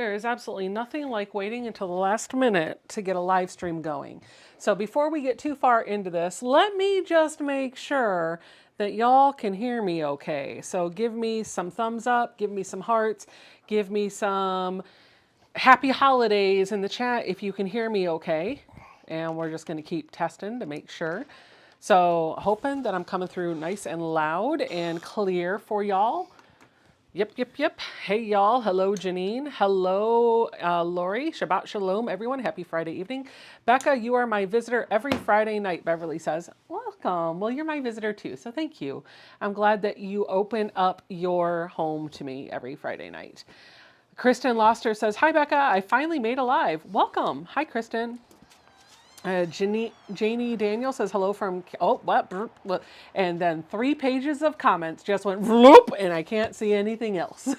There is absolutely nothing like waiting until the last minute to get a live stream going. So before we get too far into this, let me just make sure that y'all can hear me okay. So give me some thumbs up, give me some hearts, give me some happy holidays in the chat if you can hear me okay. And we're just going to keep testing to make sure. So hoping that I'm coming through nice and loud and clear for y'all. Yep. Hey, y'all. Hello, Janine. Hello, Lori. Shabbat Shalom, everyone. Happy Friday evening. Becca, you are my visitor every Friday night, Beverly says. Welcome. Well, you're my visitor too, so thank you. I'm glad that you open up your home to me every Friday night. Kristen Loster says, hi, Becca. I finally made a live. Welcome. Hi, Kristen. Janie Daniel says hello from, oh, what? And then 3 pages of comments just went whoop, and I can't see anything else.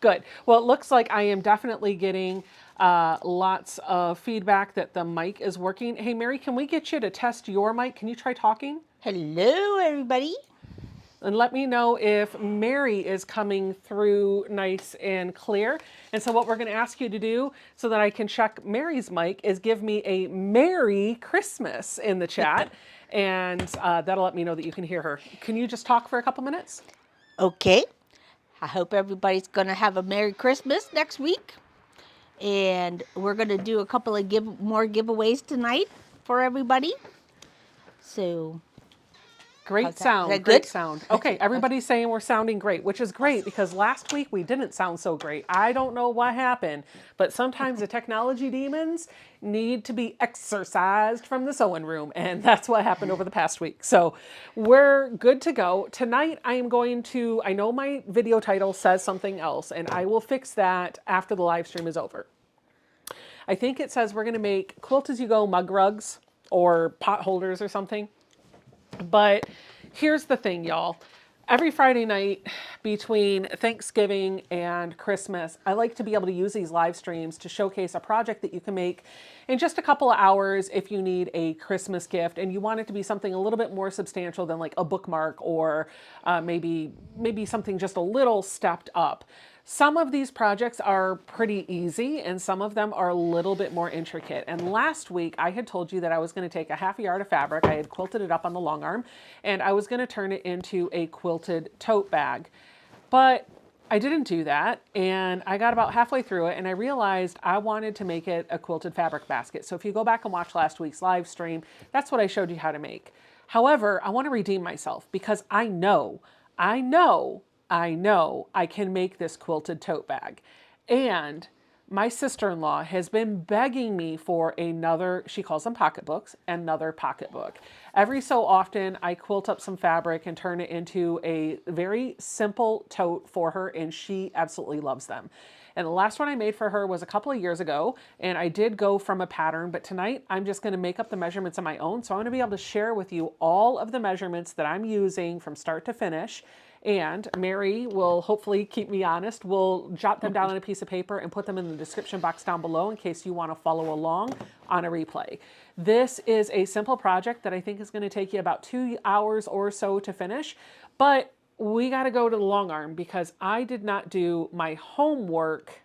Good. Well, it looks like I am definitely getting lots of feedback that the mic is working. Hey, Mary, can we get you to test your mic? Can you try talking? Hello, everybody. And let me know if Mary is coming through nice and clear. And so what we're going to ask you to do so that I can check Mary's mic is give me a Merry Christmas in the chat. And that'll let me know that you can hear her. Can you just talk for a couple minutes? Okay. I hope everybody's going to have a Merry Christmas next week. And we're going to do a couple of more giveaways tonight for everybody. So... Great sound, great sound. Okay, everybody's saying we're sounding great, which is great because last week we didn't sound so great. I don't know what happened, but sometimes the technology demons need to be exorcised from the sewing room, and that's what happened over the past week. So we're good to go. Tonight I am going to, I know my video title says something else, and I will fix that after the live stream is over. I think it says we're going to make quilt as you go mug rugs or pot holders or something. But here's the thing, y'all. Every Friday night between Thanksgiving and Christmas, I like to be able to use these live streams to showcase a project that you can make in just a couple of hours if you need a Christmas gift and you want it to be something a little bit more substantial than like a bookmark or maybe something just a little stepped up. Some of these projects are pretty easy and some of them are a little bit more intricate. And last week I had told you that I was going to take a half a yard of fabric. I had quilted it up on the long arm and I was going to turn it into a quilted tote bag. But I didn't do that and I got about halfway through it and I realized I wanted to make it a quilted fabric basket. So if you go back and watch last week's live stream, that's what I showed you how to make. However, I want to redeem myself because I know I can make this quilted tote bag. And my sister-in-law has been begging me for another, she calls them pocketbooks, another pocketbook. Every so often I quilt up some fabric and turn it into a very simple tote for her and she absolutely loves them. And the last one I made for her was a couple of years ago and I did go from a pattern, but tonight I'm just going to make up the measurements on my own. So I'm going to be able to share with you all of the measurements that I'm using from start to finish. And Mary will hopefully keep me honest. We'll jot them down on a piece of paper and put them in the description box down below in case you want to follow along on a replay. This is a simple project that I think is going to take you about 2 hours or so to finish, but we got to go to the long arm because I did not do my homework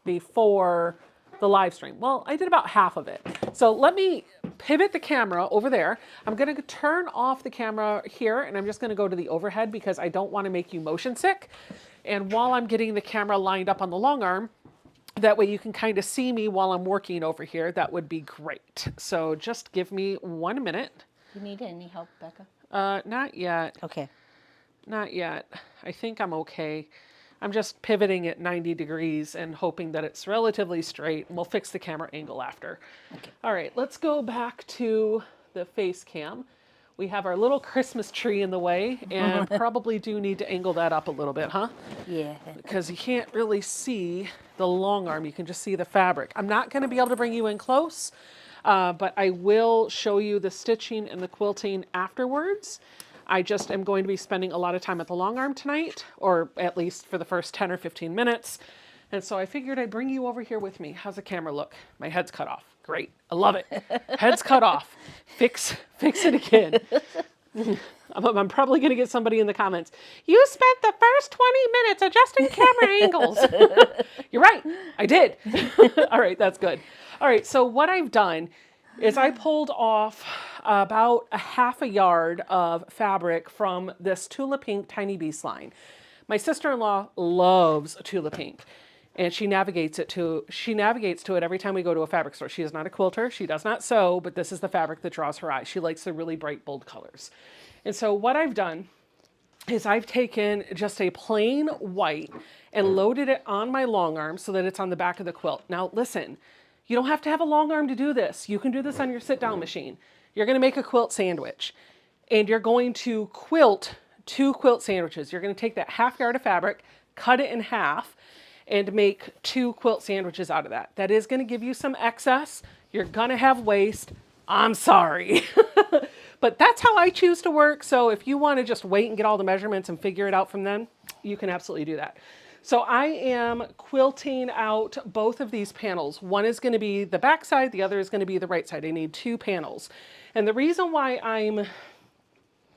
before the live stream. Well, I did about half of it. So let me pivot the camera over there. I'm going to turn off the camera here and I'm just going to go to the overhead because I don't want to make you motion sick. And while I'm getting the camera lined up on the long arm, that way you can kind of see me while I'm working over here. That would be great. So just give me 1 minute. You need any help, Becca? Not yet. Okay. Not yet. I think I'm okay. I'm just pivoting at 90 degrees and hoping that it's relatively straight and we'll fix the camera angle after. Okay. All right, let's go back to the face cam. We have our little Christmas tree in the way and probably do need to angle that up a little bit, huh? Yeah. Because you can't really see the long arm. You can just see the fabric. I'm not going to be able to bring you in close, but I will show you the stitching and the quilting afterwards. I just am going to be spending a lot of time at the long arm tonight, or at least for the first 10 or 15 minutes. And so I figured I'd bring you over here with me. How's the camera look? My head's cut off. Great. I love it. Head's cut off. Fix it again. I'm probably going to get somebody in the comments. You spent the first 20 minutes adjusting camera angles. You're right. I did. All right. That's good. All right. So what I've done is I pulled off about a half a yard of fabric from this Tula Pink Tiny Beast line. My sister-in-law loves Tula Pink. And she navigates to it every time we go to a fabric store. She is not a quilter. She does not sew, but this is the fabric that draws her eye. She likes the really bright, bold colors. And so what I've done is I've taken just a plain white and loaded it on my long arm so that it's on the back of the quilt. Now listen, you don't have to have a long arm to do this. You can do this on your sit-down machine. You're going to make a quilt sandwich, and you're going to quilt 2 quilt sandwiches. You're going to take that half yard of fabric, cut it in half, and make 2 quilt sandwiches out of that. That is going to give you some excess. You're going to have waste. I'm sorry. But that's how I choose to work. So if you want to just wait and get all the measurements and figure it out from then, you can absolutely do that. So I am quilting out both of these panels. One is going to be the back side, the other is going to be the right side. I need 2 panels. And the reason why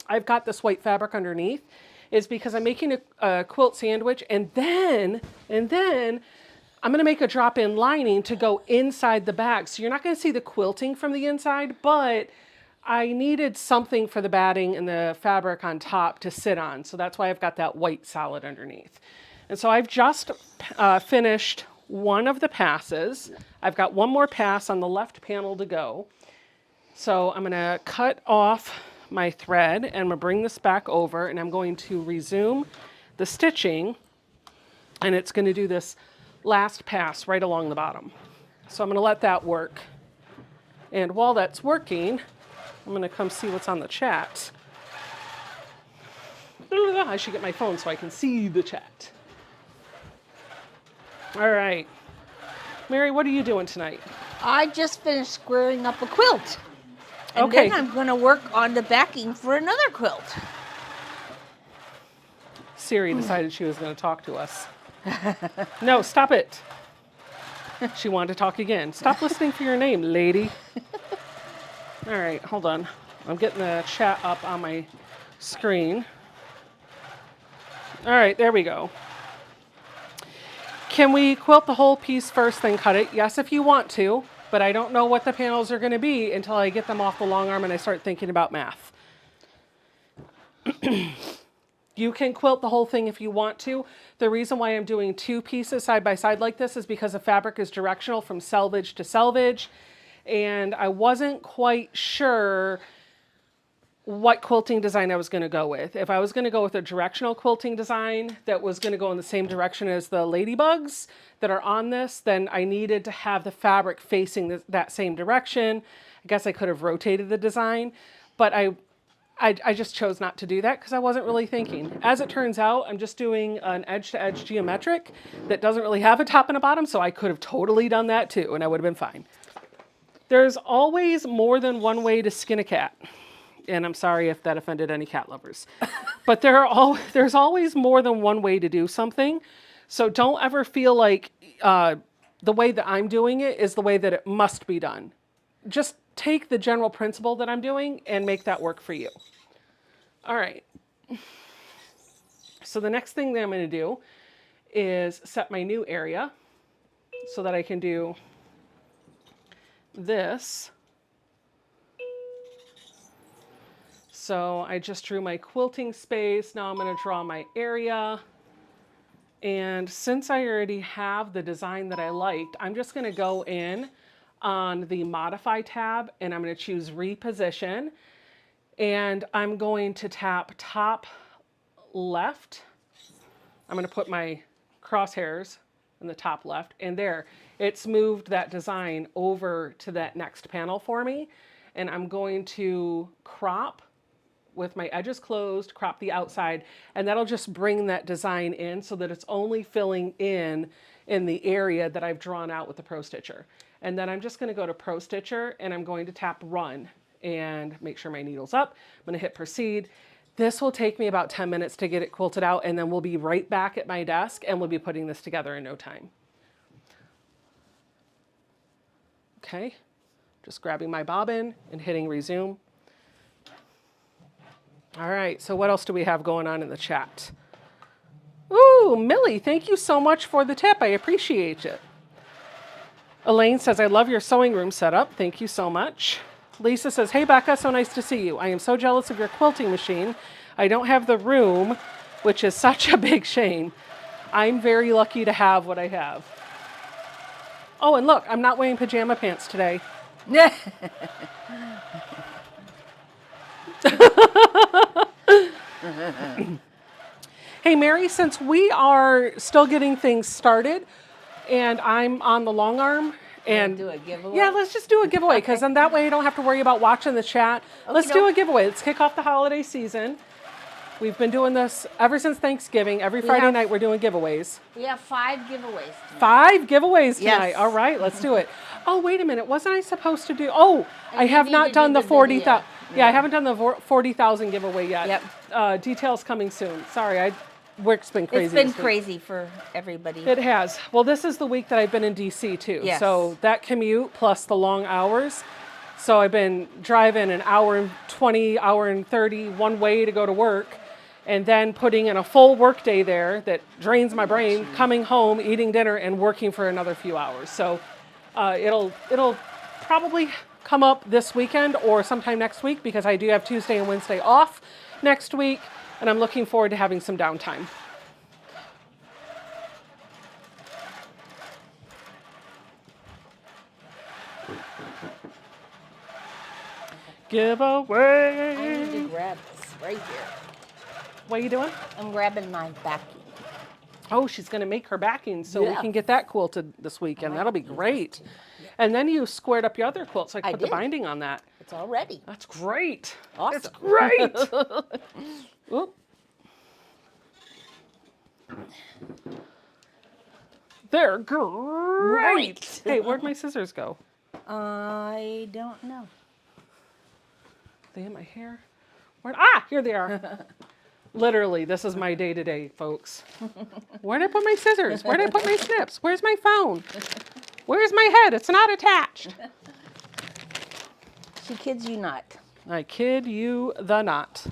I've got this white fabric underneath is because I'm making a quilt sandwich, and then I'm going to make a drop-in lining to go inside the bag. So you're not going to see the quilting from the inside, but I needed something for the batting and the fabric on top to sit on. So that's why I've got that white solid underneath. And so I've just finished one of the passes. I've got one more pass on the left panel to go. So I'm going to cut off my thread, and I'm going to bring this back over, and I'm going to resume the stitching, and it's going to do this last pass right along the bottom. So I'm going to let that work. And while that's working, I'm going to come see what's on the chat. I should get my phone so I can see the chat. All right. Mary, what are you doing tonight? I just finished squaring up a quilt. And Okay. then I'm going to work on the backing for another quilt. Siri decided she was going to talk to us. No, stop it. She wanted to talk again. Stop listening for your name, lady. All right, hold on. I'm getting the chat up on my screen. All right, there we go. Can we quilt the whole piece first, then cut it? Yes, if you want to, but I don't know what the panels are going to be until I get them off the long arm and I start thinking about math. You can quilt the whole thing if you want to. The reason why I'm doing 2 pieces side by side like this is because the fabric is directional from selvage to selvage. And I wasn't quite sure what quilting design I was going to go with. If I was going to go with a directional quilting design that was going to go in the same direction as the ladybugs that are on this, then I needed to have the fabric facing that same direction. I guess I could have rotated the design, but I just chose not to do that because I wasn't really thinking. As it turns out, I'm just doing an edge-to-edge geometric that doesn't really have a top and a bottom, so I could have totally done that too, and I would have been fine. There's always more than one way to skin a cat. And I'm sorry if that offended any cat lovers. But there's always more than one way to do something. So don't ever feel like the way that I'm doing it is the way that it must be done. Just take the general principle that I'm doing and make that work for you. All right. So the next thing that I'm going to do is set my new area so that I can do this. So I just drew my quilting space. Now I'm going to draw my area. And since I already have the design that I liked, I'm just going to go in on the Modify tab, and I'm going to choose Reposition. And I'm going to tap top left. I'm going to put my crosshairs in the top left, and there, it's moved that design over to that next panel for me. And I'm going to crop with my edges closed, crop the outside, and that'll just bring that design in so that it's only filling in the area that I've drawn out with the Pro Stitcher. And then I'm just going to go to Pro Stitcher, and I'm going to tap Run and make sure my needle's up. I'm going to hit Proceed. This will take me about 10 minutes to get it quilted out, and then we'll be right back at my desk, and we'll be putting this together in no time. Okay, just grabbing my bobbin and hitting Resume. All right, so what else do we have going on in the chat? Ooh, Millie, thank you so much for the tip. I appreciate it. Elaine says, I love your sewing room setup. Thank you so much. Lisa says, hey, Becca, so nice to see you. I am so jealous of your quilting machine. I don't have the room, which is such a big shame. I'm very lucky to have what I have. Oh, and look, I'm not wearing pajama pants today. Hey, Mary, since we are still getting things started and I'm on the long arm and do a giveaway? Yeah, let's just do a giveaway because then that way you don't have to worry about watching the chat. Let's do a giveaway. Let's kick off the holiday season. We've been doing this ever since Thanksgiving. Every Friday night we're doing giveaways. We have 5 giveaways tonight. 5 giveaways tonight. Yes. All right, let's do it. Oh, wait a minute. Wasn't I supposed to do? Oh, I have not done the 40,000. Yeah, I haven't done the 40,000 giveaway yet. Yep. Details coming soon. Sorry, work's been crazy. It's been crazy for everybody. It has. Well, this is the week that I've been in DC too. Yes. So that commute plus the long hours. So I've been driving an hour and 20, hour and 30 one way to go to work, and then putting in a full work day there that drains my brain, coming home, eating dinner, and working for another few hours. So it'll probably come up this weekend or sometime next week because I do have Tuesday and Wednesday off next week, and I'm looking forward to having some downtime. Giveaway. I need to grab this right here. What are you doing? I'm grabbing my backing. Oh, she's going to make her backing so we can get that quilted this weekend. That'll be great. And then you squared up your other quilt, so I can put the binding on that. It's all ready. That's great. Awesome. It's great. Oop. They're great. Hey, where'd my scissors go? I don't know. They in my hair? Here they are. Literally, this is my day-to-day, folks. Where did I put my scissors? Where did I put my snips? Where's my phone? Where's my head? It's not attached. She kids you not. I kid you the not.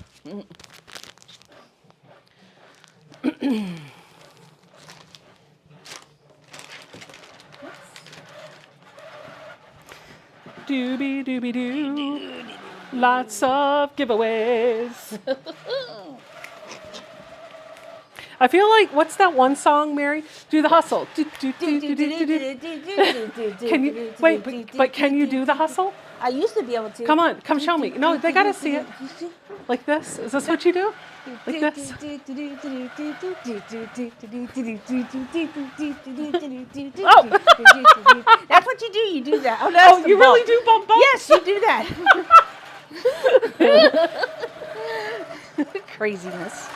Doobie doobie doo. Lots of giveaways. I feel like, what's that one song, Mary? Do the hustle. Can you, wait, but can you do the hustle? I used to be able to. Come on, come show me. No, they gotta see it. Like this? Is this what you do? Like this? Oh! That's what you do. You do that. Oh, Oh, you really do bump bump? Yes, you do that. Craziness.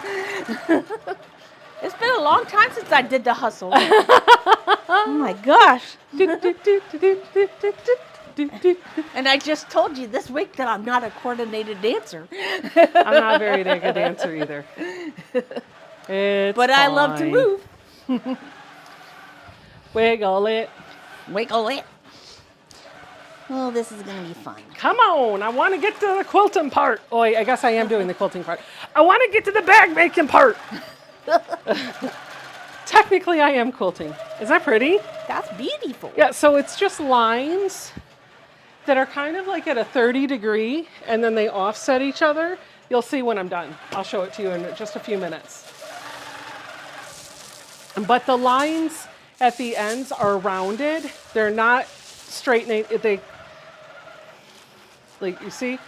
It's been a long time since I did the hustle. Oh my gosh. And I just told you this week that I'm not a coordinated dancer. I'm not a very good dancer either. It's But I love to move. Wiggle it. Wiggle it. Oh, this is going to be fun. Come on, I want to get to the quilting part. Oh, I guess I am doing the quilting part. I want to get to the bag making part. Technically, I am quilting. Is that pretty? That's beautiful. Yeah, so it's just lines that are kind of like at a 30 degree, and then they offset each other. You'll see when I'm done. I'll show it to you in just a few minutes. But the lines at the ends are rounded. They're not straight. They, like, you see?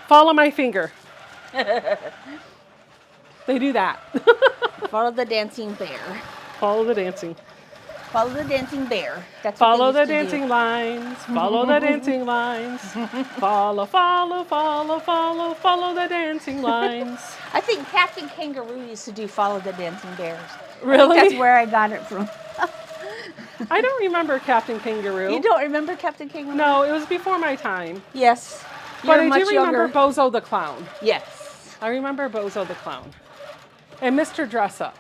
Follow my finger. They do that. Follow the dancing bear. Follow the dancing. Follow the dancing bear. That's Follow what the they used to dancing do. lines. Follow the dancing lines. Follow, follow, follow, follow, follow the dancing lines. I think Captain Kangaroo used to do Follow the Dancing Bears. Really? I think that's where I got it from. I don't remember Captain Kangaroo. You don't remember Captain Kangaroo? No, it was before my time. Yes. But You're I much do remember younger. Bozo the Clown. Yes. I remember Bozo the Clown. And Mr. Dress Up.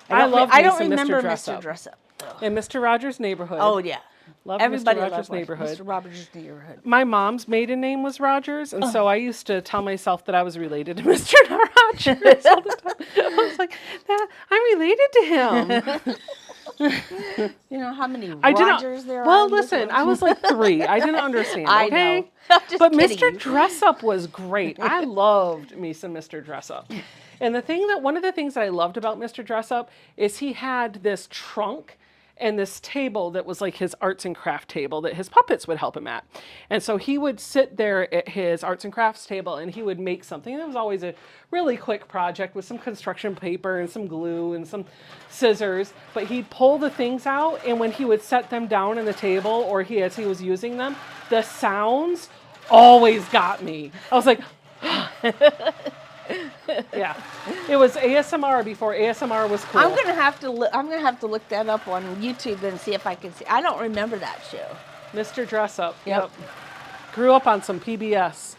I love don't me some remember Mr. Dress Up. Dress Up. In Mr. Rogers' Neighborhood. Oh, yeah. Love Everybody Mr. loves Rogers' Neighborhood. Mr. Rogers' Neighborhood. My mom's maiden name was Rogers, and so I used to tell myself that I was related to Mr. Rogers all the time. I was like, I'm related to him. You know how many I didn't. Rogers there are? Well, in this listen, world? I was like 3. I didn't understand. I Okay, know. I'm just but kidding Mr. you. Dress Up was great. I loved me some Mr. Dress Up, and one of the things that I loved about Mr. Dress Up is he had this trunk and this table that was like his arts and craft table that his puppets would help him at. And so he would sit there at his arts and crafts table and he would make something. It was always a really quick project with some construction paper and some glue and some scissors, but he'd pull the things out, and when he would set them down on the table or as he was using them, the sounds always got me. I was like, yeah, it was ASMR before ASMR was cool. I'm gonna have to look that up on YouTube and see if I can see. I don't remember that show. Mr. Dress Up. Yep. Grew up on some PBS.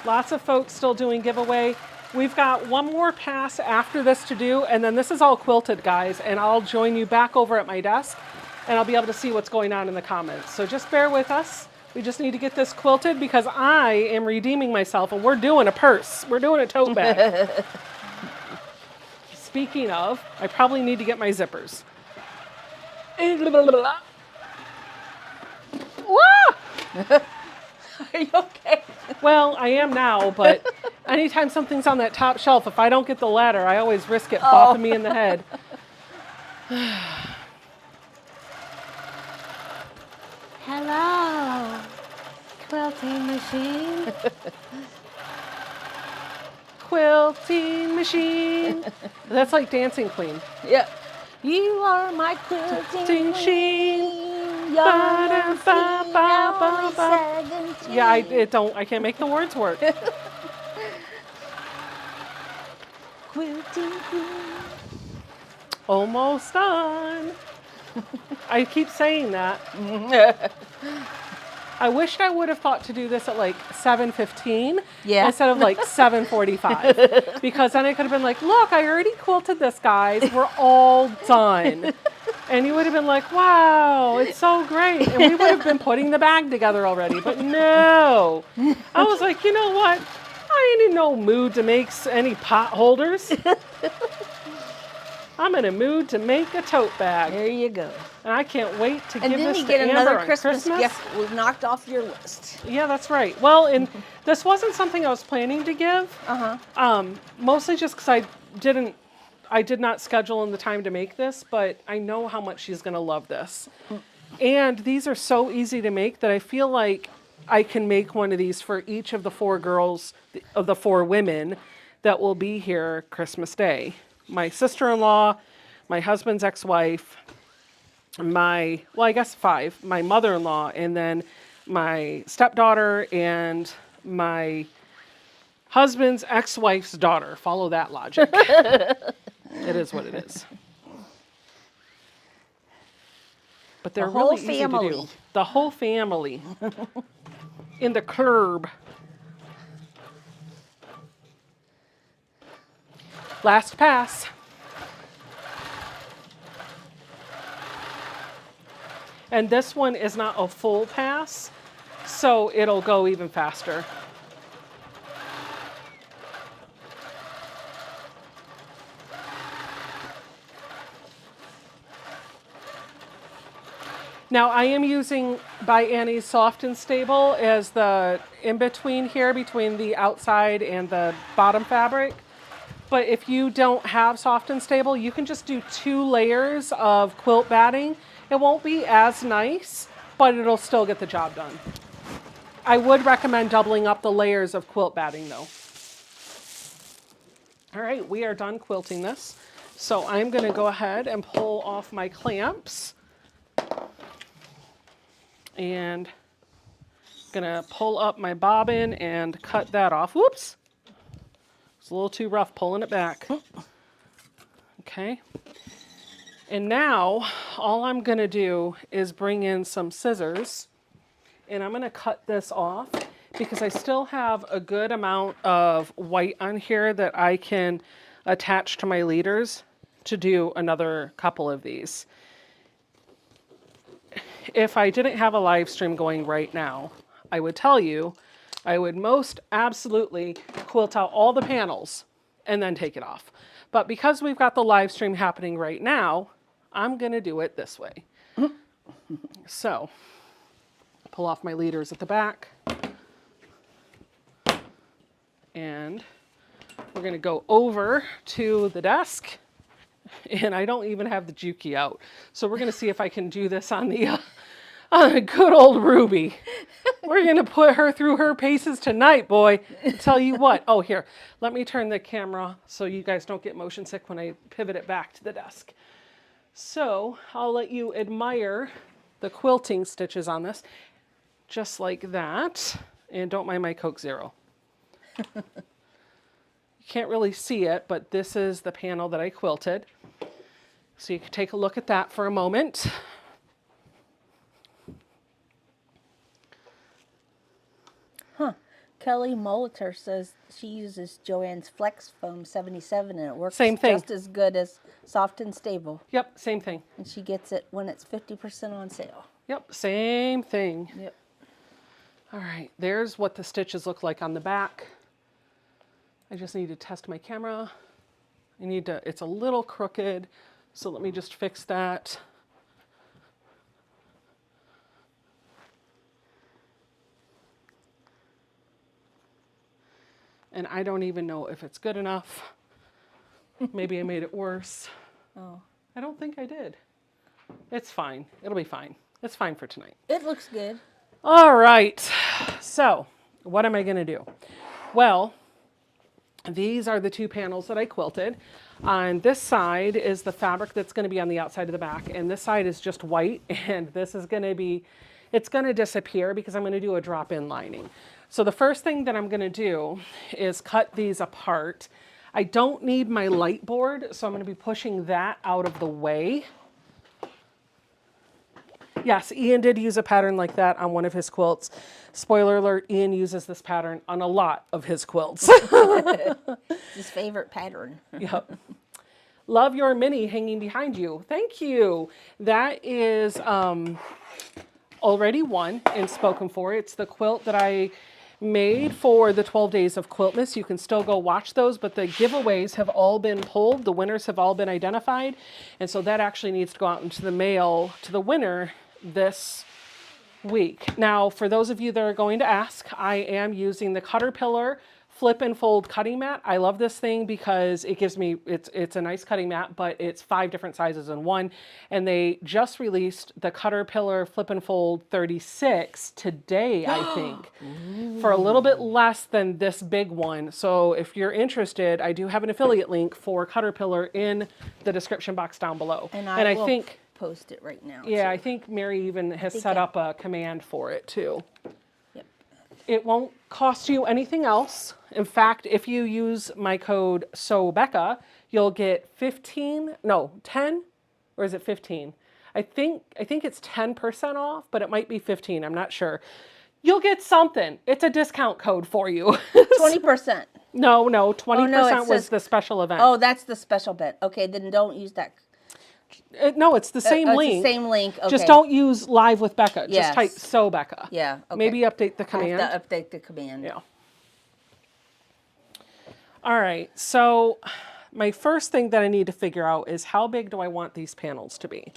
Lots of folks still doing giveaway. We've got one more pass after this to do, and then this is all quilted, guys, and I'll join you back over at my desk, and I'll be able to see what's going on in the comments. So just bear with us. We just need to get this quilted because I am redeeming myself, and we're doing a purse. We're doing a tote bag. Speaking of, I probably need to get my zippers. Are you okay? Well, I am now, but anytime something's on that top shelf, if I don't get the ladder, I always risk it bopping me in the head. Hello, Quilting machine. Quilting machine. That's like Dancing Queen. yeah. You are my quilting machine. You're Yeah, I can't make the words work. Quilting queen. Almost done. I keep saying that. I wished I would have thought to do this at like 7:15 instead of like 7:45, because then I could have been like, look, I already quilted this, guys. We're all done. And you would have been like, wow, it's so great. And we would have been putting the bag together already. But no. I was like, you know what? I ain't in no mood to make any pot holders. I'm in a mood to make a tote bag. There you go. And I can't wait to And give then this you to get Amber another on Christmas gift was knocked off your list. Yeah, that's right. Well, and this wasn't something I was planning to give. Mostly just because I did not schedule in the time to make this, but I know how much she's going to love this. And these are so easy to make that I feel like I can make one of these for each of the 4 girls, of the 4 women that will be here Christmas Day. My sister-in-law, my husband's ex-wife, I guess 5, my mother-in-law, and then my stepdaughter and my husband's ex-wife's daughter. Follow that logic. It is what it is. But they're really easy to do. The whole family. In the club. Last pass. And this one is not a full pass, so it'll go even faster. Now I am using by Annie's Soft and Stable as the in-between here between the outside and the bottom fabric. But if you don't have Soft and Stable, you can just do 2 layers of quilt batting. It won't be as nice, but it'll still get the job done. I would recommend doubling up the layers of quilt batting though. All right, we are done quilting this. So I'm gonna go ahead and pull off my clamps. And gonna pull up my bobbin and cut that off. Whoops. It's a little too rough pulling it back. Okay. And now all I'm gonna do is bring in some scissors and I'm gonna cut this off because I still have a good amount of white on here that I can attach to my leaders to do another couple of these. if I didn't have a live stream going right now, I would tell you I would most absolutely quilt out all the panels and then take it off. But because we've got the live stream happening right now, I'm going to do it this way. So, pull off my leaders at the back. And we're going to go over to the desk. And I don't even have the Juki out. So we're going to see if I can do this on the good old Ruby. We're going to put her through her paces tonight, boy. I'll tell you what. Oh, here. Let me turn the camera so you guys don't get motion sick when I pivot it back to the desk. So I'll let you admire the quilting stitches on this. Just like that. And don't mind my Coke Zero. You can't really see it, but this is the panel that I quilted. So you can take a look at that for a moment. Kelly Molitor says she uses Joann's Flex Foam 77 and it works Same thing. just as good as Soft and Stable. Yep, same thing. And she gets it when it's 50% on sale. Yep, same thing. Yep. All right, there's what the stitches look like on the back. I just need to test my camera. It's a little crooked, so let me just fix that. And I don't even know if it's good enough. Maybe I made it worse. Oh. I don't think I did. It's fine. It'll be fine. It's fine for tonight. It looks good. All right. So, what am I going to do? Well, these are the two panels that I quilted. On this side is the fabric that's going to be on the outside of the back, and this side is just white, and this is going to be, it's going to disappear because I'm going to do a drop-in lining. So the first thing that I'm going to do is cut these apart. I don't need my light board, so I'm going to be pushing that out of the way. Yes, Ian did use a pattern like that on one of his quilts. Spoiler alert, Ian uses this pattern on a lot of his quilts. His favorite pattern. Yep. Love your mini hanging behind you. Thank you. That is already won and spoken for. It's the quilt that I made for the 12 days of Quiltmas. You can still go watch those, but the giveaways have all been pulled. The winners have all been identified. And so that actually needs to go out into the mail to the winner this week. Now, for those of you that are going to ask, I am using the Caterpillar Flip and Fold cutting mat. I love this thing because it gives me, it's a nice cutting mat, but it's 5 different sizes in one. And they just released the Caterpillar Flip and Fold 36 today, I think, for a little bit less than this big one. So if you're interested, I do have an affiliate link for Caterpillar in the description box down below. And I will think post it right now. yeah, too. I think Mary even has set up a command for it too. Yep. It won't cost you anything else. In fact, if you use my code Becca, you'll get 10, or is it 15? I think it's 10% off, but it might be 15. I'm not sure. You'll get something. It's a discount code for you. 20%. No, 20% was the special event. Oh, that's the special bit. Okay, then don't use that. No, it's the same link. It's the same link. Okay. Just don't use live with Becca. Yes. Just type Becca. Yeah. Okay. Maybe update the I command. have to update the command. Yeah. All right. So my first thing that I need to figure out is how big do I want these panels to be?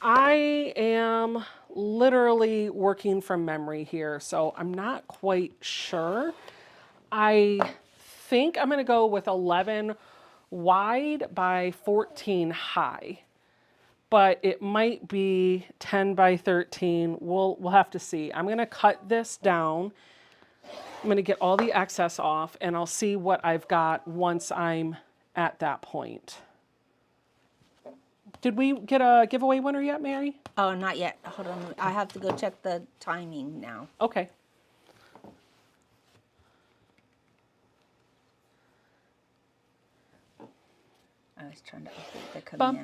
I am literally working from memory here, so I'm not quite sure. I think I'm going to go with 11 wide by 14 high, but it might be 10 by 13. We'll have to see. I'm going to cut this down. I'm going to get all the excess off, and I'll see what I've got once I'm at that point. Did we get a giveaway winner yet, Mary? Oh, not yet. Hold on. I have to go check the timing now. Okay. I was trying to update the command.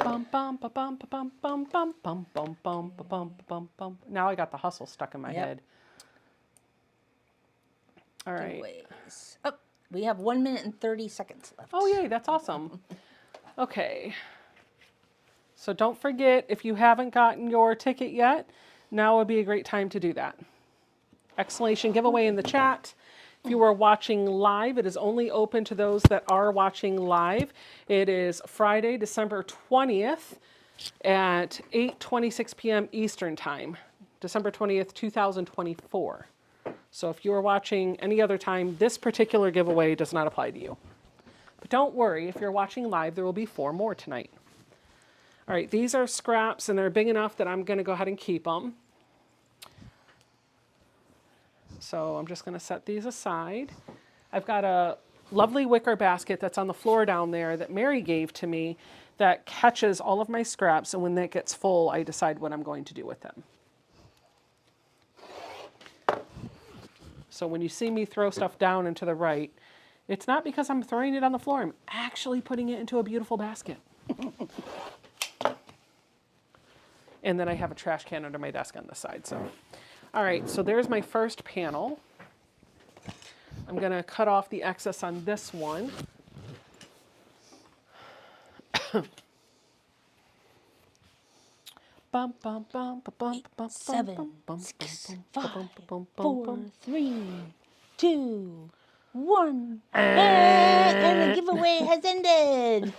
Now I got the hustle stuck in my Yep. head. All right. Anyways. Oh, we have 1 minute and 30 seconds left. Oh, yay, that's awesome. Okay. So don't forget, if you haven't gotten your ticket yet, now would be a great time to do that. Exclamation giveaway in the chat. If you are watching live, it is only open to those that are watching live. It is Friday, December 20th at 8:26 p.m. Eastern Time, December 20th, 2024. So if you are watching any other time, this particular giveaway does not apply to you. But don't worry, if you're watching live, there will be 4 more tonight. All right, these are scraps, and they're big enough that I'm going to go ahead and keep them. So I'm just going to set these aside. I've got a lovely wicker basket that's on the floor down there that Mary gave to me that catches all of my scraps, and when that gets full, I decide what I'm going to do with them. So when you see me throw stuff down and to the right, it's not because I'm throwing it on the floor. I'm actually putting it into a beautiful basket. And then I have a trash can under my desk on the side. So, all right, so there's my first panel. I'm going to cut off the excess on this one. Bum, bum, bum, bum, bum, 7, 6, 5, 4, 3, 2, 1. And the giveaway has ended.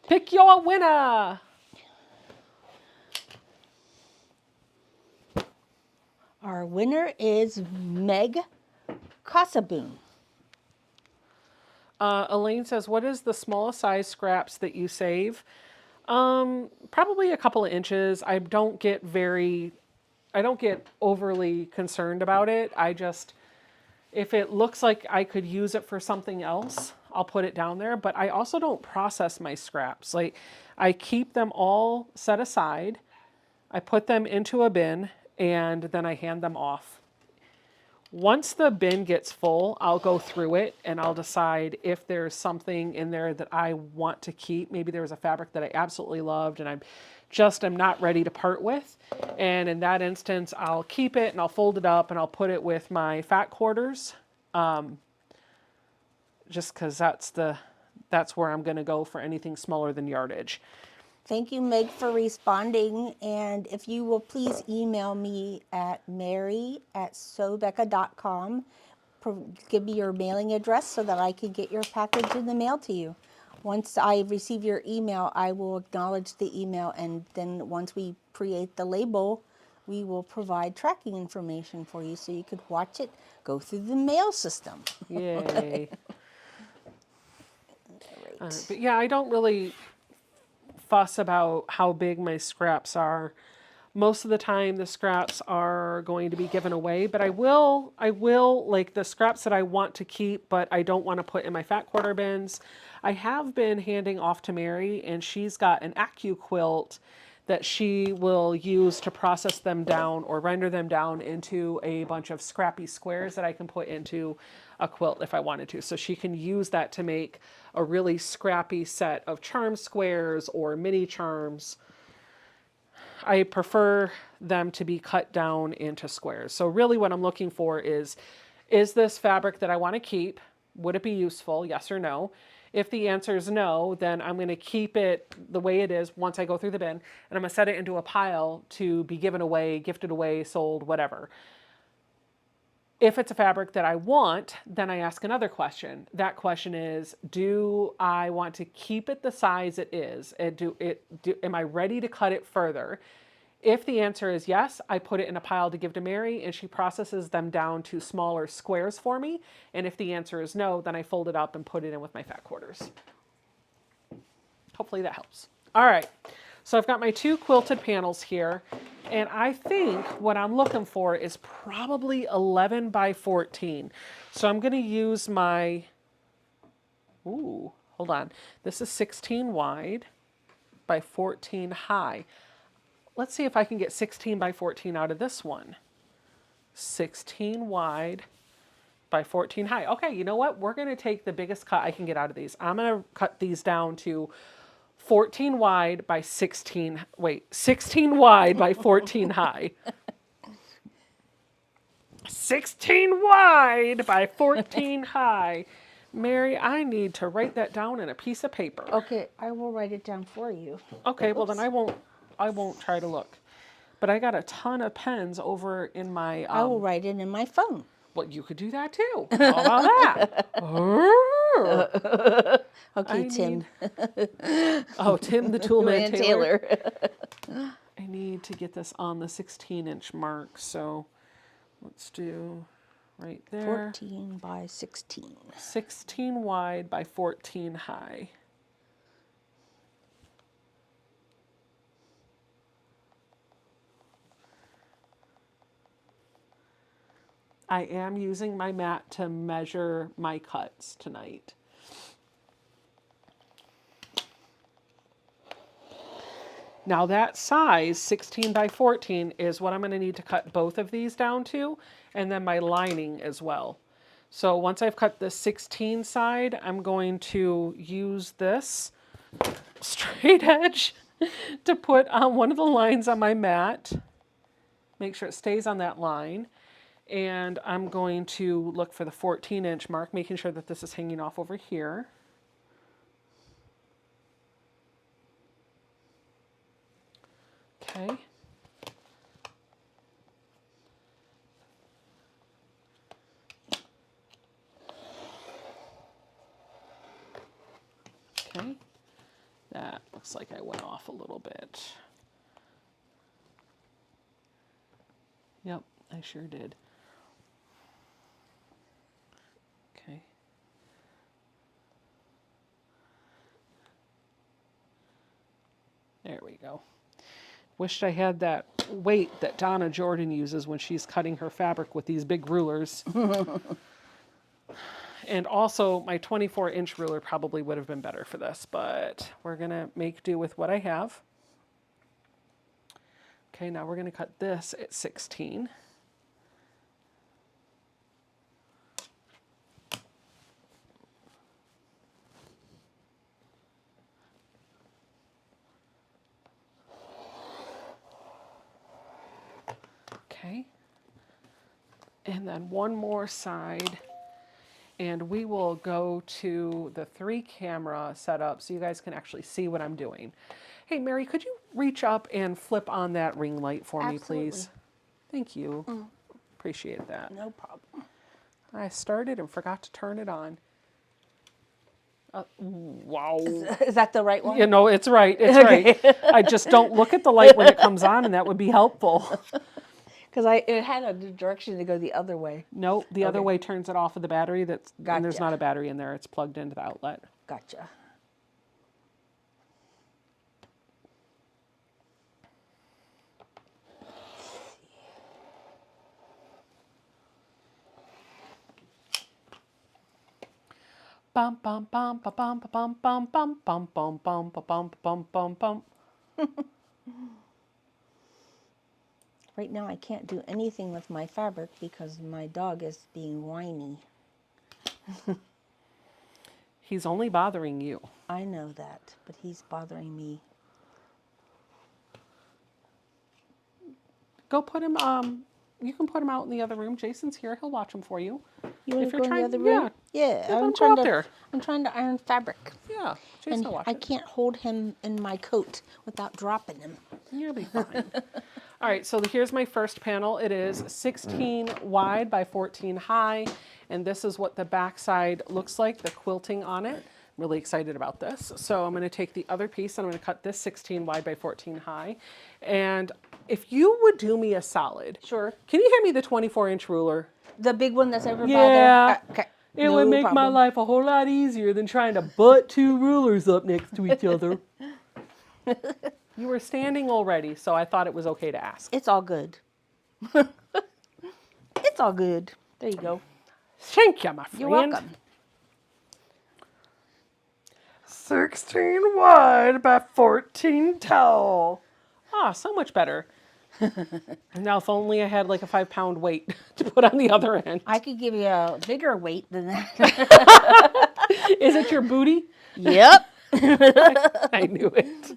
Pick your winner. Our winner is Meg Casaboon. Elaine says, what is the smallest size scraps that you save? Probably a couple of inches. I don't get overly concerned about it. If it looks like I could use it for something else, I'll put it down there. But I also don't process my scraps. Like, I keep them all set aside. I put them into a bin, and then I hand them off. Once the bin gets full, I'll go through it and I'll decide if there's something in there that I want to keep. Maybe there was a fabric that I absolutely loved and I'm not ready to part with. And in that instance, I'll keep it and I'll fold it up and I'll put it with my fat quarters. Just because that's where I'm going to go for anything smaller than yardage. Thank you, Meg, for responding. And if you will please email me at mary@sewbecca.com. Give me your mailing address so that I can get your package in the mail to you. Once I receive your email, I will acknowledge the email. And then once we create the label, we will provide tracking information for you so you could watch it go through the mail system. Yay. Right. But yeah, I don't really fuss about how big my scraps are. Most of the time the scraps are going to be given away, but I will like the scraps that I want to keep but I don't want to put in my fat quarter bins. I have been handing off to Mary, and she's got an AccuQuilt that she will use to process them down or render them down into a bunch of scrappy squares that I can put into a quilt if I wanted to. So she can use that to make a really scrappy set of charm squares or mini charms. I prefer them to be cut down into squares. So really what I'm looking for is this fabric that I want to keep? Would it be useful? Yes or no? If the answer is no, then I'm going to keep it the way it is once I go through the bin, and I'm going to set it into a pile to be given away, gifted away, sold, whatever. If it's a fabric that I want, then I ask another question. That question is, do I want to keep it the size it is? Am I ready to cut it further? If the answer is yes, I put it in a pile to give to Mary, and she processes them down to smaller squares for me. And if the answer is no, then I fold it up and put it in with my fat quarters. Hopefully that helps. All right, so I've got my 2 quilted panels here, and I think what I'm looking for is probably 11 by 14. So I'm going to use my, hold on. This is 16 wide by 14 high. Let's see if I can get 16 by 14 out of this one. 16 wide by 14 high. Okay, you know what? We're going to take the biggest cut I can get out of these. I'm going to cut these down to 14 wide by 16 wide by 14 high. 16 wide by 14 high. Mary, I need to write that down in a piece of paper. Okay, I will write it down for you. Okay, well then I won't try to look. But I got a ton of pens over in my I will write it in my phone. Well, you could do that too. How about that? Okay, Tim. Tim the Toolman Taylor. Taylor. I need to get this on the 16-inch mark, so let's do right there. 14 by 16. 16 wide by 14 high. I am using my mat to measure my cuts tonight. Now that size, 16 by 14, is what I'm going to need to cut both of these down to, and then my lining as well. So once I've cut the 16 side, I'm going to use this straight edge to put on one of the lines on my mat. Make sure it stays on that line. And I'm going to look for the 14-inch mark, making sure that this is hanging off over here. Okay. Okay. That looks like I went off a little bit. Yep, I sure did. Okay. There we go. Wished I had that weight that Donna Jordan uses when she's cutting her fabric with these big rulers. And also my 24-inch ruler probably would have been better for this, but we're gonna make do with what I have. Okay, now we're gonna cut this at 16. Okay, and then one more side, and we will go to the 3-camera setup so you guys can actually see what I'm doing. Hey, Mary, could you reach up and flip on that ring light for me, please? Thank you. Appreciate that. No problem. I started and forgot to turn it on. Wow. Is that the right one? You know, it's right. It's right. I just don't look at the light when it comes on, and that would be helpful. Because it had a direction to go the other way. No, the other way turns it off of the battery. And there's Gotcha. not a battery in there. It's plugged into the outlet. Gotcha. Bum bum bum ba bum ba bum bum bum bum bum bum ba bum bum bum bum. Right now I can't do anything with my fabric because my dog is being whiny. He's only bothering you. I know that, but he's bothering me. Go put him, you can put him out in the other room. Jason's here. He'll watch him for you. You want If to you're go in the other trying- room? Yeah, Yeah, I'm trying to. I'm trying to iron fabric. Yeah, Jason And will watch I it. can't hold him in my coat without dropping him. You'll be fine. All right, so here's my first panel. It is 16 wide by 14 high, and this is what the back side looks like, the quilting on it. I'm really excited about this. So I'm going to take the other piece and I'm going to cut this 16 wide by 14 high. And if you would do me a solid, Sure. can you hand me the 24-inch ruler? The big one that's over by Yeah. there? Okay. It would make my problem. life a whole lot easier than trying to butt 2 rulers up next to each other. You were standing already, so I thought it was okay to ask. It's all good. It's all good. There you go. Thank you, my friend. You're welcome. 16 wide by 14 tall. Ah, so much better. Now, if only I had like a 5-pound weight to put on the other end. I could give you a bigger weight than that. Is it your booty? Yep. I knew it.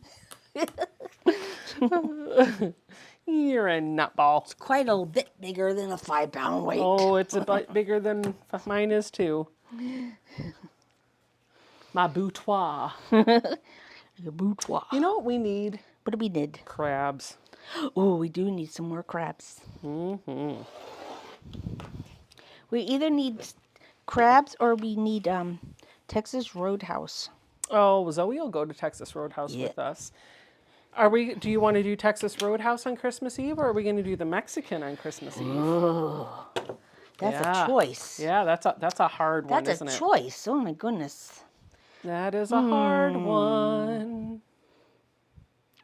You're a nutball. Quite a bit bigger than a 5-pound weight. Oh, it's a bit bigger than mine is too. My boudoir. Your boudoir. You know what we need? What do we need? Crabs. Oh, we do need some more crabs. Mm-hmm. We either need crabs or we need Texas Roadhouse. Oh, Zoe will go to Texas Roadhouse with us. Do you want to do Texas Roadhouse on Christmas Eve, or are we going to do the Mexican on Christmas Eve? Oh, that's a choice. Yeah, that's a hard one, isn't it? That's a choice. Oh my goodness. That is a hard one.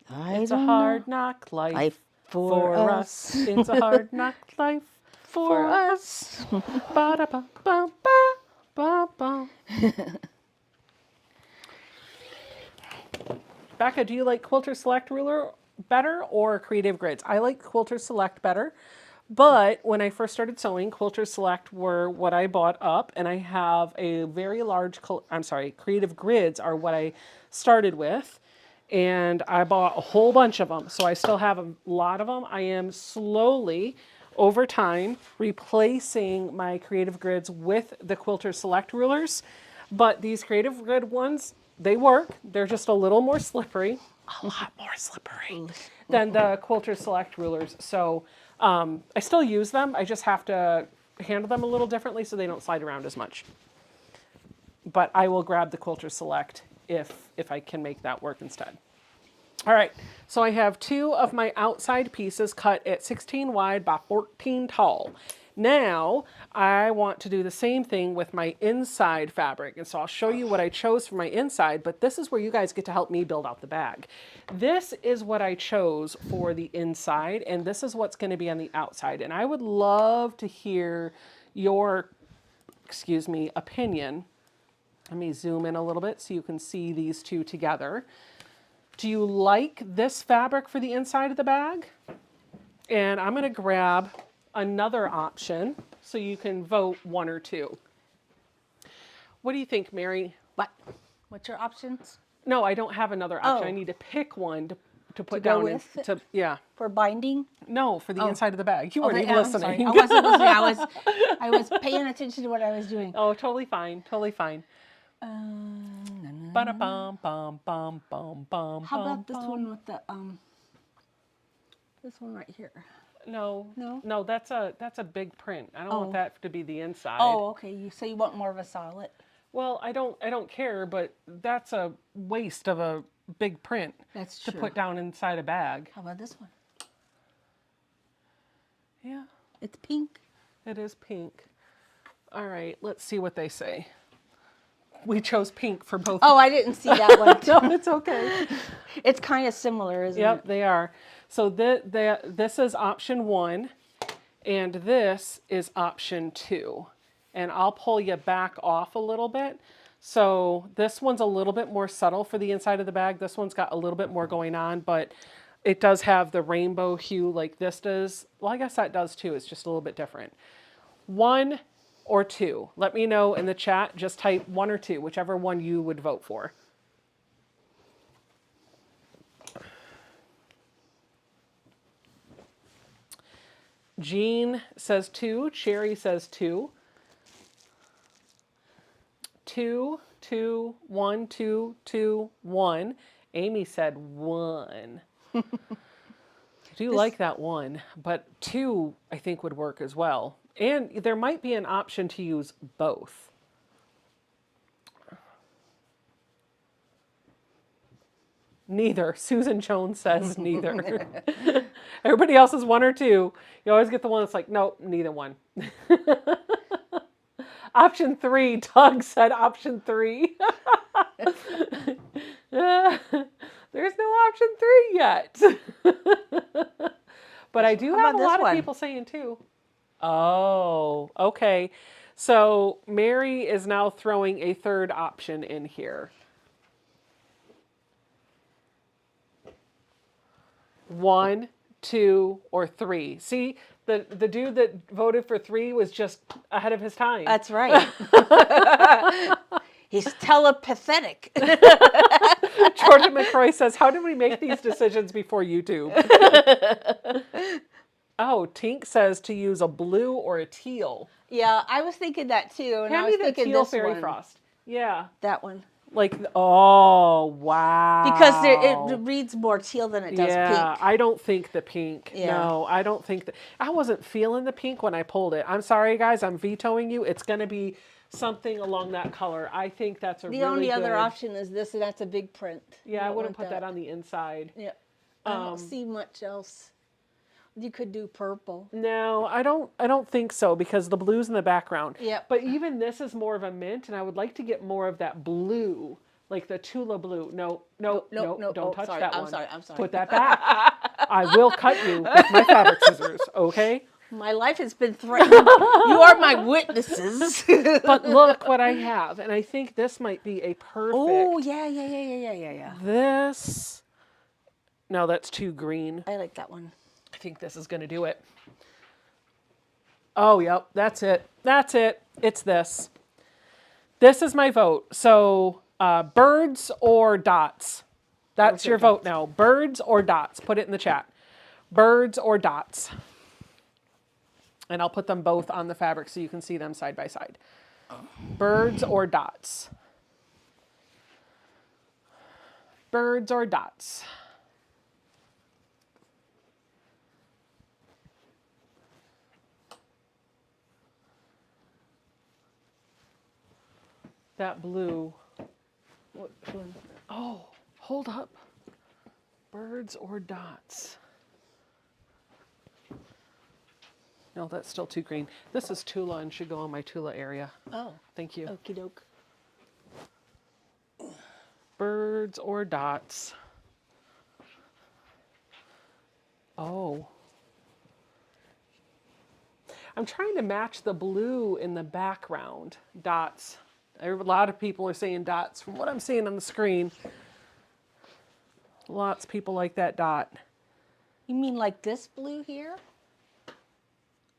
It's a hard knock life for us. It's a hard knock life for us. Ba-da-ba-ba-ba-ba-ba. Becca, do you like Quilter Select Ruler better or Creative Grids? I like Quilter Select better, but when I first started sewing, Quilter Select were what I bought up, and I have a very large, Creative Grids are what I started with, and I bought a whole bunch of them, so I still have a lot of them. I am slowly, over time, replacing my Creative Grids with the Quilter Select Rulers, but these Creative Grid ones, they work. They're just a little more slippery, a lot more slippery than the Quilter Select Rulers. So I still use them. I just have to handle them a little differently so they don't slide around as much. But I will grab the Quilter Select if I can make that work instead. All right, so I have 2 of my outside pieces cut at 16 wide by 14 tall. Now, I want to do the same thing with my inside fabric. And so I'll show you what I chose for my inside, but this is where you guys get to help me build out the bag. This is what I chose for the inside, and this is what's going to be on the outside. And I would love to hear your, opinion. Let me zoom in a little bit so you can see these two together. Do you like this fabric for the inside of the bag? And I'm going to grab another option so you can vote 1 or 2. What do you think, Mary? What's your options? No, I don't have another option. Oh. I need to pick one to put To go down with? yeah. For binding? No, for the inside of the bag. You weren't even I'm listening. sorry. I wasn't listening. I was paying attention to what I was doing. Oh, totally fine. Totally fine. Ba-da-bum, bum, bum, bum, bum, How about this bum. one with the this one right here? No, that's a big print. I don't want that to be the inside. Oh, okay. So you want more of a solid? Well, I don't care, but that's a waste of a big print. That's true. To put down inside a bag. How about this one? Yeah, It's pink. it is pink. All right, let's see what they say. We chose pink for both. Oh, I didn't see that one. No, it's okay. It's kind of similar, isn't it? Yep, they are. So this is option 1, and this is option 2. And I'll pull you back off a little bit. So this one's a little bit more subtle for the inside of the bag. This one's got a little bit more going on, but it does have the rainbow hue like this does. Well, I guess that does too. It's just a little bit different. 1 or 2. Let me know in the chat. Just type 1 or 2, whichever one you would vote for. Jean says 2. Cherry says 2. 2, 2, 1, 2, 2, 1. Amy said 1. I do like that 1, but 2 I think would work as well. And there might be an option to use both. Neither. Susan Jones says neither. Everybody else is 1 or 2. You always get the one that's like, nope, neither one. Option 3. Doug said option 3. There's no option 3 yet. But I do have a lot of people saying 2. Oh, okay. So Mary is now throwing a third option in here. 1, 2, or 3. See, the dude that voted for 3 was just ahead of his time. That's right. He's telepathic. Jordan McCroy says, how did we make these decisions before YouTube? Oh, Tink says to use a blue or a teal. Yeah, I was thinking that too, and Hand I was me that thinking teal this fairy one. frost. Yeah. That one. Like, oh, wow. Because it reads more teal than it does Yeah, pink. I don't think the pink. Yeah. No, I don't think that. I wasn't feeling the pink when I pulled it. I'm sorry, guys. I'm vetoing you. It's going to be something along that color. I think that's a The really only good. other option is this, and that's a big print. Yeah, I wouldn't put that on the inside. Yeah. I don't see much else. You could do purple. No, I don't think so because the blue's in the background. Yep. But even this is more of a mint, and I would like to get more of that blue, like the Tula blue. No, No, don't oh, touch sorry, that I'm one. sorry, I'm sorry. Put that back. I will cut you with my fabric scissors, okay? My life has been threatened. You are my witnesses. But look what I have, and I think this might be a perfect. Oh, yeah. This. No, that's too green. I like that one. I think this is going to do it. Oh, yep, that's it. That's it. It's this. This is my vote. So, birds or dots? That's your vote now. Birds or dots? Put it in the chat. Birds or dots? And I'll put them both on the fabric so you can see them side by side. Birds or dots? Birds or dots? That blue. What one? Oh, hold up. Birds or dots? No, that's still too green. This is Tula and should go in my Tula area. Oh. Thank you. Okie doke. Birds or dots? Oh. I'm trying to match the blue in the background. Dots. A lot of people are saying dots from what I'm seeing on the screen. Lots of people like that dot. You mean like this blue here?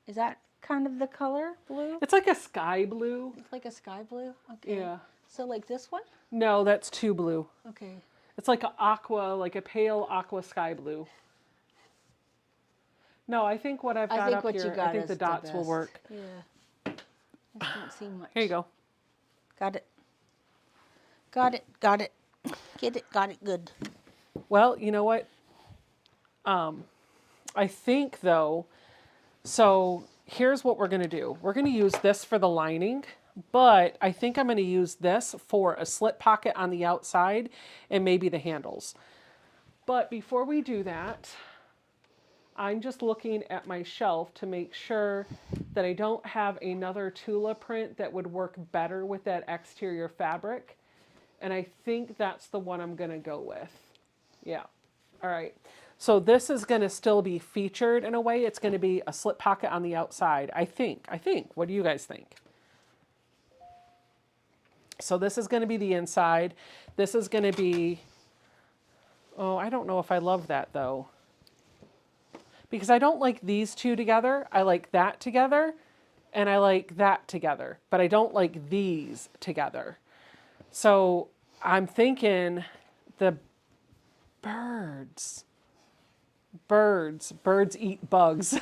Is that kind of the color blue? It's like a sky blue. It's like a sky blue? Okay. Yeah. So like this one? No, that's too blue. Okay. It's like an aqua, like a pale aqua sky blue. No, I think what I've got up here, I think the dots will work. Yeah. I don't see much. Here you go. Got it. Got it. Got it. Get it. Got it. Good. Well, you know what? I think though, so here's what we're going to do. We're going to use this for the lining, but I think I'm going to use this for a slip pocket on the outside and maybe the handles. But before we do that, I'm just looking at my shelf to make sure that I don't have another Tula print that would work better with that exterior fabric. And I think that's the one I'm going to go with. Yeah. All right. So this is going to still be featured in a way. It's going to be a slip pocket on the outside. I think. What do you guys think? So this is going to be the inside. This is going to be, oh, I don't know if I love that though. Because I don't like these two together. I like that together and I like that together, but I don't like these together. So I'm thinking the birds eat bugs.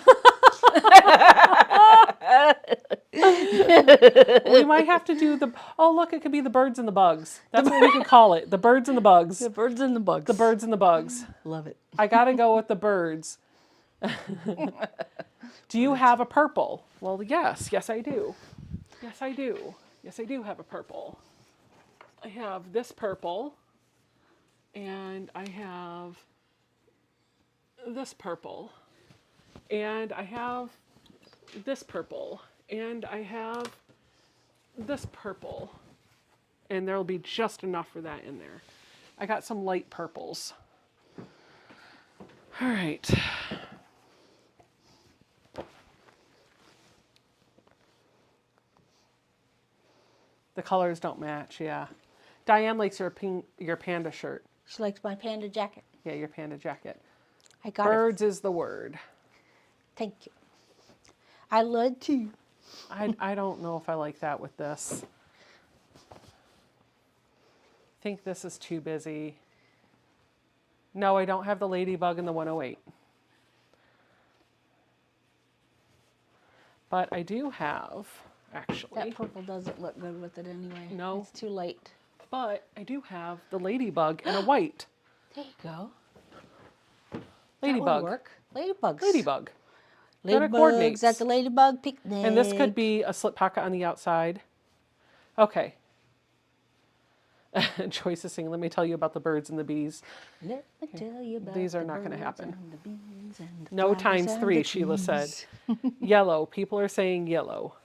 We might have to do oh look, it could be the birds and the bugs. That's what we could call it. The birds and the bugs. The birds and the bugs. The birds and the bugs. Love it. I gotta go with the birds. Do you have a purple? Well, yes I do. Yes I do have a purple. I have this purple and I have this purple and I have this purple and I have this purple, and there'll be just enough for that in there. I got some light purples. All right. The colors don't match, yeah. Diane likes your panda shirt. She likes my panda jacket. Yeah, your panda jacket. I got it. Birds is the word. Thank you. I love to. I don't know if I like that with this. I think this is too busy. No, I don't have the ladybug and the 108. But I do have, actually. That purple doesn't look good with it anyway. No. It's too light. But I do have the ladybug in a white. There you go. Ladybug. That would work. Ladybugs. Ladybug. Then it coordinates. Ladybugs at the ladybug picnic. And this could be a slip pocket on the outside. Okay. Joyce is saying, let me tell you about the birds and the bees. Let me tell you about These are the not going to birds happen. and the bees and the No flowers times and 3, the Sheila trees. said. Yellow. People are saying yellow.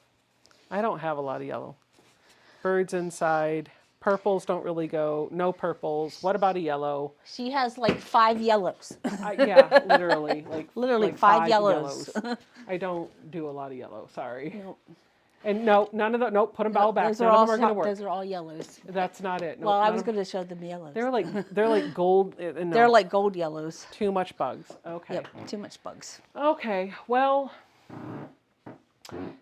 I don't have a lot of yellow. Birds inside. Purples don't really go. No purples. What about a yellow? She has like 5 yellows. Yeah, literally. Literally like 5 yellows. I don't do a lot of yellow. Sorry. Nope. And no, none of the, nope, put them all back. Those None are of all them are going to work. Those are all yellows. That's not it. Nope, Well, I none was of- going to show them yellows. They're like gold. No, They're like gold yellows. too much bugs. Okay. Yep, too much bugs. Okay. Well,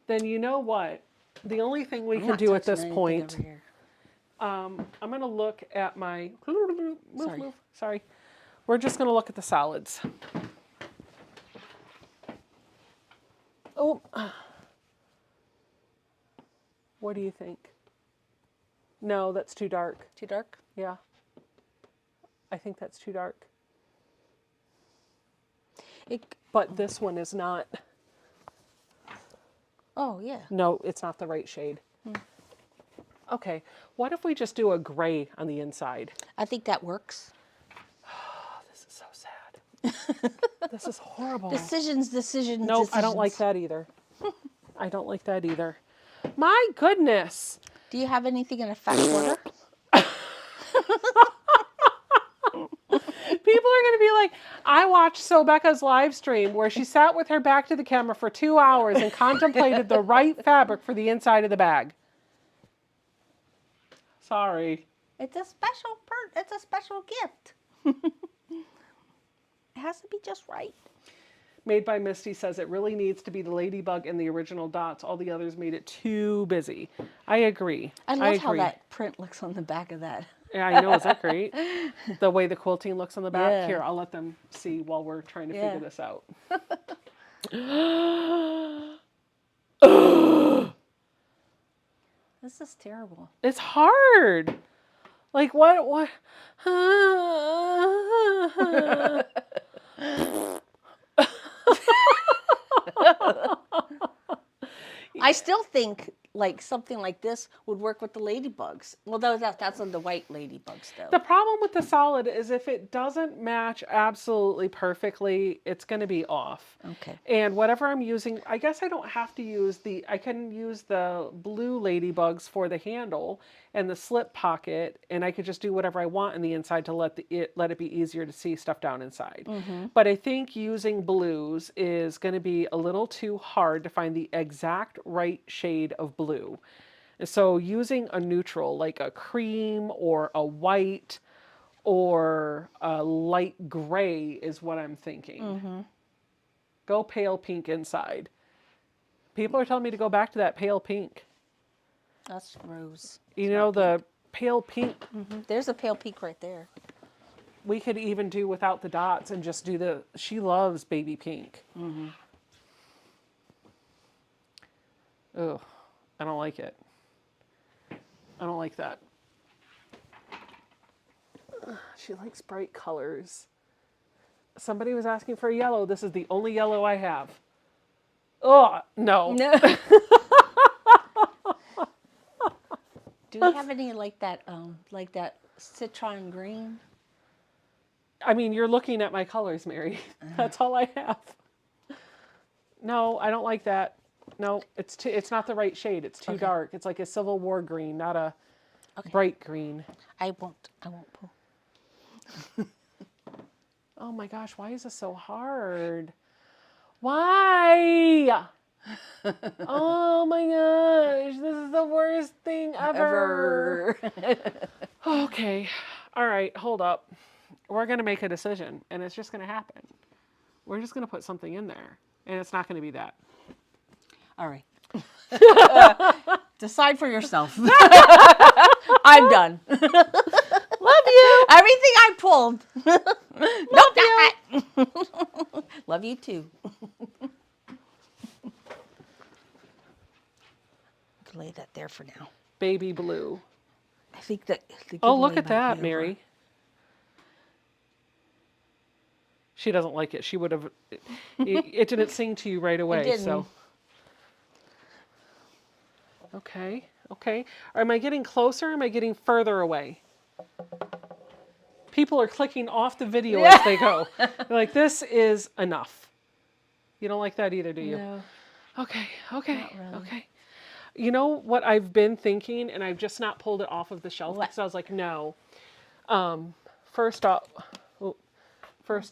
then you know what? The only thing we I'm can not do at touching this anything point, over here. I'm going to look at my. Sorry. Sorry. We're just going to look at the solids. Oh. What do you think? No, that's too dark. Too dark? Yeah. I think that's too dark. But this one is not. Oh, yeah. No, it's not the right shade. Okay. What if we just do a gray on the inside? I think that works. Oh, this is so sad. This is horrible. Decisions. Nope, I don't like that either. I don't like that either. My goodness. Do you have anything in a fat quarter? People are going to be like, I watched Becca's live stream where she sat with her back to the camera for 2 hours and contemplated the right fabric for the inside of the bag. Sorry. It's a special It's a special gift. It has to be just right. Made by Misty says it really needs to be the ladybug and the original dots. All the others made it too busy. I agree. I love how agree. that print looks on the back of that. Yeah, I know. Is that great? The way the quilting looks on the back. Yeah. Here, I'll let them see while we're trying to figure this out. This is terrible. It's hard. Like what? I still think like something like this would work with the ladybugs. Well, that's on the white ladybugs though. The problem with the solid is if it doesn't match absolutely perfectly, it's going to be off. Okay. And whatever I'm using, I guess I don't have to use I can use the blue ladybugs for the handle and the slip pocket, and I could just do whatever I want in the inside to let it be easier to see stuff down inside. But I think using blues is going to be a little too hard to find the exact right shade of blue. And so using a neutral like a cream or a white or a light gray is what I'm thinking. Go pale pink inside. People are telling me to go back to that pale pink. That's rose. You know, the pale pink, There's a pale pink right there. we could even do without the dots and just do she loves baby pink. Ugh, I don't like it. I don't like that. She likes bright colors. Somebody was asking for a yellow. This is the only yellow I have. Oh, no. No. Do we have any like that citron green? I mean, you're looking at my colors, Mary. That's all I have. No, I don't like that. No, it's not the right shade. It's too dark. It's like a Civil War green, not a bright green. I won't pull. Oh my gosh, why is this so hard? Why? Oh my gosh, this is the worst thing ever. Okay, all right, hold up. We're going to make a decision, and it's just going to happen. We're just going to put something in there, and it's not going to be that. All right. Decide for yourself. I'm done. Love you. Everything I pulled. Nope. Love you too. can lay that there for now. Baby blue. I think that the Oh, look giveaway at might that, be over. Mary. She doesn't like it. She would have. It didn't sing to you right away. It didn't. So. Okay. Okay. Am I getting closer? Or am I getting further away? People are clicking off the video as they go. They're like, this is enough. You don't like that either, do you? No. Okay. Okay. Not really. Okay. You know what I've been thinking, and I've just not pulled it off of the shelf What? because I was like, no. First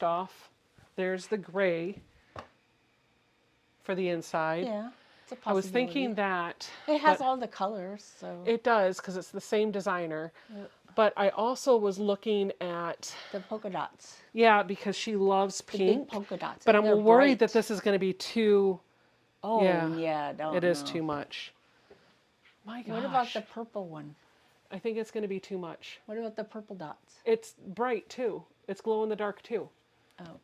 off, there's the gray for the inside. Yeah. It's a I was possibility. thinking that. It has but all the colors, so. It does because it's the same designer. Yep. But I also was looking at. The polka dots. Yeah, because she loves The pink. big polka dots. But and I'm they're worried bright. that this is going to be too. Oh, Yeah, yeah, don't It is know. too much. My gosh. What about the purple one? I think it's going to be too much. What about the purple dots? It's bright too. It's glow in the dark too. Oh.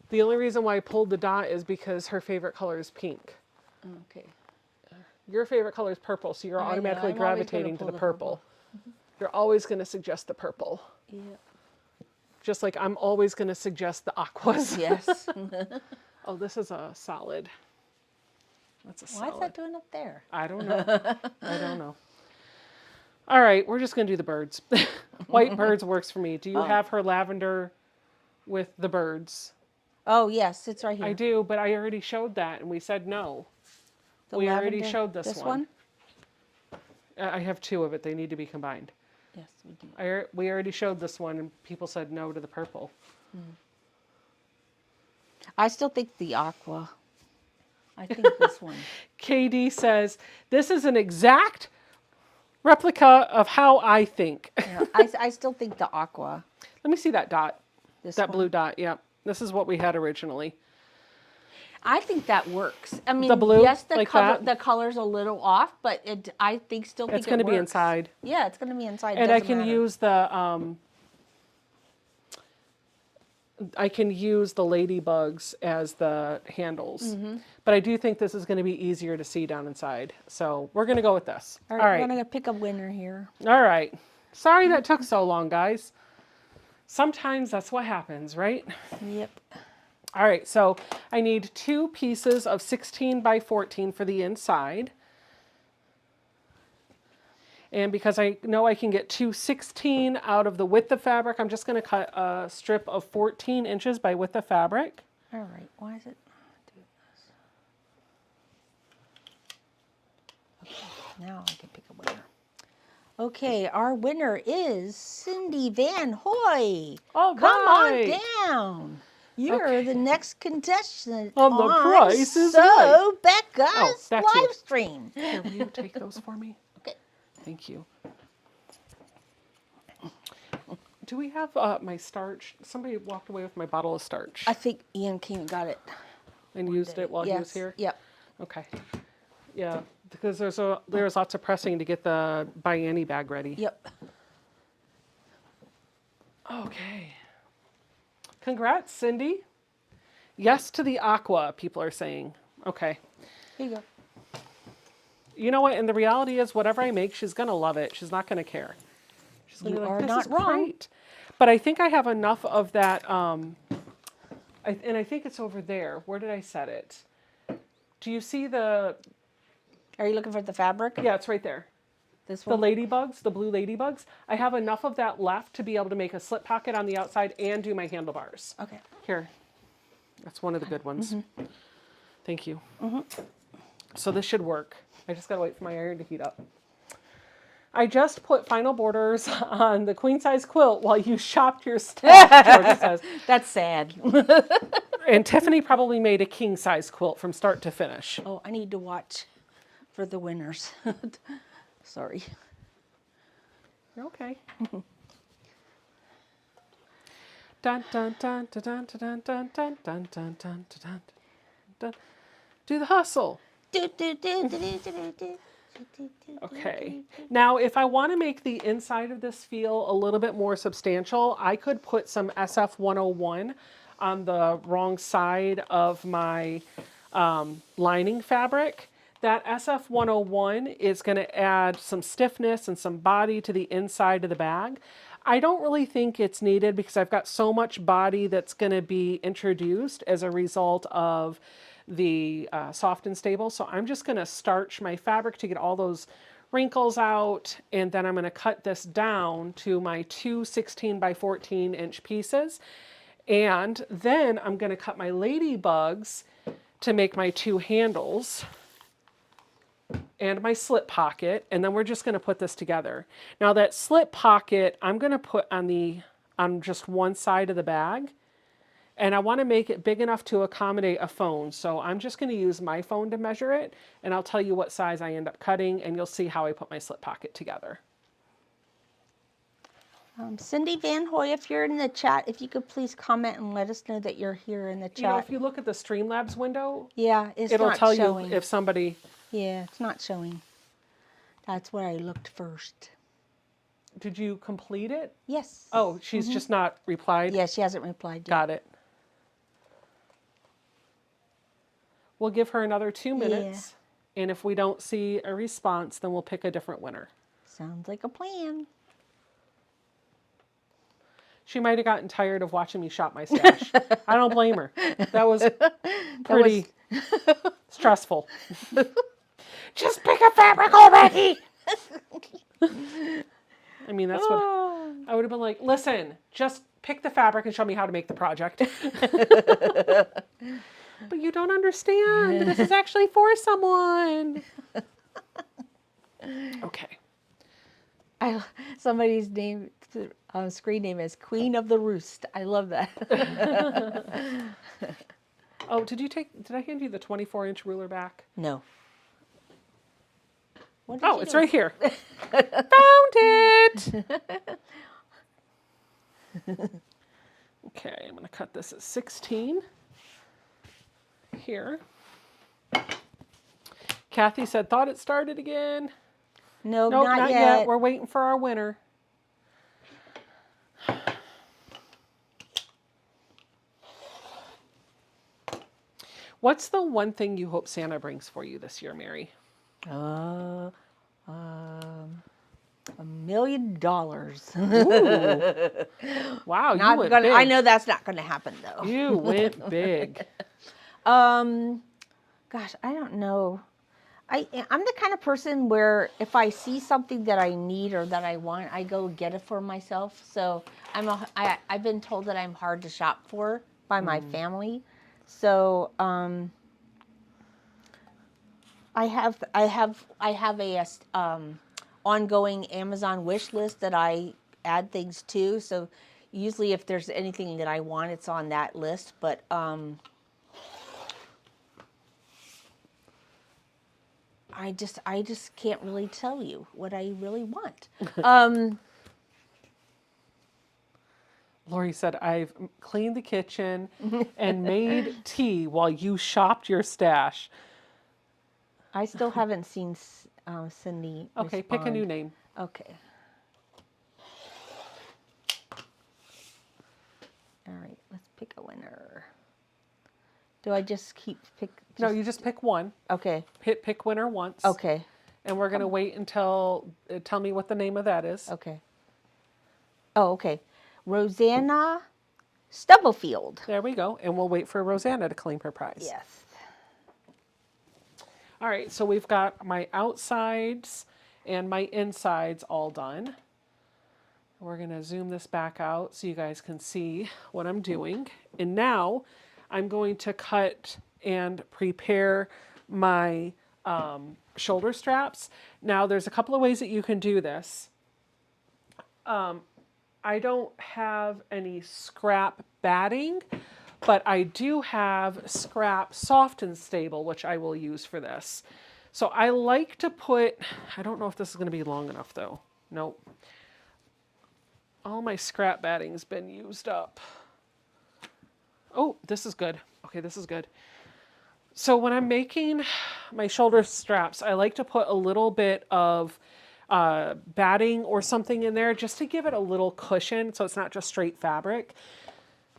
The only reason why I pulled the dot is because her favorite color is pink. Okay. Your favorite color is purple, so you're I know, automatically I'm always gonna gravitating to pull the the purple. You're always going to suggest the purple. Yeah. Just like I'm always going to suggest the aquas. Yes. Oh, this is a solid. That's a solid. Why is that doing up there? I don't know. I don't know. All right, we're just going to do the birds. White birds works for me. Do you have her lavender with the birds? Oh, yes, it's right here. I do, but I already showed that, and we said no. We already showed this one. I have two of it. They need to be combined. Yes, we do. We already showed this one, and people said no to the purple. I still think the aqua. I think this one. KD says, this is an exact replica of how I think. Yeah, I still think the aqua. Let me see that dot. This That one. blue dot, yeah. This is what we had originally. I think that works. I mean, The blue, yes, the like color, that? the color's a little off, but I still think It's going to be works. inside. Yeah, it's going to be inside. And I Doesn't can matter. use the ladybugs as the handles. But I do think this is going to be easier to see down inside. So we're going to go with this. All right, we're going to pick a winner here. All right. Sorry that took so long, guys. Sometimes that's what happens, right? Yep. All right, so I need 2 pieces of 16 by 14 for the inside. And because I know I can get 2 16 out of the width of fabric, I'm just going to cut a strip of 14 inches by width of fabric. All right, why is it doing this? Okay, now I can pick a winner. Okay, our winner is Cindy Van Hoy. All Come right. on down. You're the next contestant On The Price is Right. Becca's Oh, that's you. live stream. Here, will you take those for me? Okay. Thank you. Do we have my starch? Somebody walked away with my bottle of starch I think Ian came and got it. and used it while he was Yes, here. Yep. Okay. Yeah, because there's lots of pressing to get the bianni bag ready. Yep. Okay. Congrats, Cindy. Yes to the aqua, people are saying. Okay. Here you go. You know what? And the reality is, whatever I make, she's going to love it. She's not going to care. She's going to be You like, are this not is wrong. great. But I think I have enough of that. And I think it's over there. Where did I set it? Do you see the... Are you looking for the fabric? Yeah, it's right there. This The one? ladybugs, the blue ladybugs. I have enough of that left to be able to make a slip pocket on the outside and do my handlebars. Okay. Here. That's one of the good ones. Thank you. So this should work. I just got to wait for my iron to heat up. I just put final borders on the queen size quilt while you shopped your stuff, Georgia says. That's sad. And Tiffany probably made a king size quilt from start to finish. Oh, I need to watch for the winners. Sorry. You're okay. Dun dun dun dun dun dun dun dun dun dun dun dun dun. Do the hustle. Okay. Now, if I want to make the inside of this feel a little bit more substantial, I could put some SF 101 on the wrong side of my lining fabric. That SF101 is going to add some stiffness and some body to the inside of the bag. I don't really think it's needed because I've got so much body that's going to be introduced as a result of the soft and stable. So I'm just going to starch my fabric to get all those wrinkles out, and then I'm going to cut this down to my two 16 by 14 inch pieces. And then I'm going to cut my ladybugs to make my two handles and my slip pocket, and then we're just going to put this together. Now that slip pocket I'm going to put on just one side of the bag, and I want to make it big enough to accommodate a phone. So I'm just going to use my phone to measure it, and I'll tell you what size I end up cutting, and you'll see how I put my slip pocket together. Cindy Van Hoy, if you're in the chat, if you could please comment and let us know that you're here in the chat. You know, if you look at the Streamlabs window, yeah, it'll tell you if somebody... Yeah, it's not showing. That's where I looked first. Did you complete it? Yes. Oh, she's just not replied? Yeah, she hasn't replied yet. Got it. We'll give her another 2 minutes, and if we don't see a response, then we'll pick a different winner. Sounds like a plan. She might have gotten tired of watching me shop my stash. I don't blame her. That was pretty stressful. Just pick a fabric already! I mean, that's what I would have been like, listen, just pick the fabric and show me how to make the project. But you don't understand. This is actually for someone. Okay. Somebody's name, screen name is Queen of the Roost. I love that. Oh, did I hand you the 24-inch ruler back? No. Oh, it's right here. Found it! Okay, I'm going to cut this at 16. Here. Kathy said, thought it started again. Nope, not yet. We're waiting for our winner. What's the one thing you hope Santa brings for you this year, Mary? $1 million. Wow, you went big. I know that's not going to happen, though. You went big. Gosh, I don't know. I'm the kind of person where if I see something that I need or that I want, I go get it for myself. So I've been told that I'm hard to shop for by my family. So I have a ongoing Amazon wish list that I add things to. So usually if there's anything that I want, it's on that list. But I just can't really tell you what I really want. Lori said, I've cleaned the kitchen and made tea while you shopped your stash. I still haven't seen Cindy Okay, respond. pick a new name. Okay. All right, let's pick a winner. Do I just pick? No, you just pick one. Okay. Pick winner once. Okay. And we're going to wait until, tell me what the name of that is. Okay. Oh, okay. Rosanna Stubblefield. There we go. And we'll wait for Rosanna to claim her prize. Yes. All right, so we've got my outsides and my insides all done. We're going to zoom this back out so you guys can see what I'm doing. And now I'm going to cut and prepare my shoulder straps. Now there's a couple of ways that you can do this. I don't have any scrap batting, but I do have scrap soft and stable, which I will use for this. So I like to put, I don't know if this is going to be long enough though. Nope. All my scrap batting's been used up. Oh, this is good. Okay, this is good. So when I'm making my shoulder straps, I like to put a little bit of batting or something in there just to give it a little cushion so it's not just straight fabric.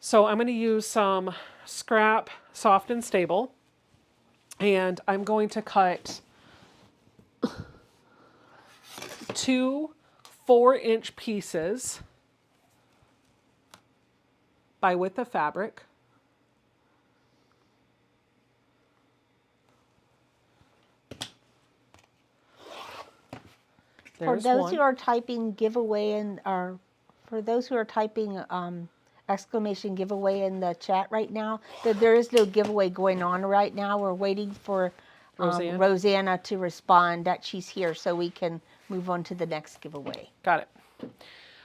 So I'm going to use some scrap soft and stable. And I'm going to cut 2 4-inch pieces by width of fabric. For those who are typing giveaway for those who are typing exclamation giveaway in the chat right now, there is no giveaway going on right now. We're waiting for Rosanna to respond that she's here so we can move on to the next giveaway. Got it.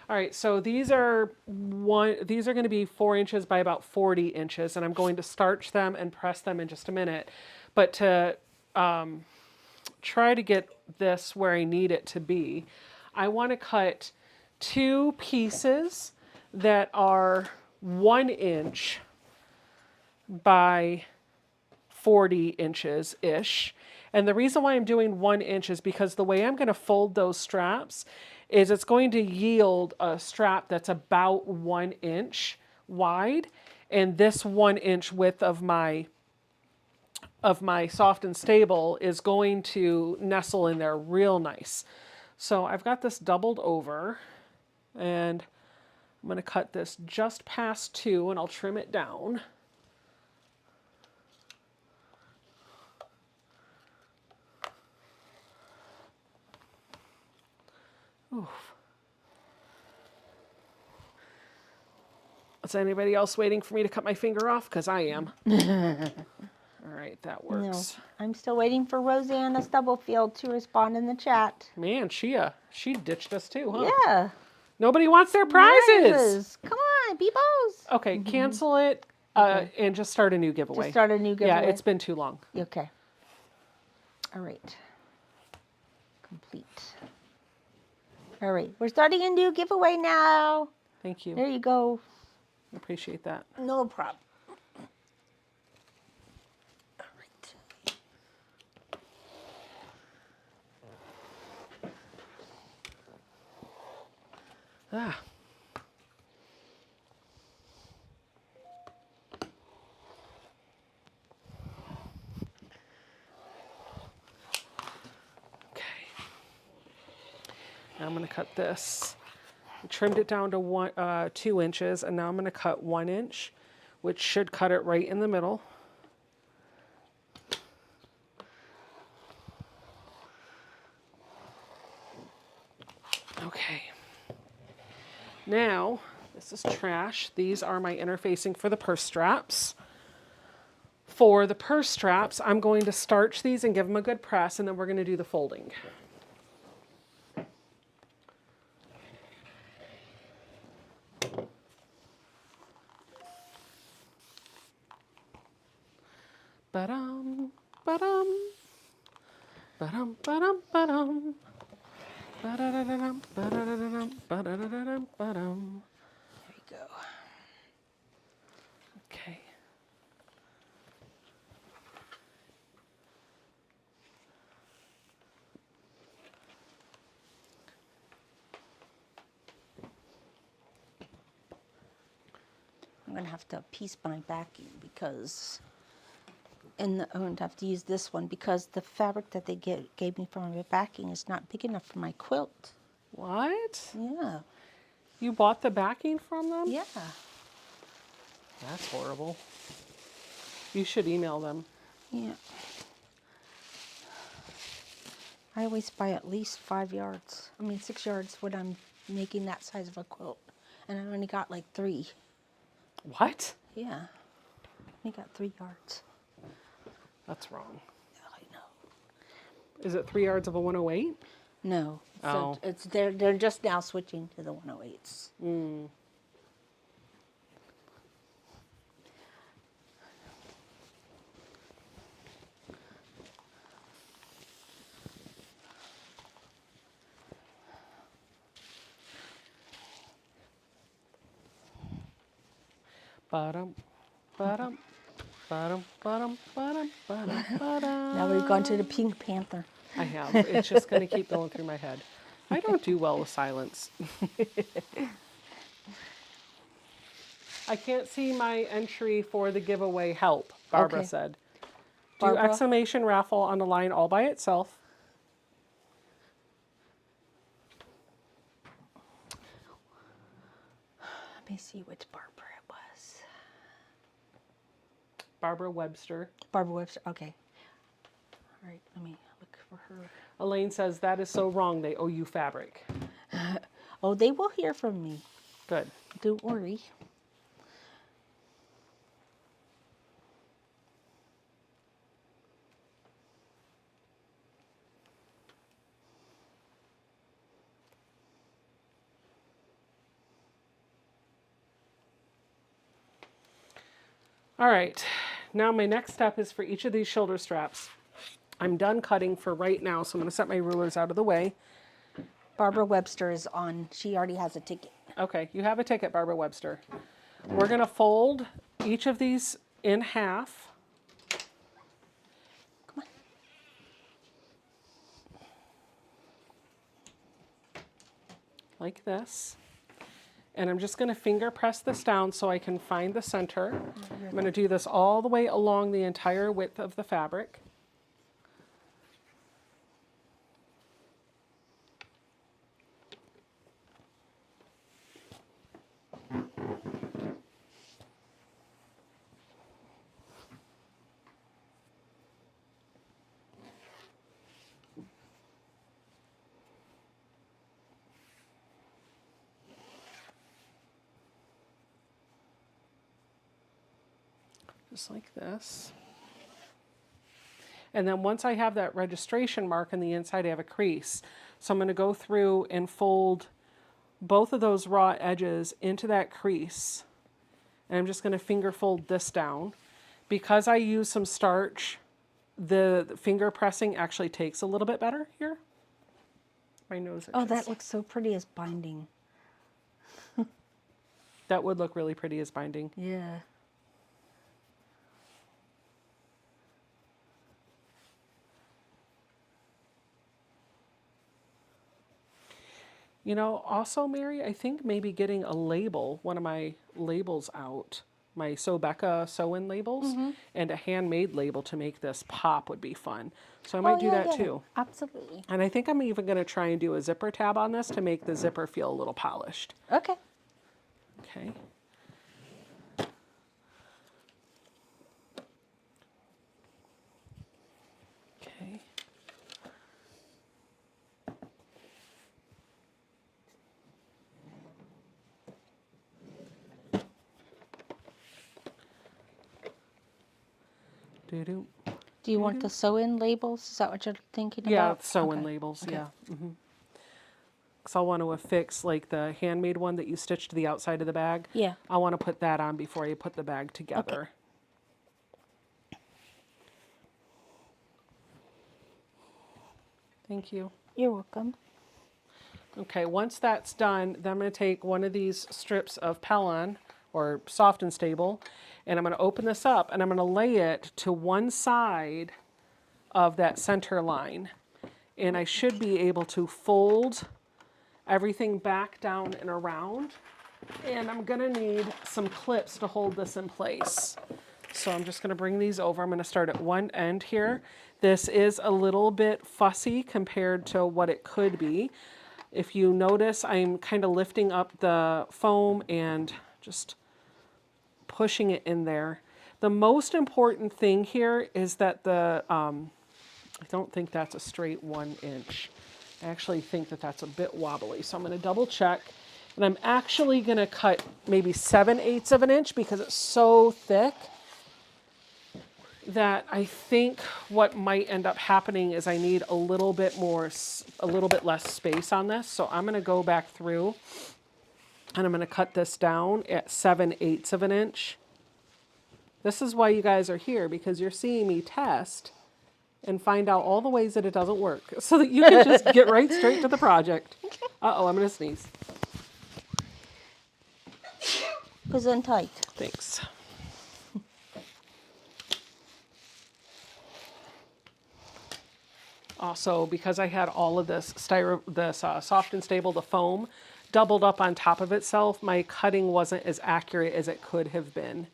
All right, so these are going to be 4 inches by about 40 inches, and I'm going to starch them and press them in just a minute. But to try to get this where I need it to be, I want to cut 2 pieces that are 1 inch by 40 inches-ish. And the reason why I'm doing 1 inch is because the way I'm going to fold those straps is it's going to yield a strap that's about 1 inch wide. And this 1 inch width of my soft and stable is going to nestle in there real nice. So I've got this doubled over, and I'm going to cut this just past 2, and I'll trim it down. Oof. Is anybody else waiting for me to cut my finger off? Because I am. All right, that works. No, I'm still waiting for Rosanna Stubblefield to respond in the chat. Man, she ditched us too, huh? Yeah. Nobody wants their prizes. Come on, Beebos. Okay, cancel it and just start a new giveaway. Just start a new giveaway. Yeah, it's been too long. Okay. All right. Complete. All right, we're starting a new giveaway now. Thank you. There you go. I appreciate that. No problem. All right. Ah. Okay. Now I'm going to cut this. I trimmed it down to 2 inches, and now I'm going to cut 1 inch, which should cut it right in the middle. Okay. Now, this is trash. These are my interfacing for the purse straps. For the purse straps, I'm going to starch these and give them a good press, and then we're going to do the folding. Ba-dum, ba-dum, ba-dum, ba-dum, ba-dum. Ba-da-da-da-dum, ba-da-da-da-dum, ba-da-da-da-dum, ba-dum. There you go. Okay. I'm going to have to piece my backing because I'm going to have to use this one because the fabric that they gave me for my backing is not big enough for my quilt. What? Yeah. You bought the backing from them? Yeah. That's horrible. You should email them. Yeah. I always buy at least 6 yards when I'm making that size of a quilt. And I only got like 3. What? Yeah. I got 3 yards. That's wrong. Yeah, I know. Is it 3 yards of a 108? No. Oh. So they're just now switching to the 108s. Mm. Ba-dum, ba-dum, ba-dum, ba-dum, ba-dum, ba-dum, ba-dum. Now we've gone to the Pink Panther. I have. It's just going to keep going through my head. I don't do well with silence. I can't see my entry for the giveaway help, Barbara said. Do exclamation raffle on the line all by itself. Let me see which Barbara it was. Barbara Webster. Barbara Webster, okay. All right, let me look for her. Elaine says, that is so wrong. They owe you fabric. Oh, they will hear from me. Good. Don't worry. All right, now my next step is for each of these shoulder straps. I'm done cutting for right now, so I'm going to set my rulers out of the way. Barbara Webster is on. She already has a ticket. Okay, you have a ticket, Barbara Webster. We're going to fold each of these in half. Come on. Like this. And I'm just going to finger press this down so I can find the center. I'm going to do this all the way along the entire width of the fabric. Just like this. And then once I have that registration mark on the inside, I have a crease. So I'm going to go through and fold both of those raw edges into that crease. And I'm just going to finger fold this down. Because I use some starch, the finger pressing actually takes a little bit better here. My nose itches. Oh, that looks so pretty as binding. That would look really pretty as binding. Yeah. You know, also, Mary, I think maybe getting a label, one of my labels out, my Becca sew-in labels, and a handmade label to make this pop would be fun. So I might do that too. Absolutely. And I think I'm even going to try and do a zipper tab on this to make the zipper feel a little polished. Okay. Okay. Okay. Do you want the sew-in labels? Is that what you're thinking about? Yeah, sew-in Okay. labels, Okay. yeah. Because I'll want to affix like the handmade one that you stitched to the outside of the bag. Yeah. I want to put that on before I put the bag together. Okay. Thank you. You're welcome. Okay, once that's done, then I'm going to take one of these strips of Pellon, or Soft and Stable, and I'm going to open this up and I'm going to lay it to one side of that center line. And I should be able to fold everything back down and around. And I'm going to need some clips to hold this in place. So I'm just going to bring these over. I'm going to start at one end here. This is a little bit fussy compared to what it could be. If you notice, I'm kind of lifting up the foam and just pushing it in there. The most important thing here is that I don't think that's a straight 1 inch. I actually think that that's a bit wobbly. So I'm going to double check. And I'm actually going to cut maybe 7/8 of an inch because it's so thick that I think what might end up happening is I need a little bit less space on this. So I'm going to go back through and I'm going to cut this down at 7/8 of an inch. This is why you guys are here, because you're seeing me test and find out all the ways that it doesn't work so that you can just get right straight to the project. Uh-oh, I'm going to sneeze. Gesundheit. Tight. Thanks. Also, because I had all of this Soft and Stable, the foam, doubled up on top of itself, my cutting wasn't as accurate as it could have been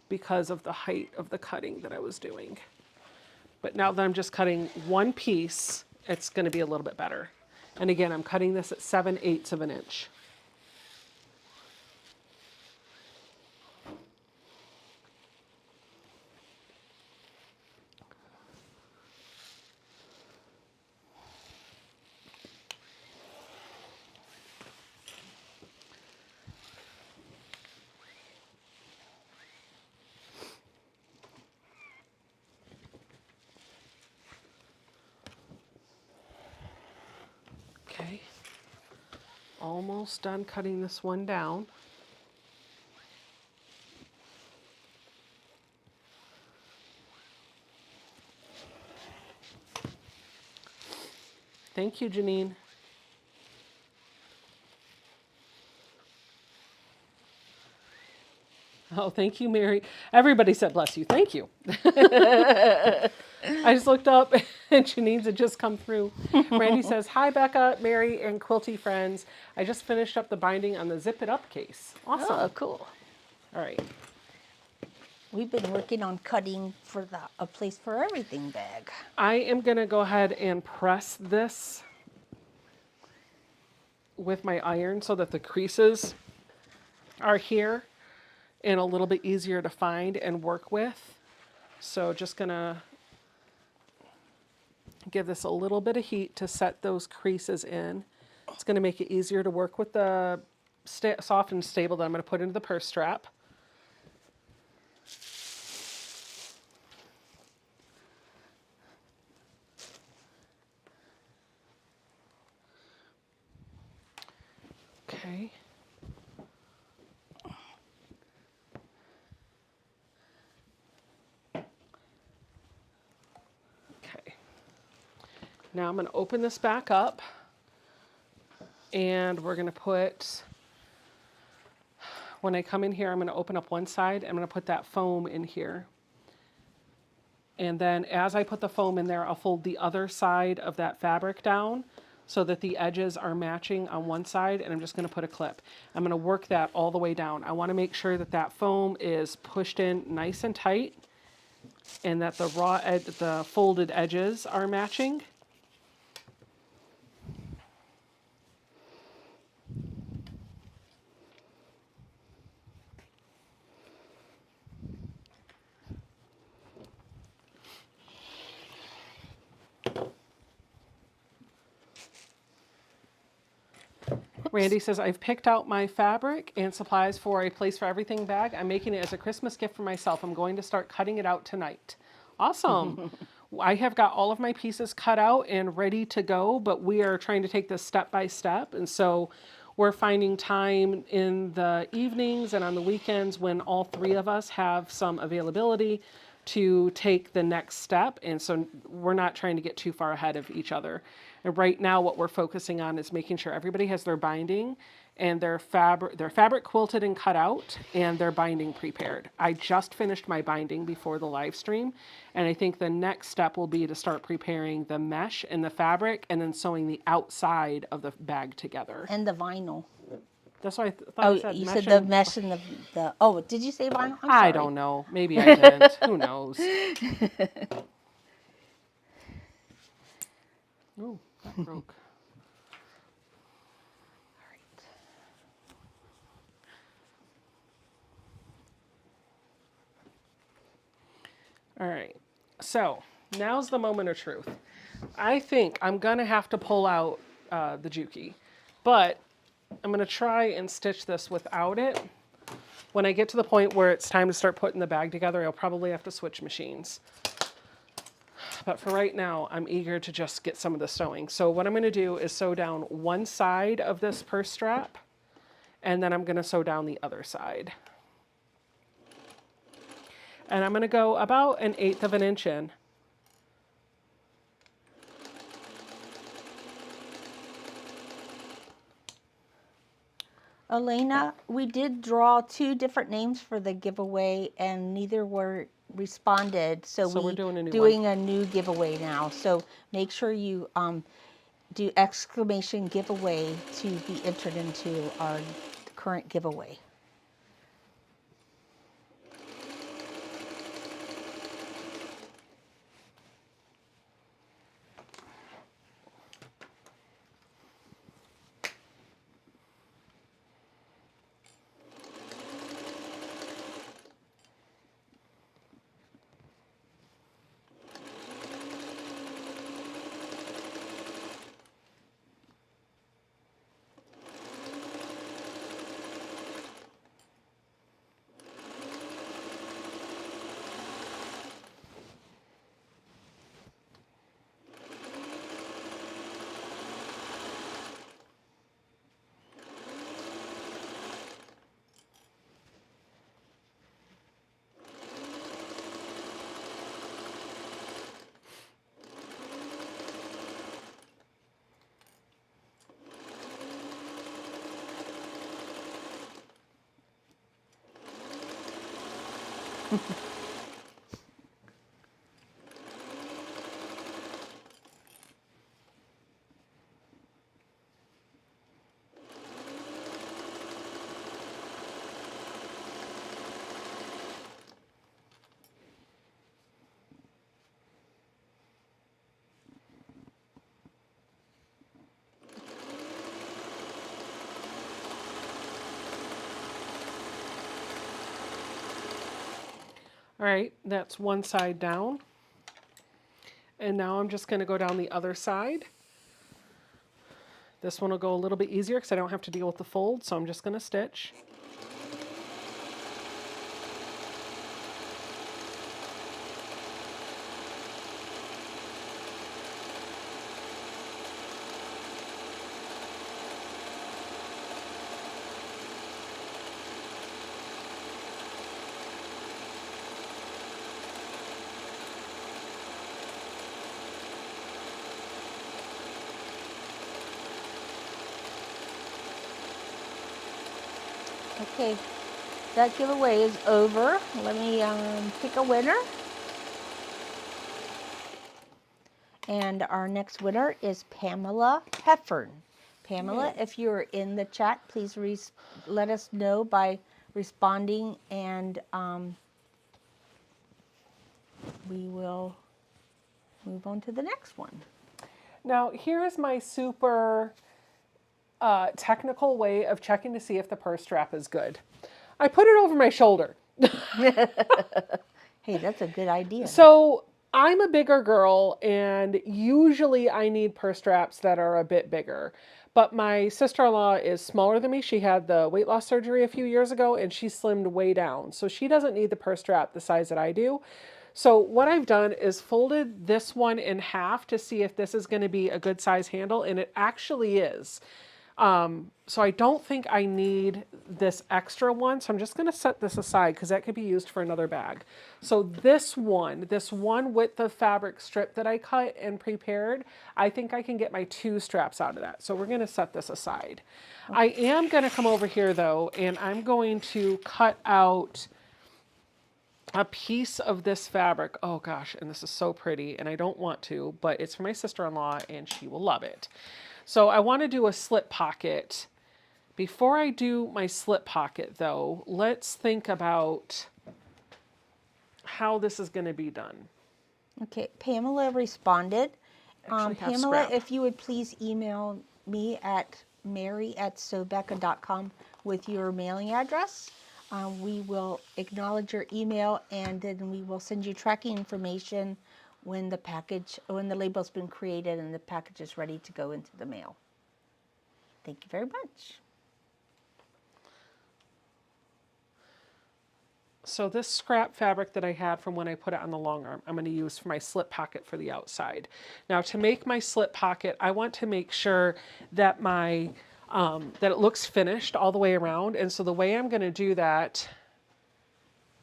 because of the height of the cutting that I was doing. But now that I'm just cutting one piece, it's going to be a little bit better. And again, I'm cutting this at 7/8 of an inch. Okay, almost done cutting this one down. Thank you, Janine. Oh, thank you, Mary. Everybody said bless you. Thank you. I just looked up and Janine's had just come through. Randy says, hi, Becca, Mary, and Quilty friends. I just finished up the binding on the Zip It Up case. Awesome. Oh, cool. All right. We've been working on cutting for the A Place for Everything bag. I am going to go ahead and press this with my iron so that the creases are here and a little bit easier to find and work with. So just going to give this a little bit of heat to set those creases in. It's going to make it easier to work with the soft and stable that I'm going to put into the purse strap. Okay. Okay. Now I'm going to open this back up and we're going to put, when I come in here, I'm going to open up one side. I'm going to put that foam in here. And then as I put the foam in there, I'll fold the other side of that fabric down so that the edges are matching on one side, and I'm just going to put a clip. I'm going to work that all the way down. I want to make sure that that foam is pushed in nice and tight and that the folded edges are matching. Randy says, I've picked out my fabric and supplies for a Place for Everything bag. I'm making it as a Christmas gift for myself. I'm going to start cutting it out tonight. Awesome. I have got all of my pieces cut out and ready to go, but we are trying to take this step by step. And so we're finding time in the evenings and on the weekends when all three of us have some availability to take the next step. And so we're not trying to get too far ahead of each other. And right now what we're focusing on is making sure everybody has their binding and their fabric quilted and cut out and their binding prepared. I just finished my binding before the live stream, and I think the next step will be to start preparing the mesh and the fabric and then sewing the outside of the bag together. And the vinyl. That's what I thought. Oh, I said you mesh said the mesh and the oh, did you say vinyl? I'm sorry. I don't know. Maybe I didn't. Who knows? Oh, that broke. All right, so now's the moment of truth. I think I'm gonna have to pull out the Juki, but I'm gonna try and stitch this without it. When I get to the point where it's time to start putting the bag together, I'll probably have to switch machines. But for right now, I'm eager to just get some of the sewing. So what I'm gonna do is sew down one side of this purse strap, and then I'm gonna sew down the other side. And I'm going to go about 1/8 of an inch in. Elena, we did draw 2 different names for the giveaway and neither were responded. So we're doing a new giveaway now. So make sure you do exclamation giveaway to be entered into our current giveaway. All right, that's one side down. And now I'm just going to go down the other side. This one will go a little bit easier because I don't have to deal with the fold, so I'm just going to stitch. Okay, that giveaway is over. Let me pick a winner. And our next winner is Pamela Heffern. Pamela, if you're in the chat, please let us know by responding, and we will move on to the next one. Now, here's my super technical way of checking to see if the purse strap is good. I put it over my shoulder. Hey, that's a good idea. So I'm a bigger girl, and usually I need purse straps that are a bit bigger. But my sister-in-law is smaller than me. She had the weight loss surgery a few years ago, and she slimmed way down. So she doesn't need the purse strap the size that I do. So what I've done is folded this one in half to see if this is going to be a good size handle, and it actually is. So I don't think I need this extra one. So I'm just going to set this aside because that could be used for another bag. So this one width of fabric strip that I cut and prepared, I think I can get my 2 straps out of that. So we're going to set this aside. Okay. I am going to come over here though, and I'm going to cut out a piece of this fabric. Oh gosh, and this is so pretty, and I don't want to, but it's for my sister-in-law and she will love it. So I want to do a slip pocket. Before I do my slip pocket though, let's think about how this is going to be done. Okay, Pamela responded. Pamela, scrap. if you would please email me at mary@sobecca.com with your mailing address. We will acknowledge your email, and then we will send you tracking information when the label's been created and the package is ready to go into the mail. Thank you very much. So this scrap fabric that I had from when I put it on the long arm, I'm going to use for my slip pocket for the outside. Now to make my slip pocket, I want to make sure that that it looks finished all the way around. And so the way I'm going to do that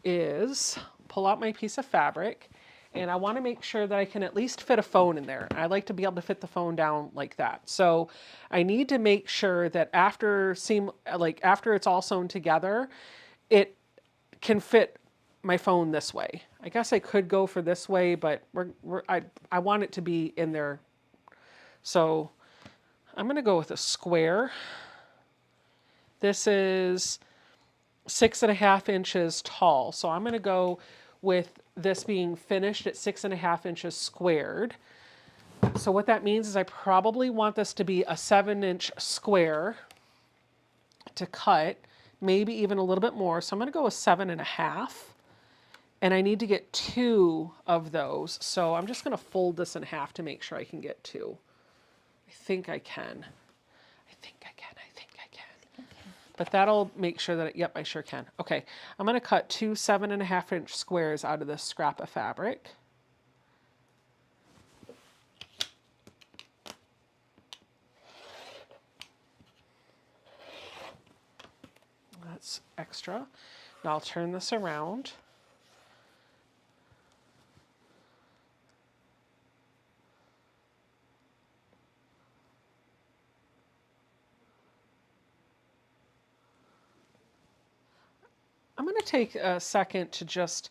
is pull out my piece of fabric, and I want to make sure that I can at least fit a phone in there. I like to be able to fit the phone down like that. So I need to make sure that after it's all sewn together, it can fit my phone this way. I guess I could go for this way, but I want it to be in there. So I'm going to go with a square. This is 6.5 inches tall. So I'm going to go with this being finished at 6.5 inches squared. So what that means is I probably want this to be a 7-inch square to cut, maybe even a little bit more. So I'm going to go with 7.5. And I need to get 2 of those. So I'm just going to fold this in half to make sure I can get 2. I think I can. But that'll make sure that, yep, I sure can. Okay, I'm going to cut 2 7.5-inch squares out of this scrap of fabric. That's extra. Now I'll turn this around. I'm going to take a second to just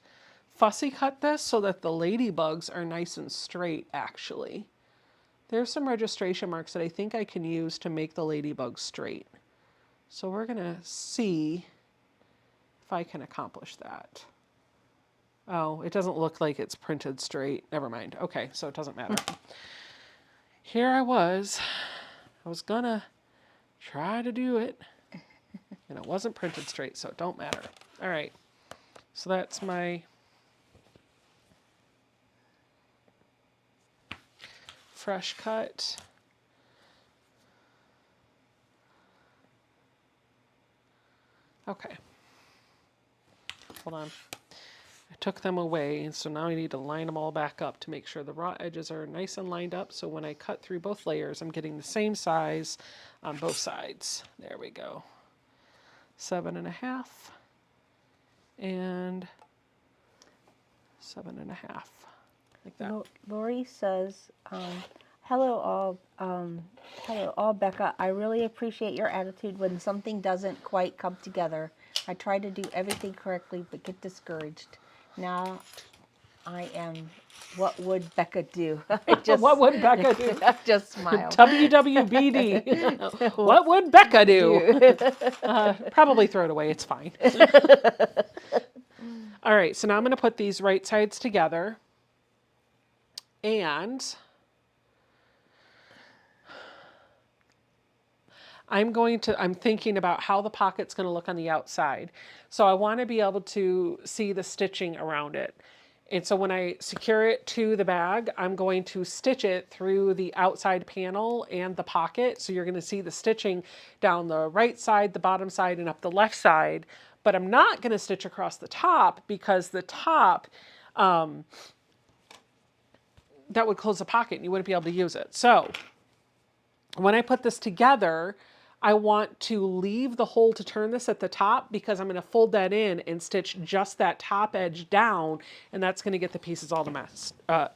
fussy cut this so that the ladybugs are nice and straight, actually. There's some registration marks that I think I can use to make the ladybugs straight. So we're going to see if I can accomplish that. Oh, it doesn't look like it's printed straight. Never mind. Okay, so it doesn't matter. Here I was gonna try to do it, and it wasn't printed straight, so it don't matter. All right, so that's my fresh cut. Okay, hold on. I took them away, and so now I need to line them all back up to make sure the raw edges are nice and lined up, so when I cut through both layers, I'm getting the same size on both sides. There we go. 7.5 and 7.5, like that. Lori says, hello all, Becca. I really appreciate your attitude when something doesn't quite come together. I try to do everything correctly, but get discouraged. Now I am, what would Becca do? What would Becca do? I just smiled. WWBD. What would Becca do? Probably throw it away. It's fine. All right, so now I'm going to put these right sides together. And I'm thinking about how the pocket's going to look on the outside. So I want to be able to see the stitching around it. And so when I secure it to the bag, I'm going to stitch it through the outside panel and the pocket. So you're going to see the stitching down the right side, the bottom side, and up the left side. But I'm not going to stitch across the top because the top, that would close the pocket and you wouldn't be able to use it. So when I put this together, I want to leave the hole to turn this at the top because I'm going to fold that in and stitch just that top edge down, and that's going to get the pieces all to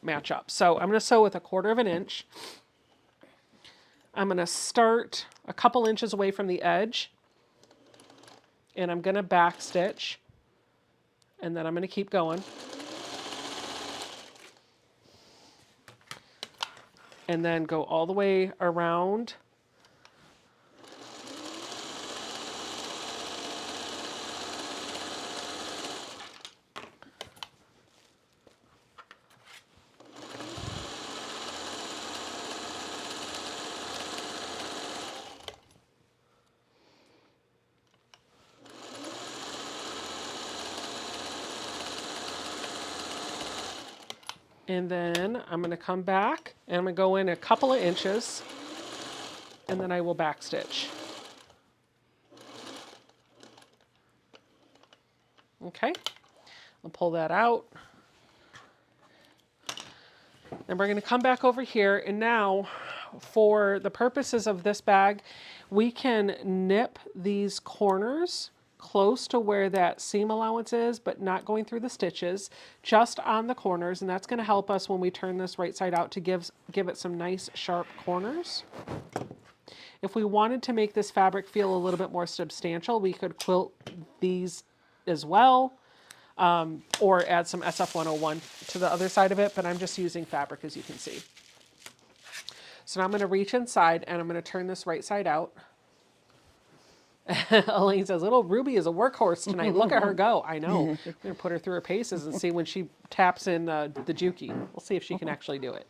match up. So I'm going to sew with 1/4 inch. I'm going to start a couple inches away from the edge, and I'm going to back stitch, and then I'm going to keep going. And then go all the way around. And then I'm going to come back and I'm going to go in a couple of inches and then I will back stitch. Okay, I'll pull that out. Then we're going to come back over here, and now for the purposes of this bag, we can nip these corners close to where that seam allowance is, but not going through the stitches, just on the corners, and that's going to help us when we turn this right side out to give it some nice sharp corners. If we wanted to make this fabric feel a little bit more substantial, we could quilt these as well, or add some SF101 to the other side of it, but I'm just using fabric, as you can see. So now I'm going to reach inside and I'm going to turn this right side out. Elaine says, little Ruby is a workhorse tonight. Look at her go. I know. I'm going to put her through her paces and see when she taps in the Juki. We'll see if she can actually do it.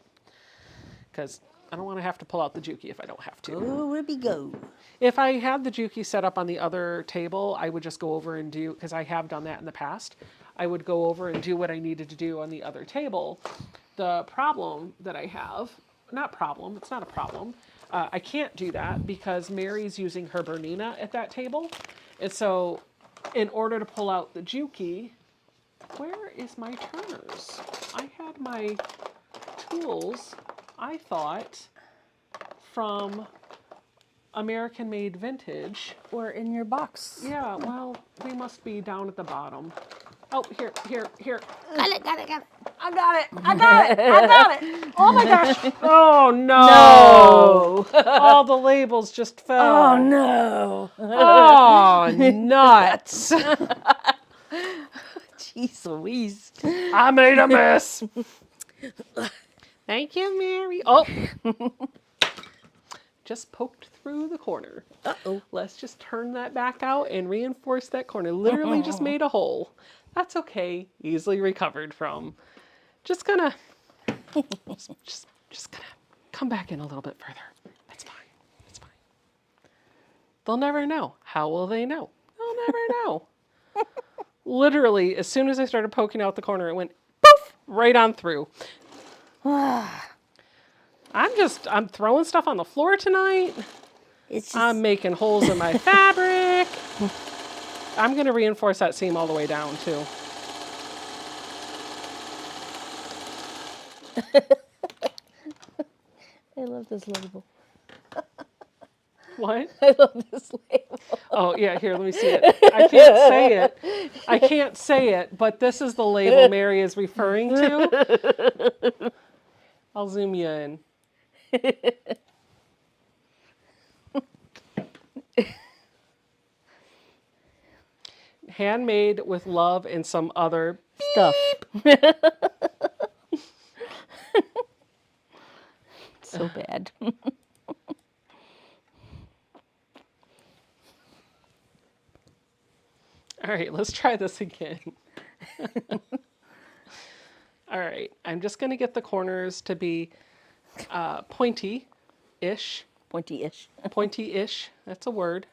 Because I don't want to have to pull out the Juki if I don't have to. Go, Ruby, go. If I had the Juki set up on the other table, I would just go over and do, because I have done that in the past, I would go over and do what I needed to do on the other table. The problem that I have, not problem, it's not a problem, I can't do that because Mary's using her Bernina at that table. And so in order to pull out the Juki, where is my turners? I had my tools, I thought, from American Made Vintage. Or in your box. Yeah, well, they must be down at the bottom. Oh, here. Got it. I got it. Oh my gosh. Oh no. All the labels just fell. Oh no. Oh, nuts. Jeez Louise. I made a mess. Thank you, Mary. Oh, just poked through the corner. Uh-oh. Let's just turn that back out and reinforce that corner. Literally just made a hole. That's okay. Easily recovered from. Just gonna, just gonna come back in a little bit further. That's fine. It's fine. They'll never know. How will they know? They'll never know. Literally, as soon as I started poking out the corner, it went poof right on through. I'm throwing stuff on the floor tonight. It's just... I'm making holes in my fabric. I'm going to reinforce that seam all the way down too. I love this label. What? I love this label. Oh, yeah, here, let me see it. I can't say it. I can't say it, but this is the label Mary is referring to. I'll zoom you in. Handmade with love and some other Stuff. So bad. All right, let's try this again. All right, I'm just going to get the corners to be pointy-ish. Pointy-ish. Pointy-ish, that's a word.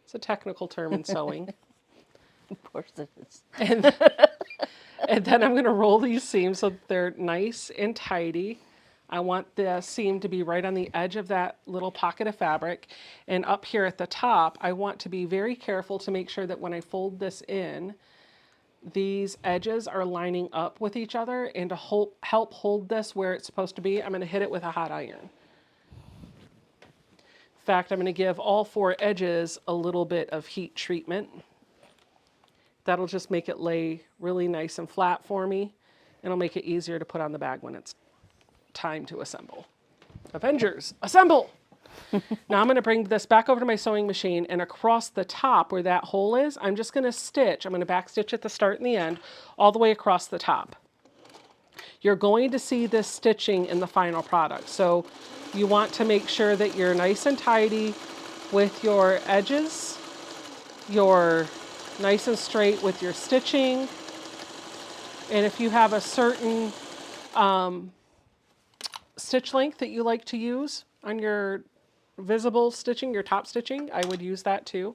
It's a technical term in sewing. Of course it is. And then I'm going to roll these seams so that they're nice and tidy. I want the seam to be right on the edge of that little pocket of fabric. And up here at the top, I want to be very careful to make sure that when I fold this in, these edges are lining up with each other. And to help hold this where it's supposed to be, I'm going to hit it with a hot iron. In fact, I'm going to give all 4 edges a little bit of heat treatment. That'll just make it lay really nice and flat for me. And it'll make it easier to put on the bag when it's time to assemble. Avengers, assemble! Now I'm going to bring this back over to my sewing machine, and across the top where that hole is, I'm just going to stitch. I'm going to back stitch at the start and the end, all the way across the top. You're going to see this stitching in the final product. So you want to make sure that you're nice and tidy with your edges, you're nice and straight with your stitching. And if you have a certain stitch length that you like to use on your visible stitching, your top stitching, I would use that too.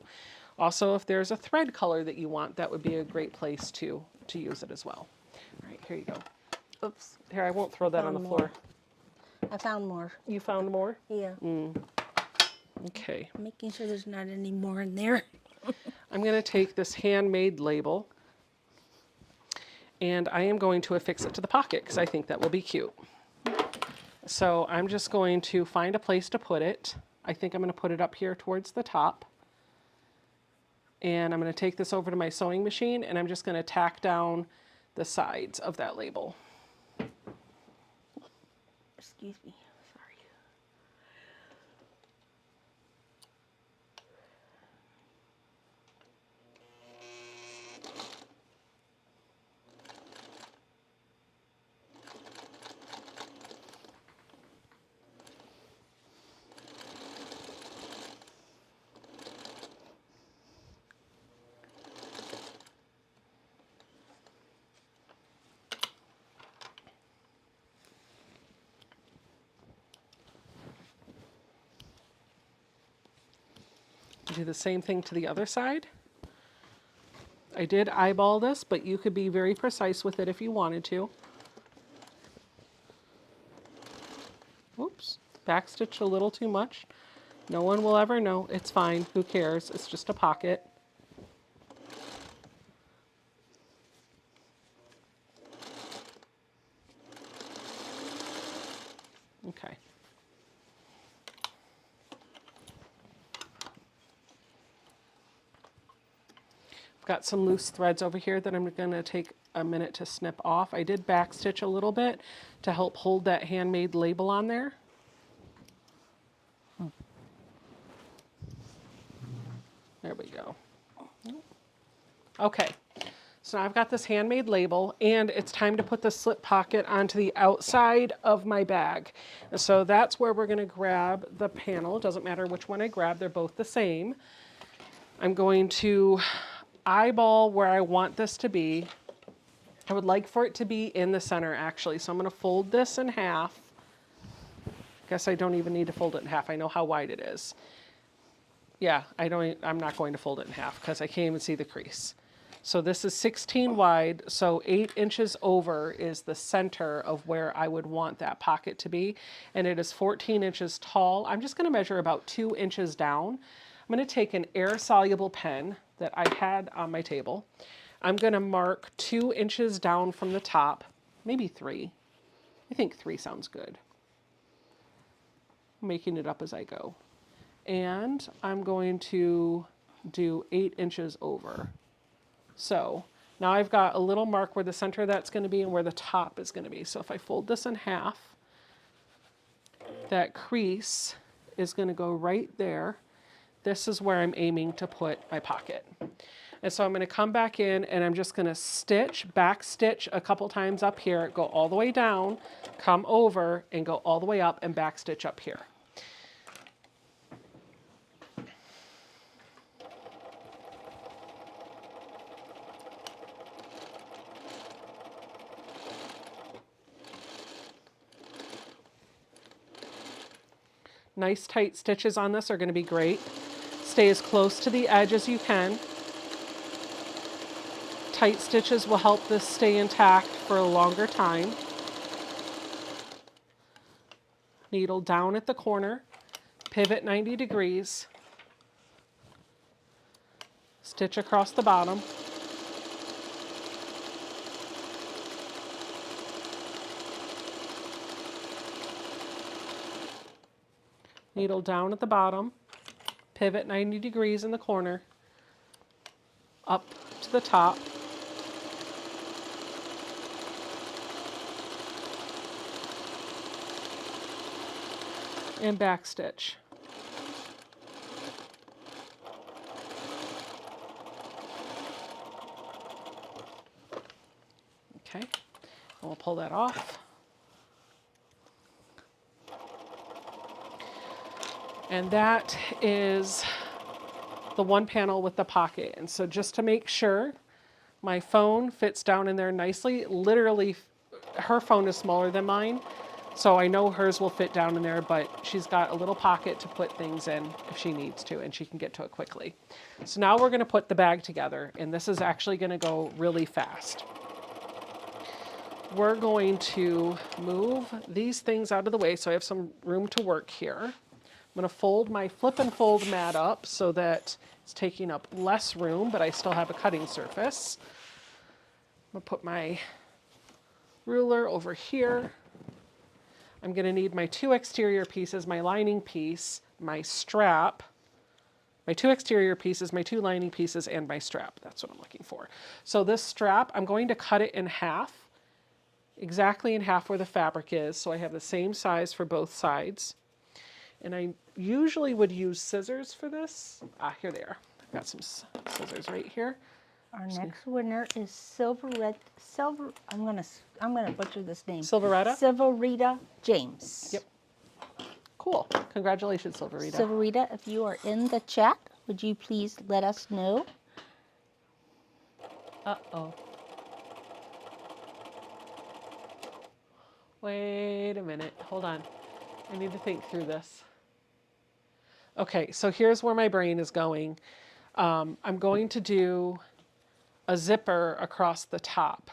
Also, if there's a thread color that you want, that would be a great place to use it as well. All right, here you go. Oops. Here, I won't throw that on the floor. I found more. You found more? Yeah. Okay. Making sure there's not any more in there. I'm going to take this handmade label and I am going to affix it to the pocket because I think that will be cute. So I'm just going to find a place to put it. I think I'm going to put it up here towards the top. And I'm going to take this over to my sewing machine and I'm just going to tack down the sides of that label. Excuse me. Sorry. Do the same thing to the other side. I did eyeball this, but you could be very precise with it if you wanted to. Oops, backstitch a little too much. No one will ever know. It's fine. Who cares? It's just a pocket. Okay. I've got some loose threads over here that I'm going to take a minute to snip off. I did backstitch a little bit to help hold that handmade label on there. There we go. Okay, So now I've got this handmade label, and it's time to put the slip pocket onto the outside of my bag. And so that's where we're going to grab the panel. It doesn't matter which one I grab, they're both the same. I'm going to eyeball where I want this to be. I would like for it to be in the center, actually. So I'm going to fold this in half. Guess I don't even need to fold it in half. I know how wide it is. Yeah, I'm not going to fold it in half because I can't even see the crease. So this is 16 wide, so 8 inches over is the center of where I would want that pocket to be. And it is 14 inches tall. I'm just gonna measure about 2 inches down. I'm gonna take an air-soluble pen that I had on my table. I'm gonna mark 2 inches down from the top, maybe 3. I think 3 sounds good. I'm making it up as I go. And I'm going to do 8 inches over. So now I've got a little mark where the center of that's going to be and where the top is going to be. So if I fold this in half, that crease is going to go right there. This is where I'm aiming to put my pocket. And so I'm going to come back in and I'm just going to stitch, back stitch a couple times up here, go all the way down, come over and go all the way up and back stitch up here. Nice tight stitches on this are going to be great. Stay as close to the edge as you can. Tight stitches will help this stay intact for a longer time. Needle down at the corner, pivot 90 degrees, stitch across the bottom. Needle down at the bottom, pivot 90 degrees in the corner, up to the top. And back stitch. Okay, we'll pull that off. And that is the one panel with the pocket. And so just to make sure my phone fits down in there nicely, literally her phone is smaller than mine. So I know hers will fit down in there, but she's got a little pocket to put things in if she needs to, and she can get to it quickly. So now we're gonna put the bag together, and this is actually gonna go really fast. We're going to move these things out of the way so I have some room to work here. I'm gonna fold my flip and fold mat up so that it's taking up less room, but I still have a cutting surface. I'm gonna put my ruler over here. I'm gonna need my 2 exterior pieces, my lining piece, my strap, my 2 exterior pieces, my 2 lining pieces, and my strap. That's what I'm looking for. So this strap, I'm going to cut it in half, exactly in half where the fabric is, so I have the same size for both sides. And I usually would use scissors for this. Here they are. I've got some scissors right here. Our next winner is I'm gonna butcher this name. Silveretta? Silverita James. Yep. Cool. Congratulations, Silverita. Silverita, if you are in the chat, would you please let us know? Uh-oh. Wait a minute. Hold on. I need to think through this. Okay, so here's where my brain is going. I'm going to do a zipper across the top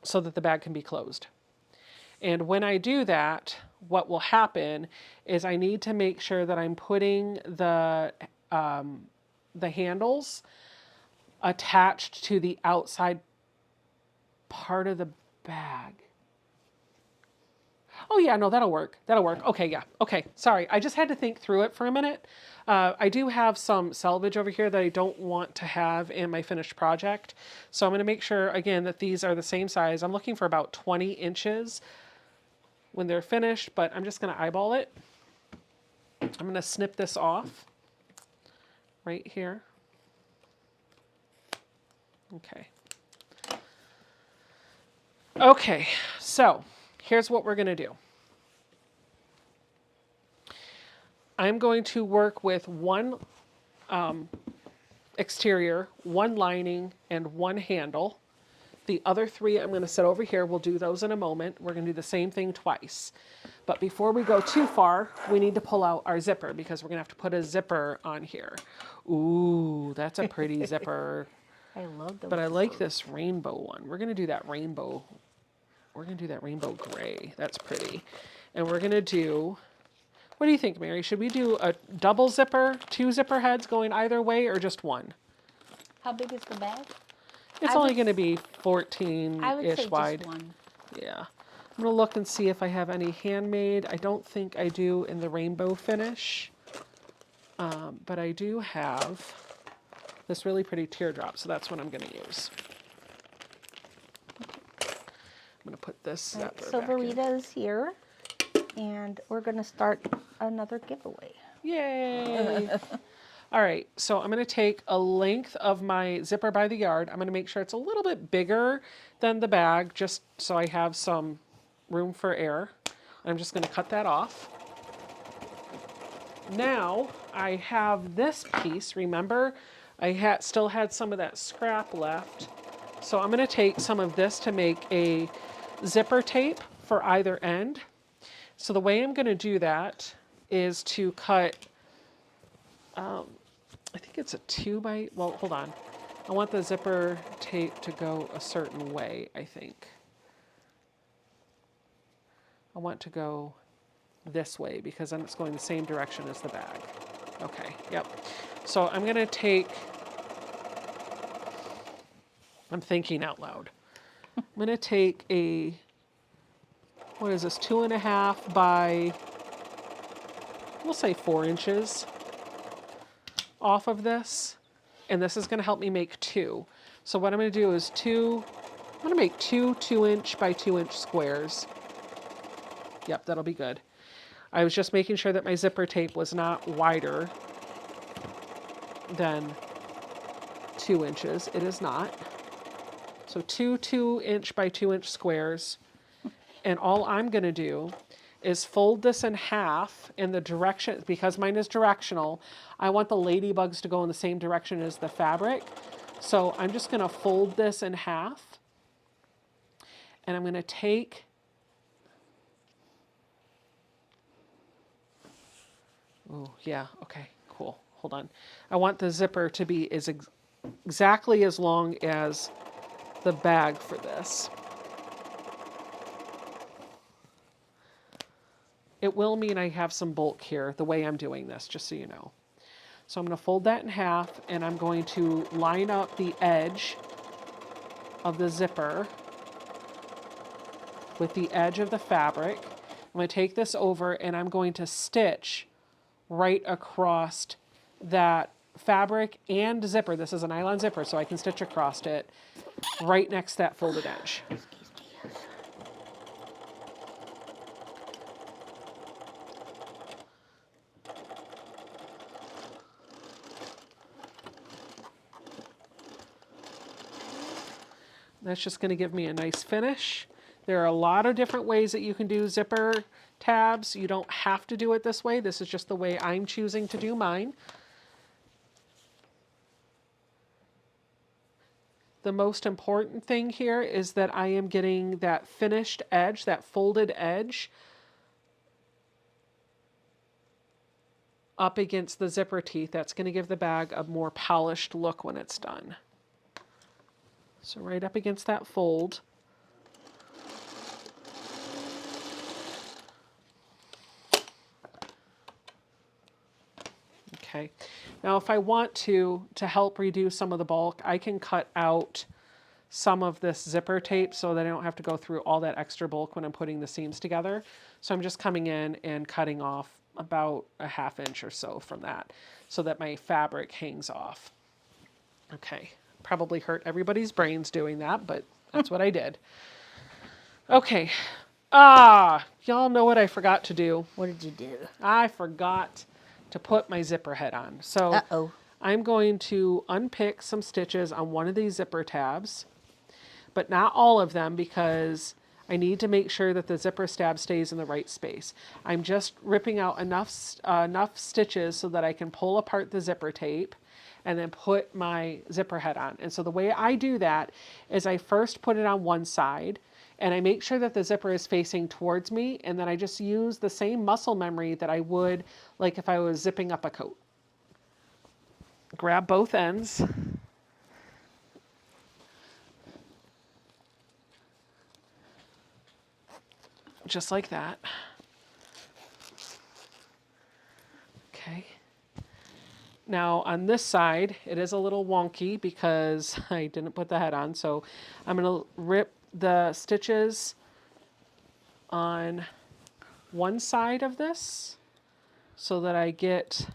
so that the bag can be closed. And when I do that, what will happen is I need to make sure that I'm putting the handles attached to the outside part of the bag. Oh yeah, no, that'll work. That'll work. Okay, yeah. Okay, sorry. I just had to think through it for a minute. I do have some selvage over here that I don't want to have in my finished project. So I'm going to make sure, again, that these are the same size. I'm looking for about 20 inches when they're finished, but I'm just going to eyeball it. I'm going to snip this off right here. Okay. Okay, so here's what we're going to do. I'm going to work with one exterior, one lining, and one handle. The other 3 I'm going to set over here. We'll do those in a moment. We're going to do the same thing twice. But before we go too far, we need to pull out our zipper because we're going to have to put a zipper on here. Ooh, that's a pretty zipper. I love those. But I like this rainbow one. We're going to do that rainbow. We're going to do that rainbow gray. That's pretty. And we're going to do, what do you think, Mary? Should we do a double zipper, 2 zipper heads going either way, or just one? How big is the bag? It's only going to be 14-ish I would say wide. just one. Yeah. I'm going to look and see if I have any handmade. I don't think I do in the rainbow finish. But I do have this really pretty teardrop, so that's what I'm going to use. I'm going to put this zipper So back in. Verita is here, and we're going to start another giveaway. Yay! All right, so I'm going to take a length of my zipper by the yard. I'm going to make sure it's a little bit bigger than the bag, just so I have some room for air. I'm just going to cut that off. Now I have this piece. Remember, I still had some of that scrap left. So I'm going to take some of this to make a zipper tape for either end. So the way I'm going to do that is to cut, I think it's a 2 by, well, hold on. I want the zipper tape to go a certain way, I think. I want to go this way because then it's going the same direction as the bag. Okay, yep. So I'm going to take, I'm thinking out loud. I'm going to take a, what is this, 2.5 by, we'll say 4 inches off of this. And this is going to help me make 2. So what I'm going to do is I'm going to make 2 2-inch by 2-inch squares. Yep, that'll be good. I was just making sure that my zipper tape was not wider than 2 inches. It is not. So 2 2-inch by 2-inch squares. And all I'm going to do is fold this in half in the direction, because mine is directional. I want the ladybugs to go in the same direction as the fabric. So I'm just going to fold this in half. And I'm going to take oh, yeah, okay, cool. Hold on. I want the zipper to be exactly as long as the bag for this. It will mean I have some bulk here, the way I'm doing this, just so you know. So I'm going to fold that in half, and I'm going to line up the edge of the zipper with the edge of the fabric. I'm going to take this over, and I'm going to stitch right across that fabric and zipper. This is a nylon zipper, so I can stitch across it right next to that folded edge. That's just going to give me a nice finish. There are a lot of different ways that you can do zipper tabs. You don't have to do it this way. This is just the way I'm choosing to do mine. The most important thing here is that I am getting that finished edge, that folded edge, up against the zipper teeth. That's going to give the bag a more polished look when it's done. So right up against that fold. Okay. Now if I want to help reduce some of the bulk, I can cut out some of this zipper tape so that I don't have to go through all that extra bulk when I'm putting the seams together. So I'm just coming in and cutting off about a 1/2 inch or so from that so that my fabric hangs off. Okay. Probably hurt everybody's brains doing that, but that's what I did. Okay. Y'all know what I forgot to do. What did you do? I forgot to put my zipper head on. So I'm going to unpick some stitches on one of these zipper tabs, but not all of them because I need to make sure that the zipper tab stays in the right space. I'm just ripping out enough stitches so that I can pull apart the zipper tape and then put my zipper head on. And so the way I do that is I first put it on one side and I make sure that the zipper is facing towards me, and then I just use the same muscle memory that I would like if I was zipping up a coat. Grab both ends. Just like that. Okay. Now on this side, it is a little wonky because I didn't put the head on. So I'm going to rip the stitches on one side of this so that I get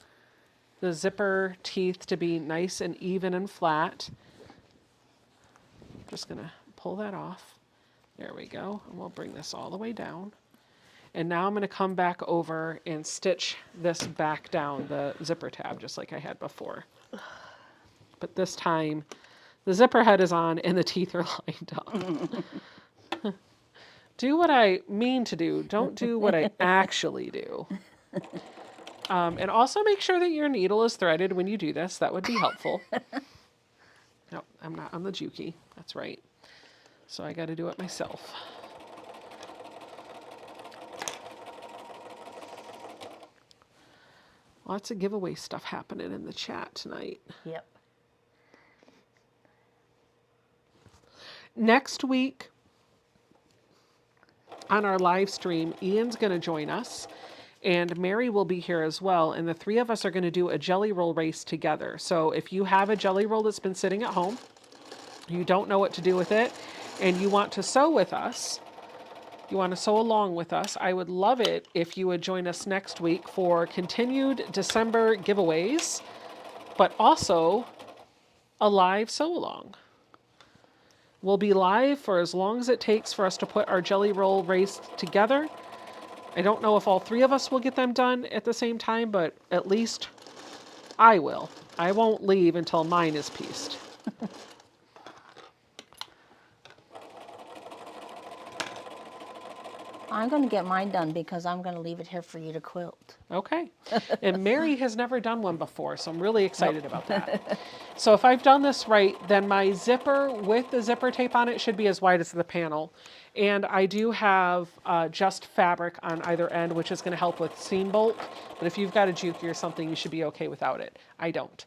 the zipper teeth to be nice and even and flat. Just going to pull that off. There we go. And we'll bring this all the way down. And now I'm going to come back over and stitch this back down, the zipper tab, just like I had before. But this time, the zipper head is on and the teeth are lined up. Do what I mean to do. Don't do what I actually do. And also make sure that your needle is threaded when you do this. That would be helpful. No, I'm not on the Juki. That's right. So I got to do it myself. Lots of giveaway stuff happening in the chat tonight. Yep. Next week on our live stream, Ian's going to join us and Mary will be here as well. And the three of us are going to do a jelly roll race together. So if you have a jelly roll that's been sitting at home, you don't know what to do with it, and you want to sew with us, you want to sew along with us, I would love it if you would join us next week for continued December giveaways, but also a live sew along. We'll be live for as long as it takes for us to put our jelly roll race together. I don't know if all three of us will get them done at the same time, but at least I will. I won't leave until mine is pieced. I'm going to get mine done because I'm going to leave it here for you to quilt. Okay. And Mary has never done one before, so I'm really excited about that. So if I've done this right, then my zipper with the zipper tape on it should be as wide as the panel. And I do have just fabric on either end, which is going to help with seam bulk. But if you've got a Juki or something, you should be okay without it. I don't.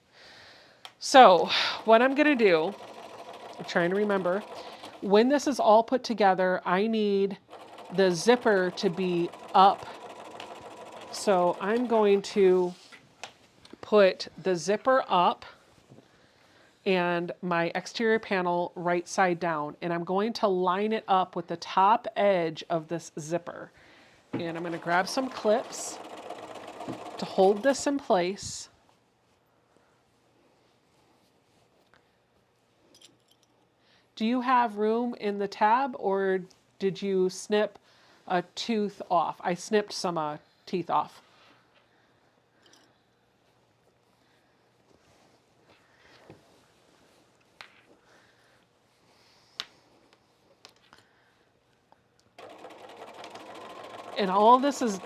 So what I'm going to do, I'm trying to remember, when this is all put together, I need the zipper to be up. So I'm going to put the zipper up and my exterior panel right side down, and I'm going to line it up with the top edge of this zipper. And I'm going to grab some clips to hold this in place. Do you have room in the tab, or did you snip a tooth off? I snipped some teeth off. And all of this is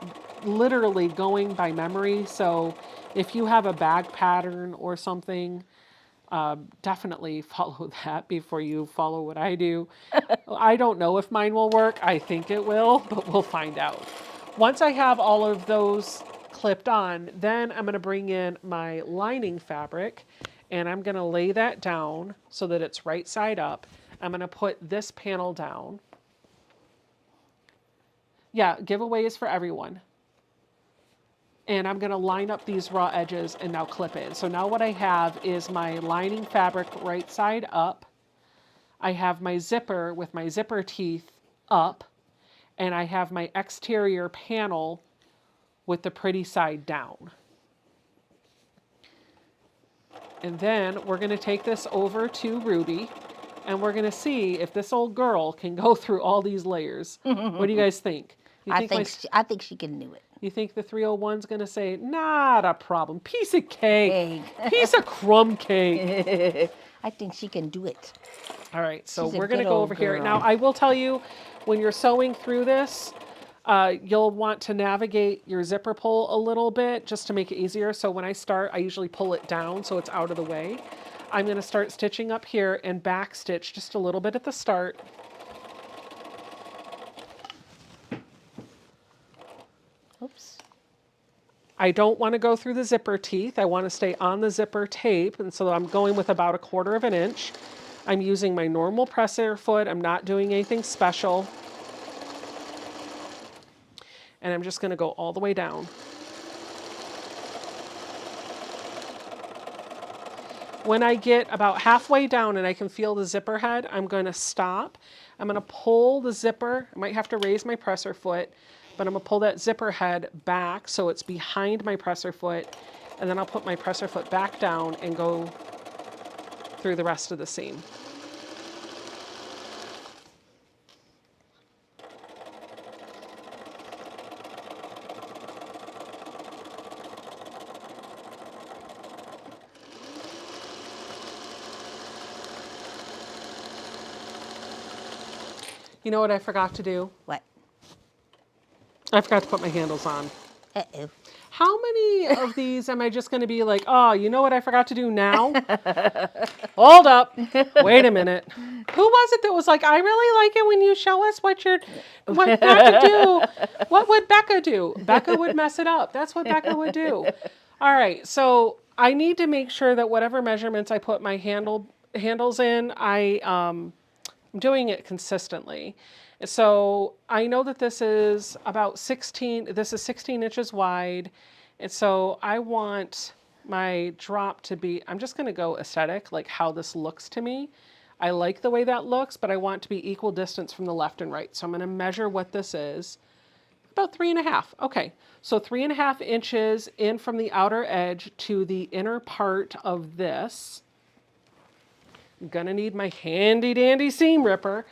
literally going by memory, so if you have a bag pattern or something, definitely follow that before you follow what I do. I don't know if mine will work. I think it will, but we'll find out. Once I have all of those clipped on, then I'm going to bring in my lining fabric and I'm going to lay that down so that it's right side up. I'm going to put this panel down. Yeah, giveaway is for everyone. And I'm going to line up these raw edges and now clip in. So now what I have is my lining fabric right side up. I have my zipper with my zipper teeth up. And I have my exterior panel with the pretty side down. And then we're going to take this over to Ruby. And we're going to see if this old girl can go through all these layers. What do you guys think? I think she can do it. You think the 301's going to say, not a problem. Piece of cake. Piece of crumb cake. I think she can do it. All right, so She's a we're going to good go old over here. girl. Now, I will tell you, when you're sewing through this, you'll want to navigate your zipper pull a little bit just to make it easier. So when I start, I usually pull it down so it's out of the way. I'm going to start stitching up here and back stitch just a little bit at the start. Oops. I don't want to go through the zipper teeth. I want to stay on the zipper tape, and so I'm going with about 1/4 of an inch. I'm using my normal presser foot. I'm not doing anything special. And I'm just going to go all the way down. When I get about halfway down and I can feel the zipper head, I'm going to stop. I'm going to pull the zipper. I might have to raise my presser foot, but I'm going to pull that zipper head back so it's behind my presser foot, and then I'll put my presser foot back down and go through the rest of the seam. You know what I forgot to do? What? I forgot to put my handles on. Uh-oh. How many of these am I just going to be like, oh, you know what I forgot to do now? Hold up. Wait a minute. Who was it that was like, I really like it when you show us what Becca do. What would Becca do? Becca would mess it up. That's what Becca would do. All right. So I need to make sure that whatever measurements I put my handles in, I'm doing it consistently. So I know that this is about 16 inches wide. And so I want my drop to be, I'm just going to go aesthetic, like how this looks to me. I like the way that looks, but I want it to be equal distance from the left and right. So I'm going to measure what this is. About 3.5. Okay. So 3.5 inches in from the outer edge to the inner part of this. I'm gonna need my handy dandy seam ripper.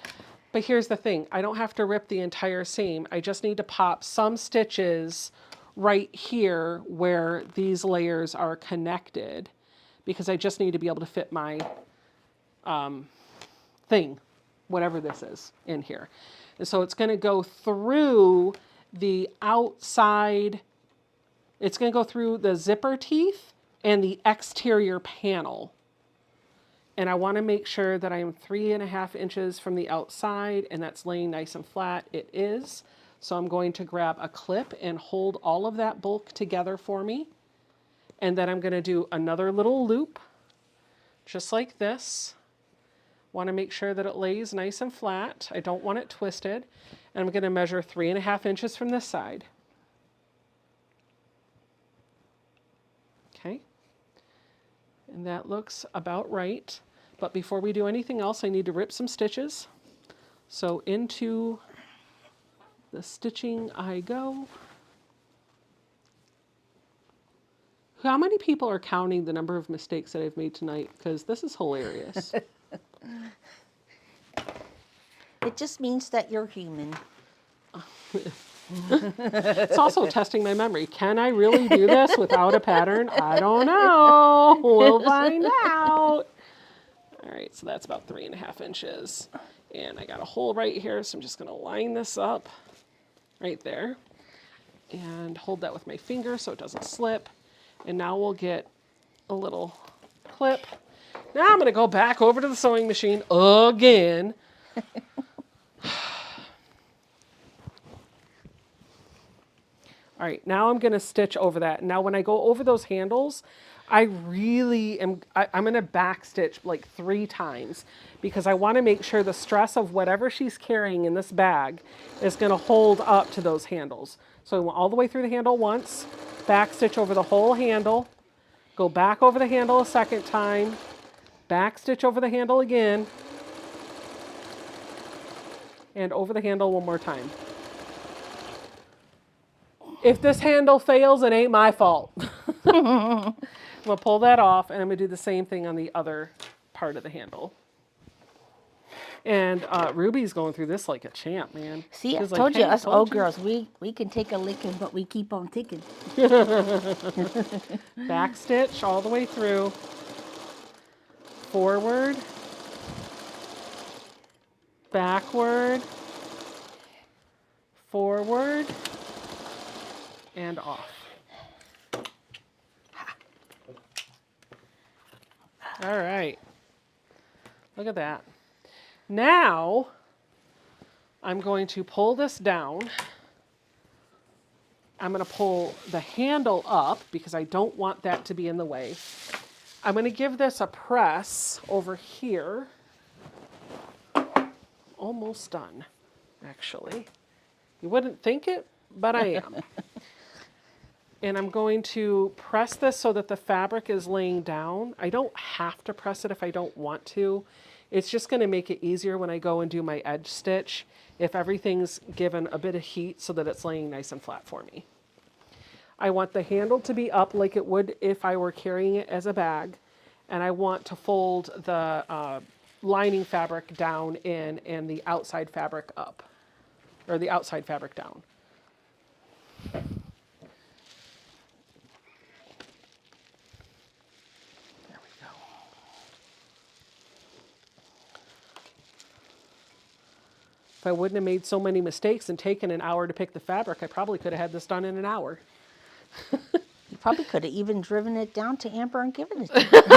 But here's the thing, I don't have to rip the entire seam. I just need to pop some stitches right here where these layers are connected, because I just need to be able to fit my thing, whatever this is, in here. And so it's gonna go through the outside, it's gonna go through the zipper teeth and the exterior panel. And I want to make sure that I am 3.5 inches from the outside, and that's laying nice and flat. It is. So I'm going to grab a clip and hold all of that bulk together for me. And then I'm going to do another little loop, just like this. Want to make sure that it lays nice and flat. I don't want it twisted. And I'm going to measure 3.5 inches from this side. Okay. And that looks about right. But before we do anything else, I need to rip some stitches. So into the stitching I go. How many people are counting the number of mistakes that I've made tonight? Because this is hilarious. It just means that you're human. It's also testing my memory. Can I really do this without a pattern? I don't know. We'll find out. All right, so that's about 3.5 inches. And I got a hole right here, so I'm just going to line this up right there and hold that with my finger so it doesn't slip. And now we'll get a little clip. Now I'm going to go back over to the sewing machine again. All right, now I'm going to stitch over that. Now when I go over those handles, I really am, I'm going to back stitch like 3 times, because I want to make sure the stress of whatever she's carrying in this bag is going to hold up to those handles. So I went all the way through the handle once, back stitch over the whole handle, go back over the handle a second time, back stitch over the handle again, and over the handle one more time. If this handle fails, it ain't my fault. I'm going to pull that off, and I'm going to do the same thing on the other part of the handle. And Ruby's going through this like a champ, man. See, I She's like, told you, "Hey, us told old you." girls, we can take a licking, but we keep on ticking. Back stitch all the way through. Forward. Backward. Forward. And off. All right. Look at that. Now, I'm going to pull this down. I'm going to pull the handle up because I don't want that to be in the way. I'm going to give this a press over here. Almost done, actually. You wouldn't think it, but I am. And I'm going to press this so that the fabric is laying down. I don't have to press it if I don't want to. It's just going to make it easier when I go and do my edge stitch if everything's given a bit of heat so that it's laying nice and flat for me. I want the handle to be up like it would if I were carrying it as a bag. And I want to fold the lining fabric down in and the outside fabric up, or the outside fabric down. If I wouldn't have made so many mistakes and taken an hour to pick the fabric, I probably could have had this done in an hour. You probably could have even driven it down to Amber and given it to her.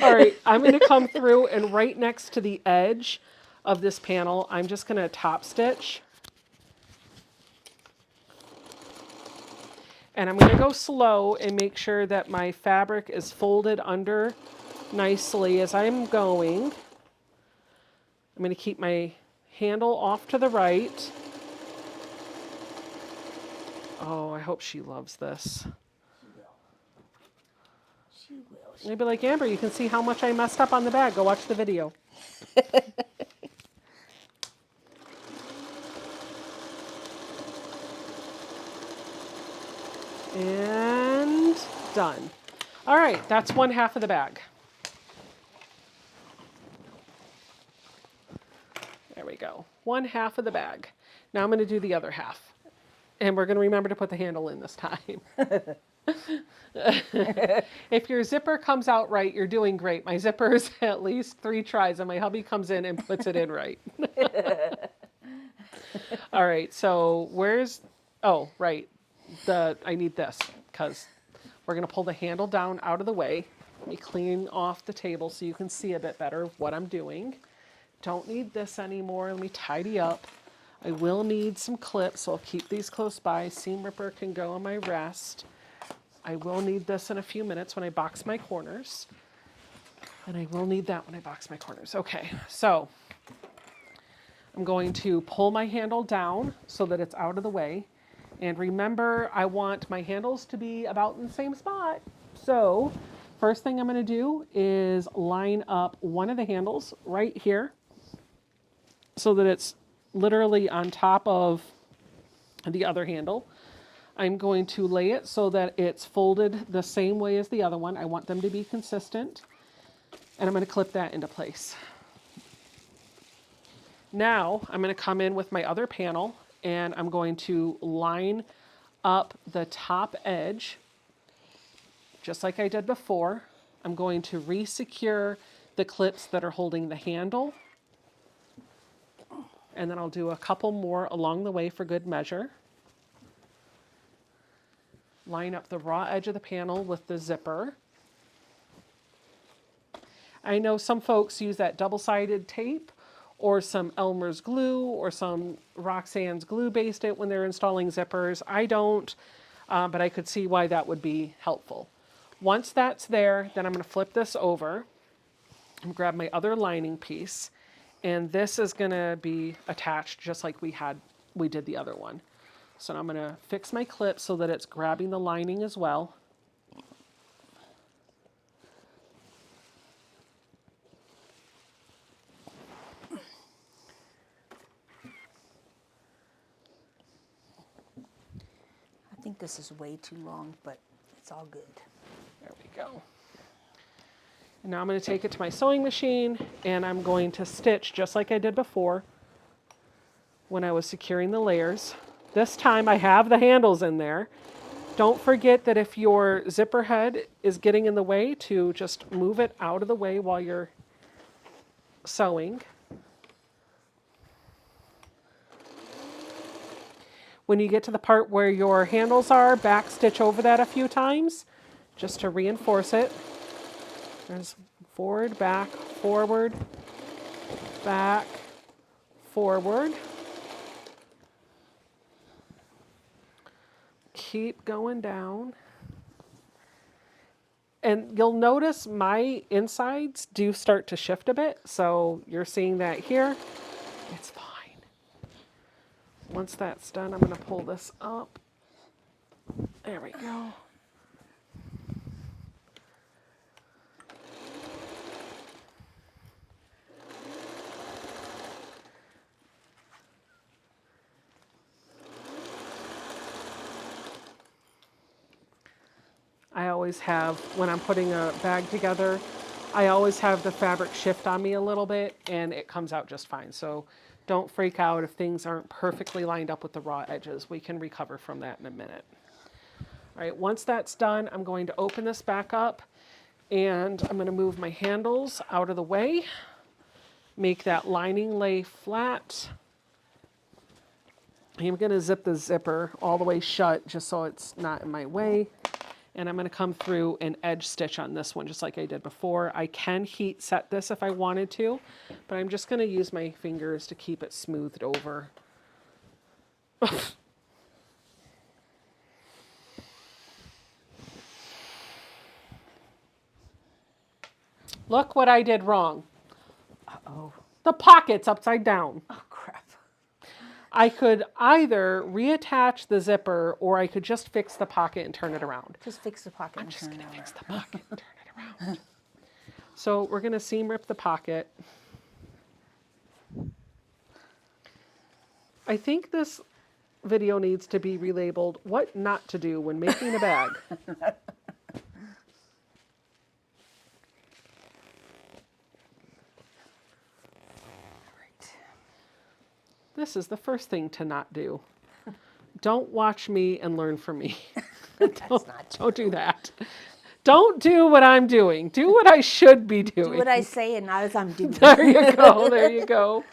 All right, I'm going to come through and right next to the edge of this panel, I'm just going to top stitch. And I'm going to go slow and make sure that my fabric is folded under nicely as I'm going. I'm going to keep my handle off to the right. Oh, I hope she loves this. She will. I'd be like, Amber, you can see how much I messed up on the bag. Go watch the video. And done. All right, that's one half of the bag. There we go. One half of the bag. Now I'm going to do the other half. And we're going to remember to put the handle in this time. If your zipper comes out right, you're doing great. My zipper is at least 3 tries, and my hubby comes in and puts it in right. All right, so where's... Oh, right. I need this, because we're going to pull the handle down out of the way. Let me clean off the table so you can see a bit better what I'm doing. Don't need this anymore. Let me tidy up. I will need some clips, so I'll keep these close by. Seam ripper can go on my rest. I will need this in a few minutes when I box my corners. And I will need that when I box my corners. Okay, so I'm going to pull my handle down so that it's out of the way. And remember, I want my handles to be about in the same spot. So first thing I'm going to do is line up one of the handles right here so that it's literally on top of the other handle. I'm going to lay it so that it's folded the same way as the other one. I want them to be consistent. And I'm going to clip that into place. Now I'm going to come in with my other panel and I'm going to line up the top edge just like I did before. I'm going to re-secure the clips that are holding the handle. And then I'll do a couple more along the way for good measure. Line up the raw edge of the panel with the zipper. I know some folks use that double-sided tape or some Elmer's glue or some Roxanne's glue based it when they're installing zippers. I don't, but I could see why that would be helpful. Once that's there, then I'm going to flip this over and grab my other lining piece. And this is going to be attached just like we did the other one. So I'm going to fix my clip so that it's grabbing the lining as well. I think this is way too long, but it's all good. There we go. And now I'm going to take it to my sewing machine and I'm going to stitch just like I did before when I was securing the layers. This time I have the handles in there. Don't forget that if your zipper head is getting in the way, to just move it out of the way while you're sewing. When you get to the part where your handles are, back stitch over that a few times just to reinforce it. There's forward, back, forward, back, forward. Keep going down. And you'll notice my insides do start to shift a bit. So you're seeing that here. It's fine. Once that's done, I'm going to pull this up. There we go. I always have, when I'm putting a bag together, I always have the fabric shift on me a little bit and it comes out just fine. So don't freak out if things aren't perfectly lined up with the raw edges. We can recover from that in a minute. All right, once that's done, I'm going to open this back up and I'm going to move my handles out of the way, make that lining lay flat. I'm going to zip the zipper all the way shut just so it's not in my way. And I'm going to come through and edge stitch on this one just like I did before. I can heat set this if I wanted to, but I'm just going to use my fingers to keep it smoothed over. Look what I did wrong. Uh-oh. The pocket's upside down. Oh, crap. I could either reattach the zipper or I could just fix the pocket and turn it around. Just fix the pocket. I'm just going to fix the pocket and turn it around. So we're going to seam rip the pocket. I think this video needs to be relabeled, "What Not to Do When Making a Bag." This is the first thing to not do. Don't watch me and learn from me. Don't do that. Don't do what I'm doing. Do what I should be doing. Do what I say and not as I'm doing. There you go. There you go.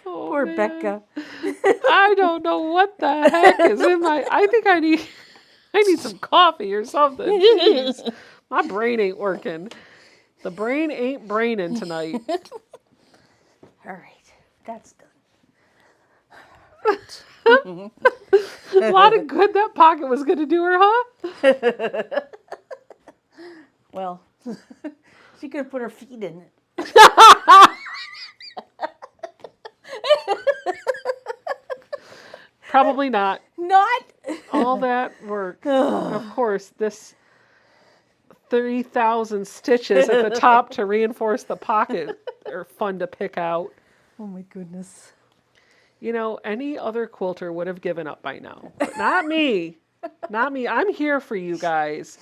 Poor man. Becca. I don't know what the heck is in my... I think I need some coffee or something. Jeez. My brain ain't working. The brain ain't braining tonight. All right, that's done. A lot of good that pocket was going to do her, huh? Well, she could have put her feet in it. Probably not. Not? All that work. Of course, this 3,000 stitches at the top to reinforce the pocket are fun to pick out. Oh my goodness. You know, any other quilter would have given up by now, but not me. Not me. I'm here for you guys.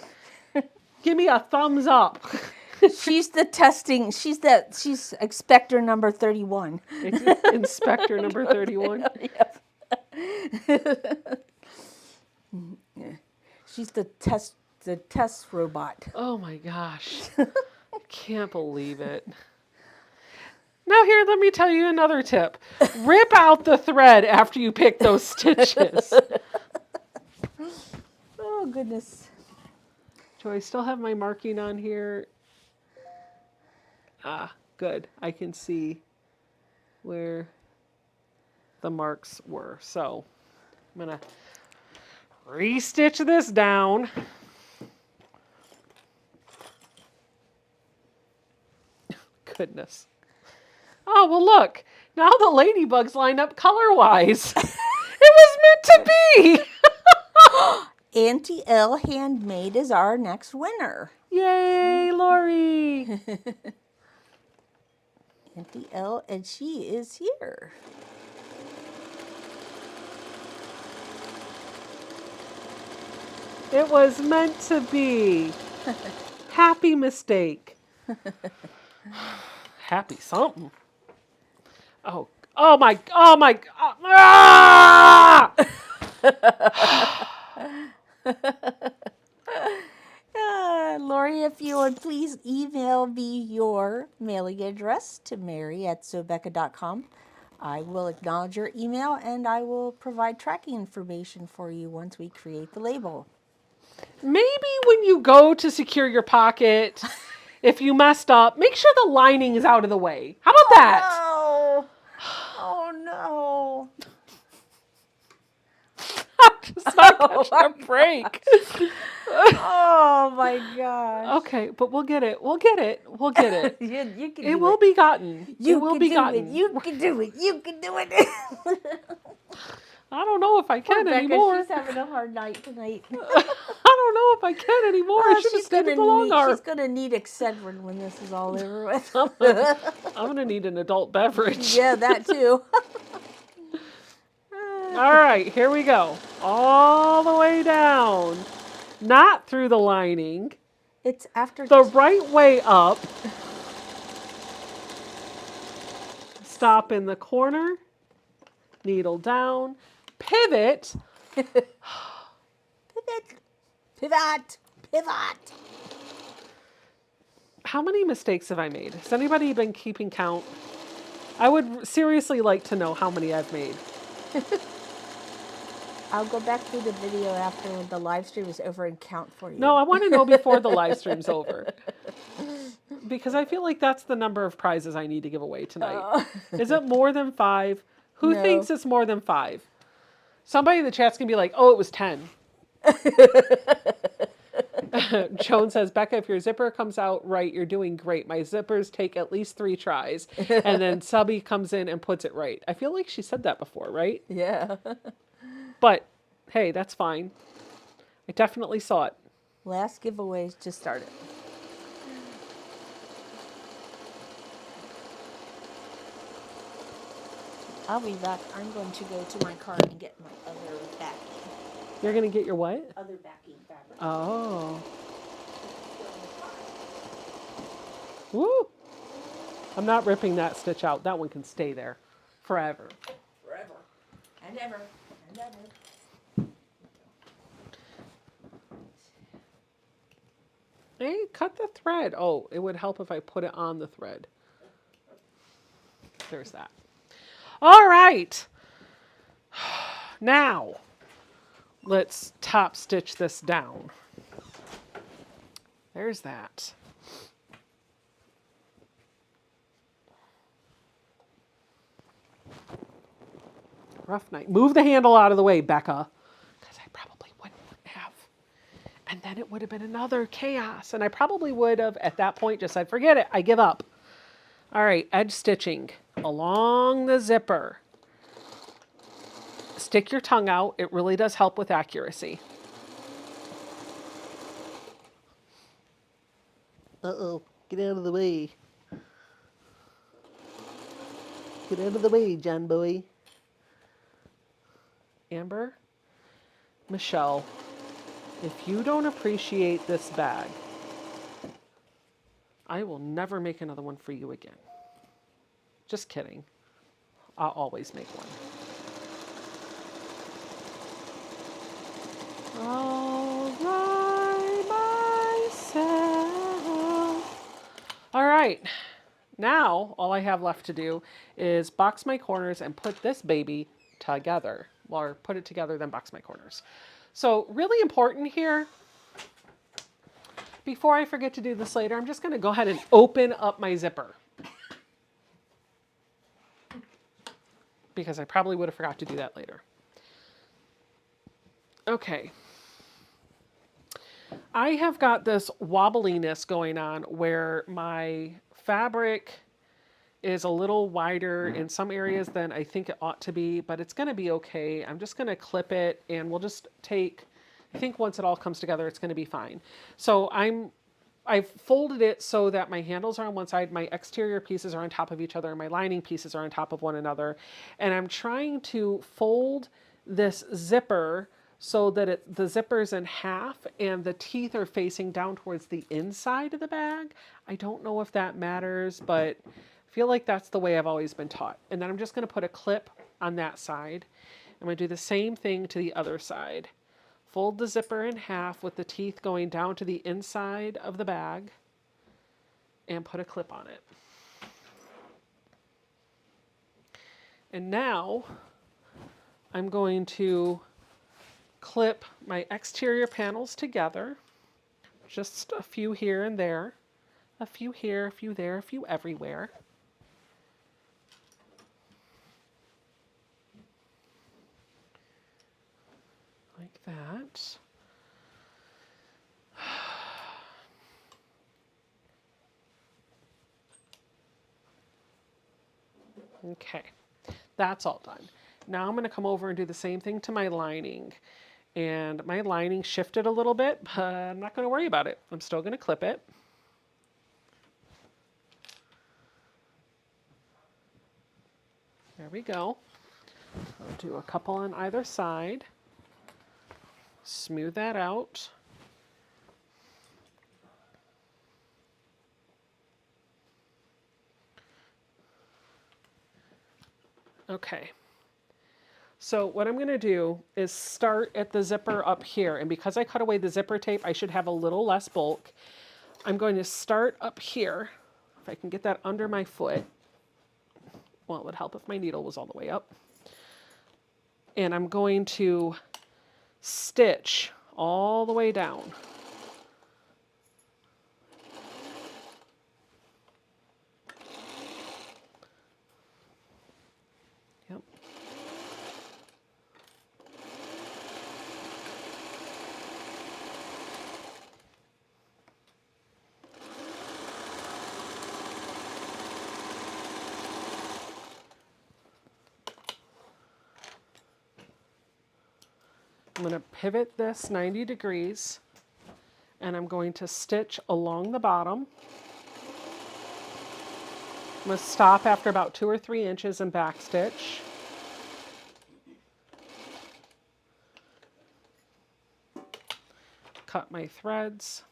Give me a thumbs up. She's the testing. She's Inspector number 31. Inspector number 31. Yep. She's the test robot. Oh my gosh. Can't believe it. Now here, let me tell you another tip. Rip out the thread after you pick those stitches. Oh goodness. Do I still have my marking on here? Ah, good. I can see where the marks were. So I'm going to re-stitch this down. Goodness. Oh, well, look. Now the ladybugs line up color-wise. It was meant to be. Auntie L Handmade is our next winner. Yay, Lori. Auntie L, and she is here. It was meant to be. Happy mistake. Happy something. Oh, oh my, ah! Lori, if you would please email me your mailing address to mary@sobecca.com. I will acknowledge your email and I will provide tracking information for you once we create the label. Maybe when you go to secure your pocket, if you messed up, make sure the lining is out of the way. How about that? Oh, oh no. I'm just not catching a break. Oh my gosh. Okay, but we'll get it. We'll get it. We'll get it. You can It do will it. be gotten. You It will can be do gotten. it. You can do it. You can do it. I don't know if I can Becca, anymore. she's having a hard night tonight. I don't know if I can anymore. I should have stayed with the long arm. She's gonna need Excedrin when this is all over with. I'm gonna need an adult beverage. Yeah, that too. All right, here we go. All the way down. Not through the lining. It's after The right way up. Stop in the corner. Needle down. Pivot. pivot, pivot, pivot. How many mistakes have I made? Has anybody been keeping count? I would seriously like to know how many I've made. I'll go back through the video after the live stream is over and count for you. No, I want to know before the live stream's over. Because I feel like that's the number of prizes I need to give away tonight. Is it more than 5? Who No. thinks it's more than 5? Somebody in the chat's going to be like, oh, it was 10. Joan says, Becca, if your zipper comes out right, you're doing great. My zippers take at least 3 tries. And then Subby comes in and puts it right. I feel like she said that before, right? Yeah. But, hey, that's fine. I definitely saw it. Last giveaways just started. I'll be back. I'm going to go to my car and get my other backing. You're going to get your what? Other backing fabric. Oh. Woo! I'm not ripping that stitch out. That one can stay there forever. Forever. And ever. And ever. Hey, cut the thread. Oh, it would help if I put it on the thread. There's that. All right. Now, let's top stitch this down. There's that. Rough night. Move the handle out of the way, Becca. Because I probably wouldn't have. And then it would have been another chaos. And I probably would have, at that point, just said, forget it. I give up. All right, edge stitching along the zipper. Stick your tongue out. It really does help with accuracy. Uh-oh. Get out of the way. Get out of the way, John boy. Amber, Michelle, if you don't appreciate this bag, I will never make another one for you again. Just kidding. I'll always make one. All by myself. All right. Now, all I have left to do is box my corners and put this baby together. Or put it together, then box my corners. So really important here, before I forget to do this later, I'm just going to go ahead and open up my zipper. Because I probably would have forgot to do that later. Okay. I have got this wobbliness going on where my fabric is a little wider in some areas than I think it ought to be, but it's going to be okay. I'm just going to clip it and we'll just take, I think once it all comes together, it's going to be fine. So I've folded it so that my handles are on one side, my exterior pieces are on top of each other, and my lining pieces are on top of one another. And I'm trying to fold this zipper so that the zipper's in half and the teeth are facing down towards the inside of the bag. I don't know if that matters, but I feel like that's the way I've always been taught. And then I'm just going to put a clip on that side. I'm going to do the same thing to the other side. Fold the zipper in half with the teeth going down to the inside of the bag and put a clip on it. And now I'm going to clip my exterior panels together. Just a few here and there. A few here, a few there, a few everywhere. Like that. Okay, that's all done. Now I'm going to come over and do the same thing to my lining. And my lining shifted a little bit, but I'm not going to worry about it. I'm still going to clip it. There we go. I'll do a couple on either side. Smooth that out. Okay. So what I'm going to do is start at the zipper up here. And because I cut away the zipper tape, I should have a little less bulk. I'm going to start up here. If I can get that under my foot. Well, it would help if my needle was all the way up. And I'm going to stitch all the way down. Yep. I'm going to pivot this 90 degrees and I'm going to stitch along the bottom. I'm going to stop after about 2 or 3 inches and backstitch. Cut my threads.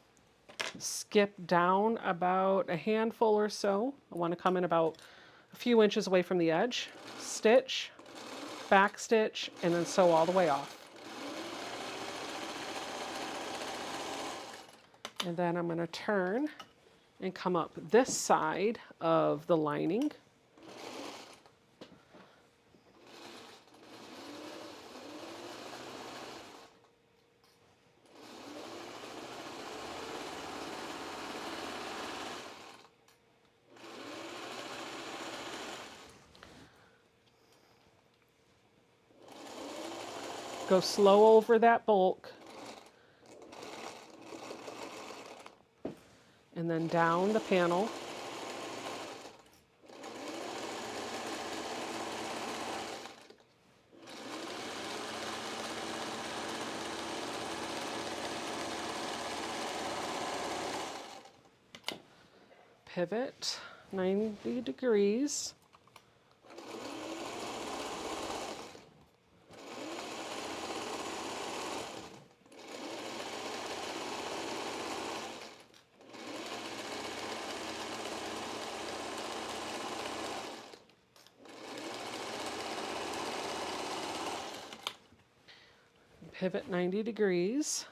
Skip down about a handful or so. I want to come in about a few inches away from the edge. Stitch, backstitch, and then sew all the way off. And then I'm going to turn and come up this side of the lining. Go slow over that bulk. And then down the panel. Pivot 90 degrees. Pivot 90 degrees.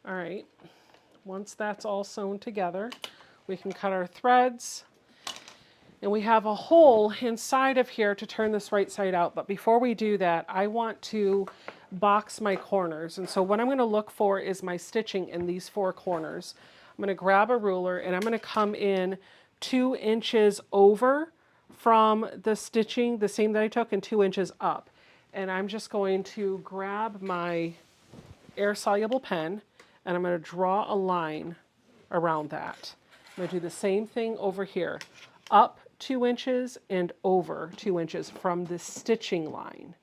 All right, once that's all sewn together, we can cut our threads. And we have a hole inside of here to turn this right side out. But before we do that, I want to box my corners. And so what I'm going to look for is my stitching in these 4 corners. I'm going to grab a ruler and I'm going to come in 2 inches over from the stitching, the seam that I took, and 2 inches up. And I'm just going to grab my air-soluble pen and I'm going to draw a line around that. I'm going to do the same thing over here. up 2 inches and over 2 inches from the stitching line.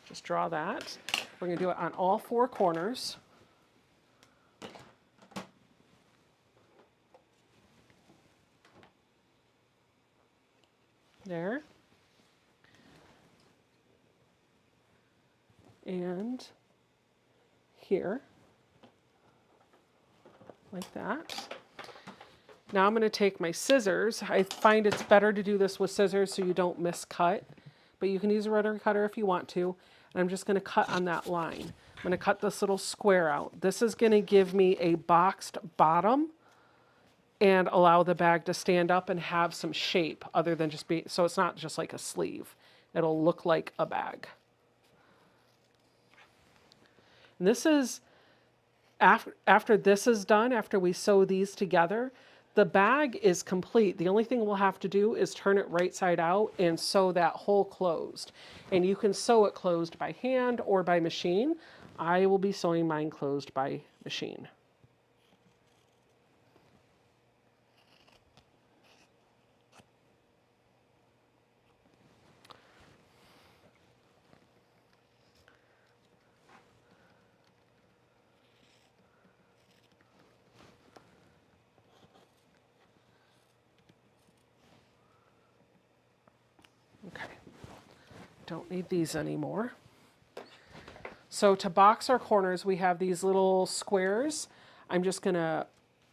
Just draw that. We're going to do it on all 4 corners. There. And here, like that. Now I'm going to take my scissors. I find it's better to do this with scissors so you don't miscut, but you can use a rotary cutter if you want to. And I'm just going to cut on that line. I'm going to cut this little square out. This is going to give me a boxed bottom and allow the bag to stand up and have some shape other than just be, so it's not just like a sleeve. It'll look like a bag. And this is, after this is done, after we sew these together, the bag is complete. The only thing we'll have to do is turn it right side out and sew that hole closed. And you can sew it closed by hand or by machine. I will be sewing mine closed by machine. Okay, don't need these anymore. So to box our corners, we have these little squares. I'm just going to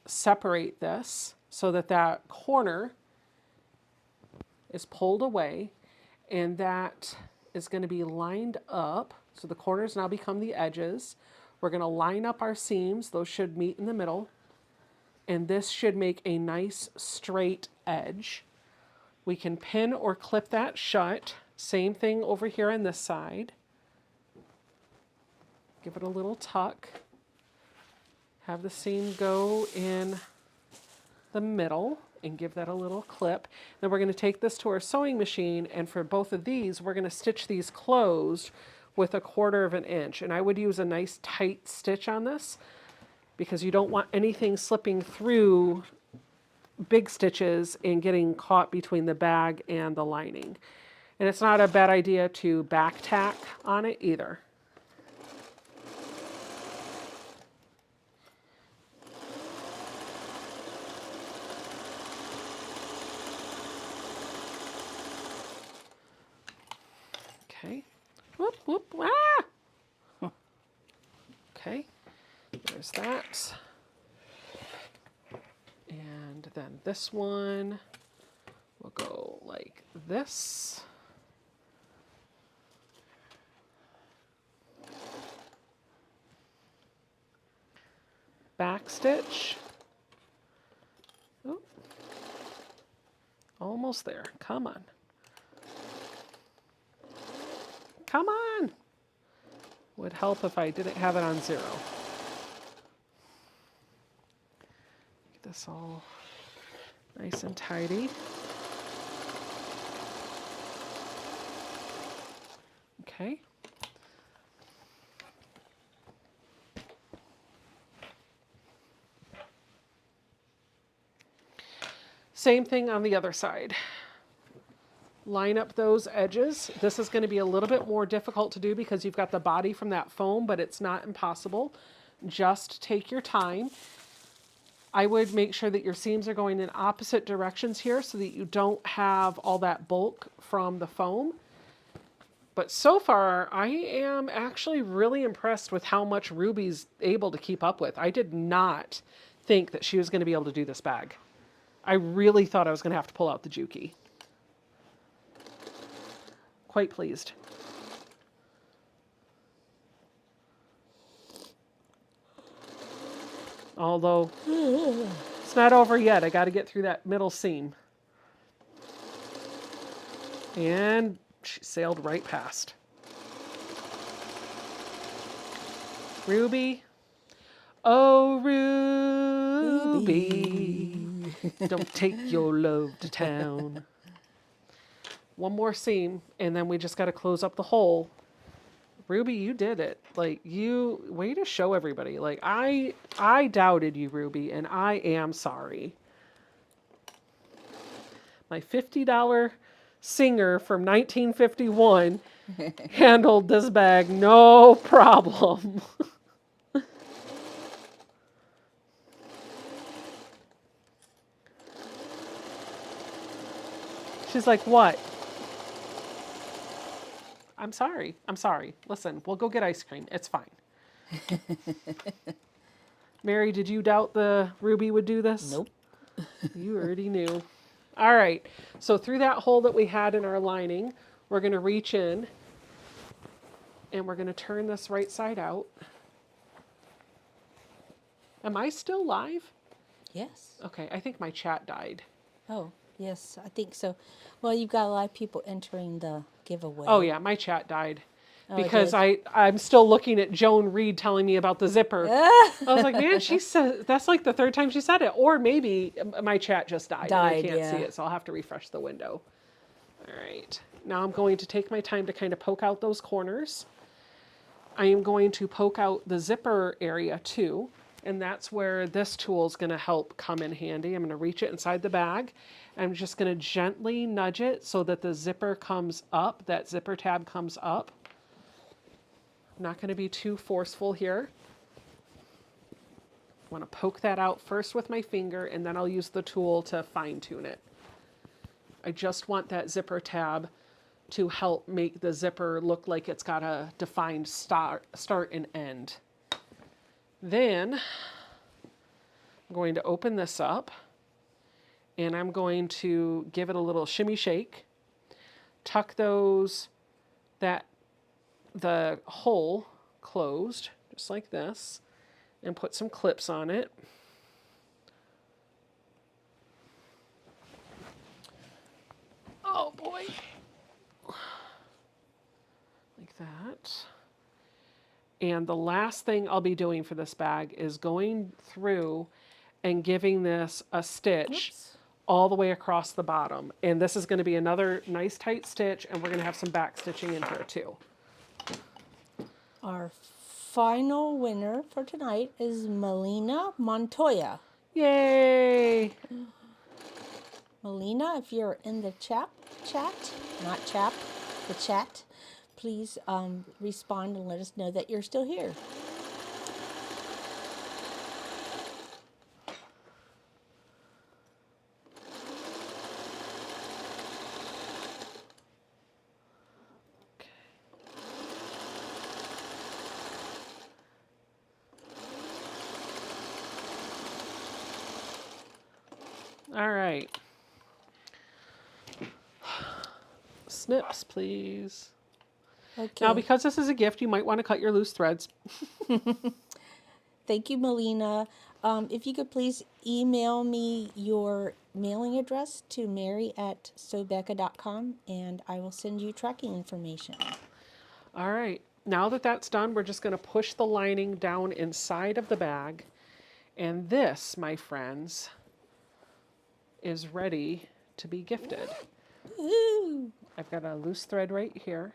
separate this so that that corner is pulled away, and that is going to be lined up. So the corners now become the edges. We're going to line up our seams. Those should meet in the middle. And this should make a nice straight edge. We can pin or clip that shut. Same thing over here on this side. Give it a little tuck. Have the seam go in the middle and give that a little clip. Then we're going to take this to our sewing machine, and for both of these, we're going to stitch these closed with 1/4 of an inch. And I would use a nice tight stitch on this because you don't want anything slipping through big stitches and getting caught between the bag and the lining. And it's not a bad idea to back tack on it either. Okay. Whoop, whoop, ah! Okay, there's that. And then this one will go like this. Back stitch. Oh. Almost there. Come on. Come on. Would help if I didn't have it on 0. Get this all nice and tidy. Okay. Same thing on the other side. Line up those edges. This is going to be a little bit more difficult to do because you've got the body from that foam, but it's not impossible. Just take your time. I would make sure that your seams are going in opposite directions here so that you don't have all that bulk from the foam. But so far, I am actually really impressed with how much Ruby's able to keep up with. I did not think that she was going to be able to do this bag. I really thought I was going to have to pull out the Juki. Quite pleased. Although, it's not over yet. I got to get through that middle seam. And she sailed right past. Ruby. Oh, Ruby. Don't take your love to town. One more seam, and then we just got to close up the hole Ruby, you did it. Like, way to show everybody. Like, I doubted you, Ruby, and I am sorry. My $50 Singer from 1951 handled this bag no problem. She's like, what? I'm sorry. I'm sorry. Listen, we'll go get ice cream. It's fine. Mary, did you doubt the Ruby would do this? Nope. You already knew. All right. So through that hole that we had in our lining, we're going to reach in and we're going to turn this right side out. Am I still live? Yes. Okay. I think my chat died. Oh, yes, I think so. Well, you've got a lot of people entering the giveaway. Oh, yeah. My chat died. Oh, it Because did? I'm still looking at Joan Reed telling me about the zipper. I was like, man, she said that's like the third time she said it. Or maybe my chat just died and I can't see it, so I'll have to refresh the window. All right. Now I'm going to take my time to kind of poke out those corners. I am going to poke out the zipper area too, and that's where this tool is going to help come in handy. I'm going to reach it inside the bag. I'm just going to gently nudge it so that the zipper comes up, that zipper tab comes up. I'm not going to be too forceful here. I want to poke that out first with my finger, and then I'll use the tool to fine tune it. I just want that zipper tab to help make the zipper look like it's got a defined start and end. Then I'm going to open this up, and I'm going to give it a little shimmy shake, tuck the hole closed, just like this, and put some clips on it. Oh boy. Like that. And the last thing I'll be doing for this bag is going through and giving this a stitch all the way across the bottom. And this is going to be another nice tight stitch, and we're going to have some back stitching in here too. Our final winner for tonight is Melina Montoya. Yay! Melina, if you're in the chat, please respond and let us know that you're still here. All right. Snips, please. Okay. Now, because this is a gift, you might want to cut your loose threads. Thank you, Melina. If you could please email me your mailing address to mary@sewbecca.com, and I will send you tracking information. All right. Now that that's done, we're just going to push the lining down inside of the bag. And this, my friends, is ready to be gifted. Woo-hoo. I've got a loose thread right here.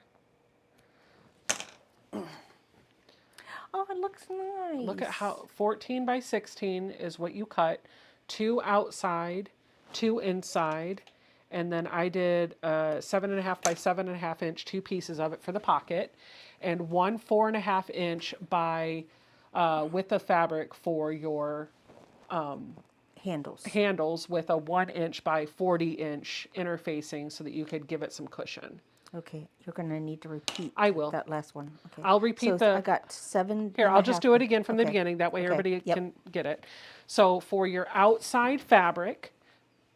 Oh, it looks nice. Look at how 14 by 16 is what you cut. 2 outside, 2 inside, and then I did 7.5 by 7.5 inch, 2 pieces of it for the pocket, and 1 4.5 inch by width of fabric for your handles with a 1 inch by 40 inch interfacing so that you could give it some cushion. Okay, you're going to need to repeat that last one. Okay. I'll repeat I got 7. Here, I'll just do it again from the beginning. That way everybody can get it. So for your outside fabric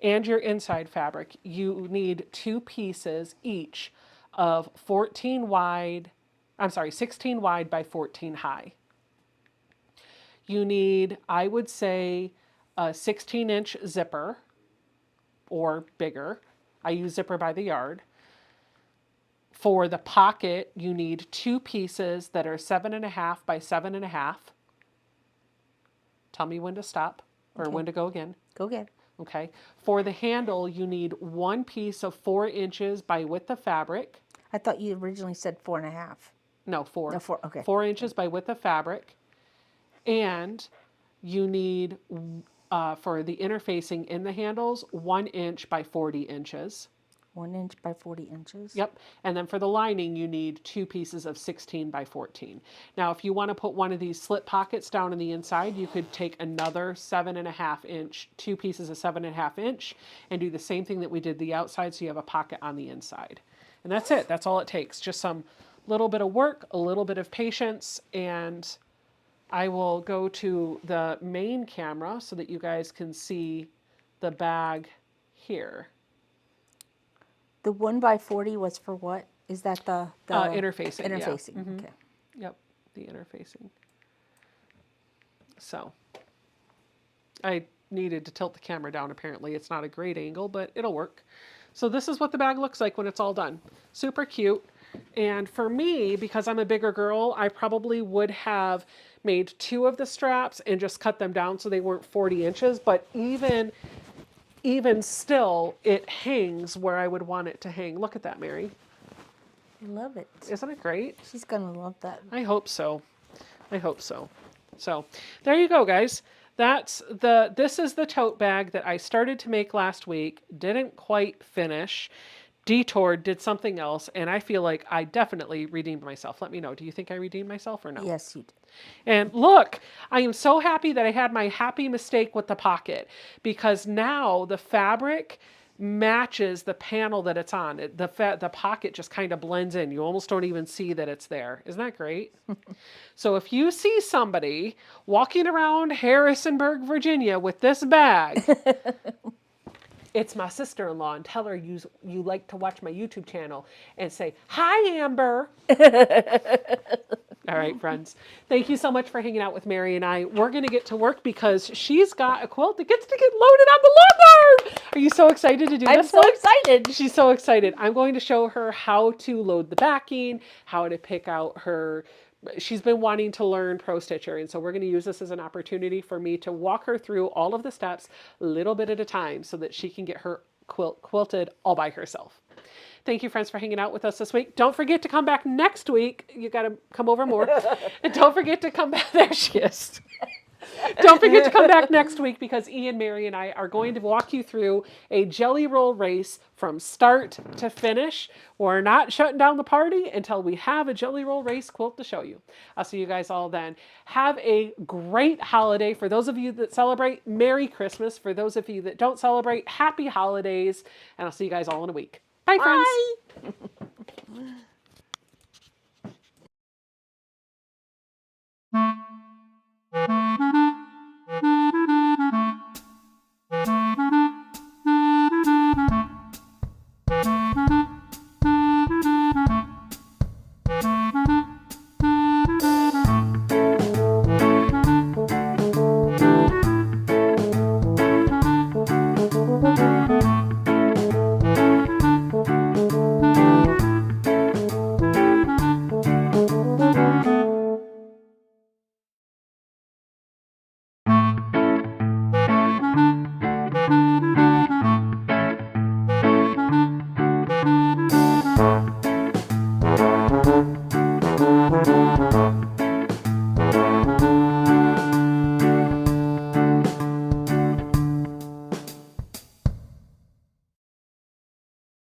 and your inside fabric, you need 2 pieces each of 16 wide by 14 high. You need, I would say, a 16-inch zipper or bigger. I use zipper by the yard. For the pocket, you need 2 pieces that are 7.5 by 7.5. Tell me when to stop or when to go again. Go again. Okay. For the handle, you need 1 piece of 4 inches by width of fabric. I thought you originally said 4.5. No, 4. No, 4. Okay. 4 inches by width of fabric. And you need, for the interfacing in the handles, 1 inch by 40 inches. 1 inch by 40 inches. Yep. And then for the lining, you need 2 pieces of 16 by 14. Now, if you want to put one of these slip pockets down on the inside, you could take another 7.5 inch, 2 pieces of 7.5 inch, and do the same thing that we did the outside, so you have a pocket on the inside. And that's it. That's all it takes. Just some little bit of work, a little bit of patience, and I will go to the main camera so that you guys can see the bag here. The 1 by 40 was for what? Is that the interfacing? Interfacing. Yeah. Mm-hmm. Okay. Yep, the interfacing. So I needed to tilt the camera down. Apparently, it's not a great angle, but it'll work. So this is what the bag looks like when it's all done. Super cute. And for me, because I'm a bigger girl, I probably would have made 2 of the straps and just cut them down so they weren't 40 inches. But even still, it hangs where I would want it to hang. Look at that, Mary. I love it. Isn't it great? She's going to love that. I hope so. I hope so. So there you go, guys. This is the tote bag that I started to make last week. Didn't quite finish. Detoured, did something else, and I feel like I definitely redeemed myself. Let me know. Do you think I redeemed myself or no? Yes, you did. And look, I am so happy that I had my happy mistake with the pocket, because now the fabric matches the panel that it's on. The pocket just kind of blends in. You almost don't even see that it's there. Isn't that great? So if you see somebody walking around Harrisonburg, Virginia with this bag, it's my sister-in-law, and tell her you like to watch my YouTube channel and say, "Hi, Amber." All right, friends. Thank you so much for hanging out with Mary and I. We're going to get to work because she's got a quilt that gets to get loaded on the loader. Are you so excited to do this? I'm so excited. She's so excited. I'm going to show her how to load the backing, how to pick out her... She's been wanting to learn pro stitcher, and so we're going to use this as an opportunity for me to walk her through all of the steps a little bit at a time so that she can get her quilt quilted all by herself. Thank you, friends, for hanging out with us this week. Don't forget to come back next week. You got to come over more. And don't forget to come back. There she is. Don't forget to come back next week, because Ian, Mary, and I are going to walk you through a jelly roll race from start to finish. We're not shutting down the party until we have a jelly roll race quilt to show you. I'll see you guys all then. Have a great holiday. For those of you that celebrate, Merry Christmas. For those of you that don't celebrate, Happy Holidays. And I'll see you guys all in a week. Bye, friends. Bye.